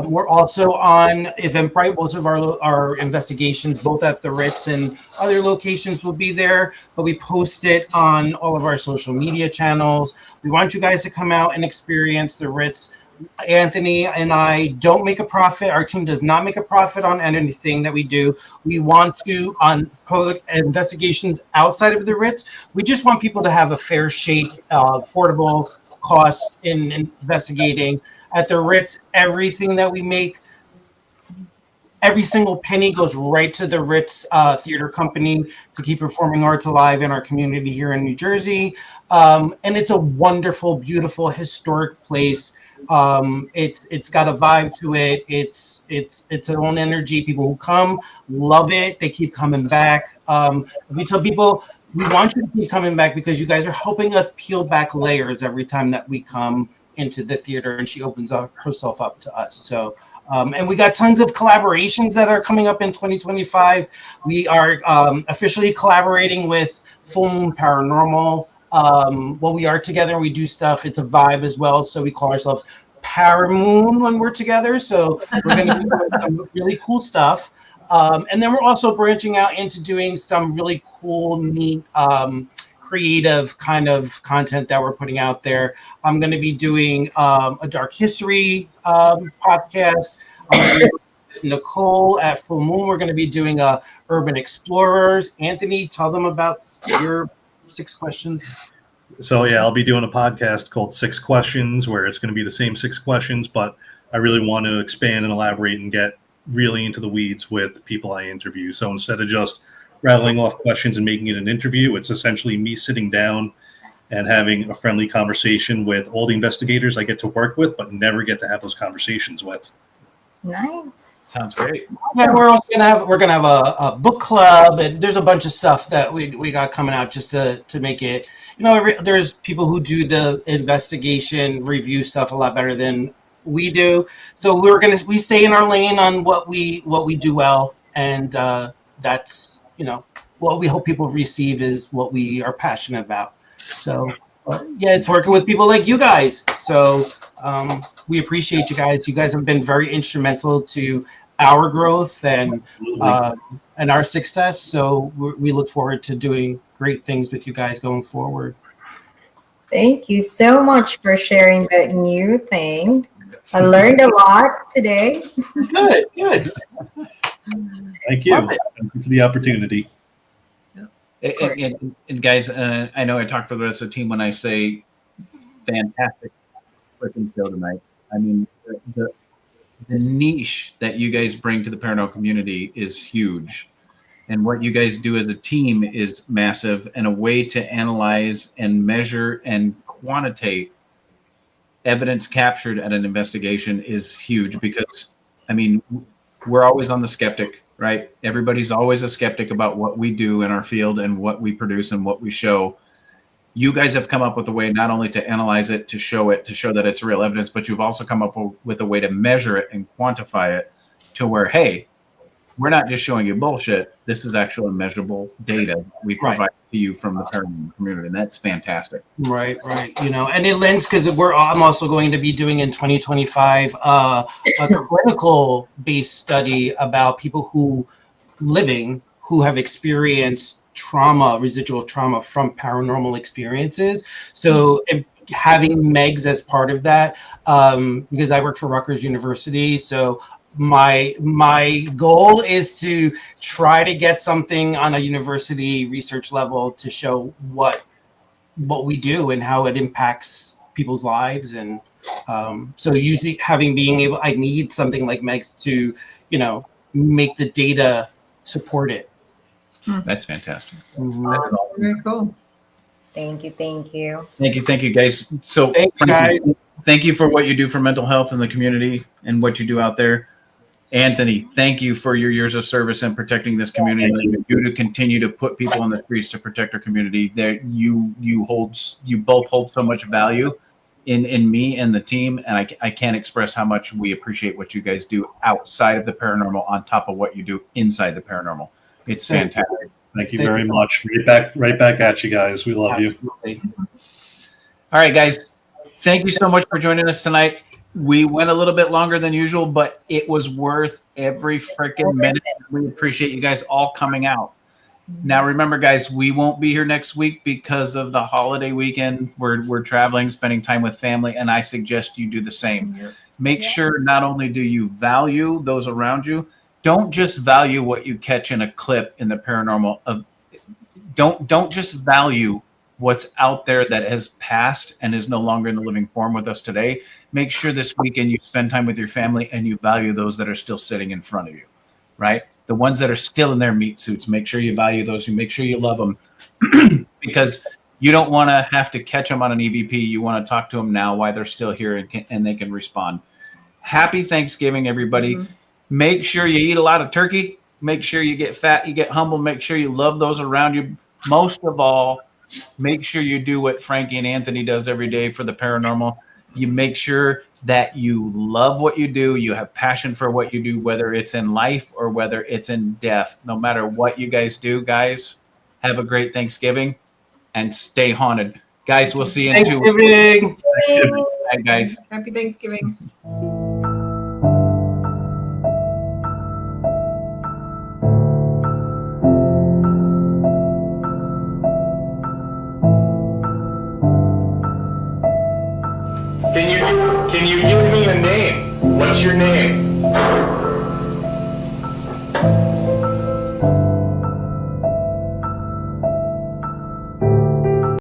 We're also on Eventbrite. Most of our investigations, both at the Ritz and other locations, will be there. But we post it on all of our social media channels. We want you guys to come out and experience the Ritz. Anthony and I don't make a profit. Our team does not make a profit on anything that we do. We want to, on public investigations outside of the Ritz, we just want people to have a fair shake, affordable cost in investigating. At the Ritz, everything that we make, every single penny goes right to the Ritz Theater Company to keep performing arts alive in our community here in New Jersey. And it's a wonderful, beautiful, historic place. It's got a vibe to it. It's its own energy. People who come love it. They keep coming back. We tell people, we want you to keep coming back because you guys are helping us peel back layers every time that we come into the theater and she opens herself up to us. So and we got tons of collaborations that are coming up in 2025. We are officially collaborating with Full Moon Paranormal. When we are together, we do stuff. It's a vibe as well. So we call ourselves Paramoon when we're together. So we're going to be doing some really cool stuff. And then we're also branching out into doing some really cool, neat, creative kind of content that we're putting out there. I'm going to be doing a dark history podcast. Nicole at Full Moon, we're going to be doing Urban Explorers. Anthony, tell them about your 6 questions. So yeah, I'll be doing a podcast called 6 Questions, where it's going to be the same 6 questions, but I really want to expand and elaborate and get really into the weeds with the people I interview. So instead of just rattling off questions and making it an interview, it's essentially me sitting down and having a friendly conversation with all the investigators I get to work with, but never get to have those conversations with. Nice. Sounds great. And we're gonna have a book club, and there's a bunch of stuff that we got coming out just to make it. There's people who do the investigation review stuff a lot better than we do. So we stay in our lane on what we do well, and that's what we hope people receive is what we are passionate about. So it's working with people like you guys. So we appreciate you guys. You guys have been very instrumental to our growth and our success. So we look forward to doing great things with you guys going forward. Thank you so much for sharing that new thing. I learned a lot today. Good. Thank you. Thank you for the opportunity. And guys, I know I talk for the rest of the team when I say fantastic freaking show tonight. I mean, the niche that you guys bring to the paranormal community is huge. And what you guys do as a team is massive, and a way to analyze and measure and quantitate evidence captured at an investigation is huge, because, I mean, we're always on the skeptic right? Everybody's always a skeptic about what we do in our field and what we produce and what we show. You guys have come up with a way not only to analyze it, to show that it's real evidence, but you've also come up with a way to measure it and quantify it to where, hey, we're not just showing you bullshit. This is actual measurable data we provide to you from the paranormal community, and that's fantastic. Right. You know, and it lends because I'm also going to be doing in 2025 a clinical-based study about people who have experienced trauma, residual trauma from paranormal experiences. So having MEGS as part of that, because I work for Rutgers University, so my goal is to try to get something on a university research level to show what we do and how it impacts people's lives. And so usually I need something like MEGS to, you know, make the data support it. That's fantastic. Awesome. Very cool. Thank you. Thank you, guys. So thank you for what you do for mental health in the community and what you do out there. Anthony, thank you for your years of service and protecting this community. You to continue to put people on the streets to protect our community. There, you both hold so much value in me and the team, and I can't express how much we appreciate what you guys do outside of the paranormal, on top of what you do inside the paranormal. It's fantastic. Thank you very much. Right back at you guys. We love you. All right, guys. Thank you so much for joining us tonight. We went a little bit longer than usual, but it was worth every freaking minute. We appreciate you guys all coming out. Now, remember, guys, we won't be here next week because of the holiday weekend. We're traveling, spending time with family, and I suggest you do the same. Make sure not only do you value those around you, don't just value what you catch in a clip in the paranormal. Don't just value what's out there that has passed and is no longer in the living form with us today. Make sure this weekend you spend time with your family and you value those that are still sitting in front of you, right? The ones that are still in their meat suits, make sure you value those. You make sure you love them because you don't want to have to catch them on an EVP. You want to talk to them now while they're still here and they can respond. Happy Thanksgiving, everybody. Make sure you eat a lot of turkey. Make sure you get fat, you get humble. Make sure you love those around you. Most of all, make sure you do what Frankie and Anthony does every day for the paranormal. You make sure that you love what you do. You have passion for what you do, whether it's in life or whether it's in death. No matter what you guys do, guys, have a great Thanksgiving and stay haunted. Guys, we'll see you in 2 weeks. Thanksgiving. Bye, guys. Happy Thanksgiving. Can you give me a name? What's your name?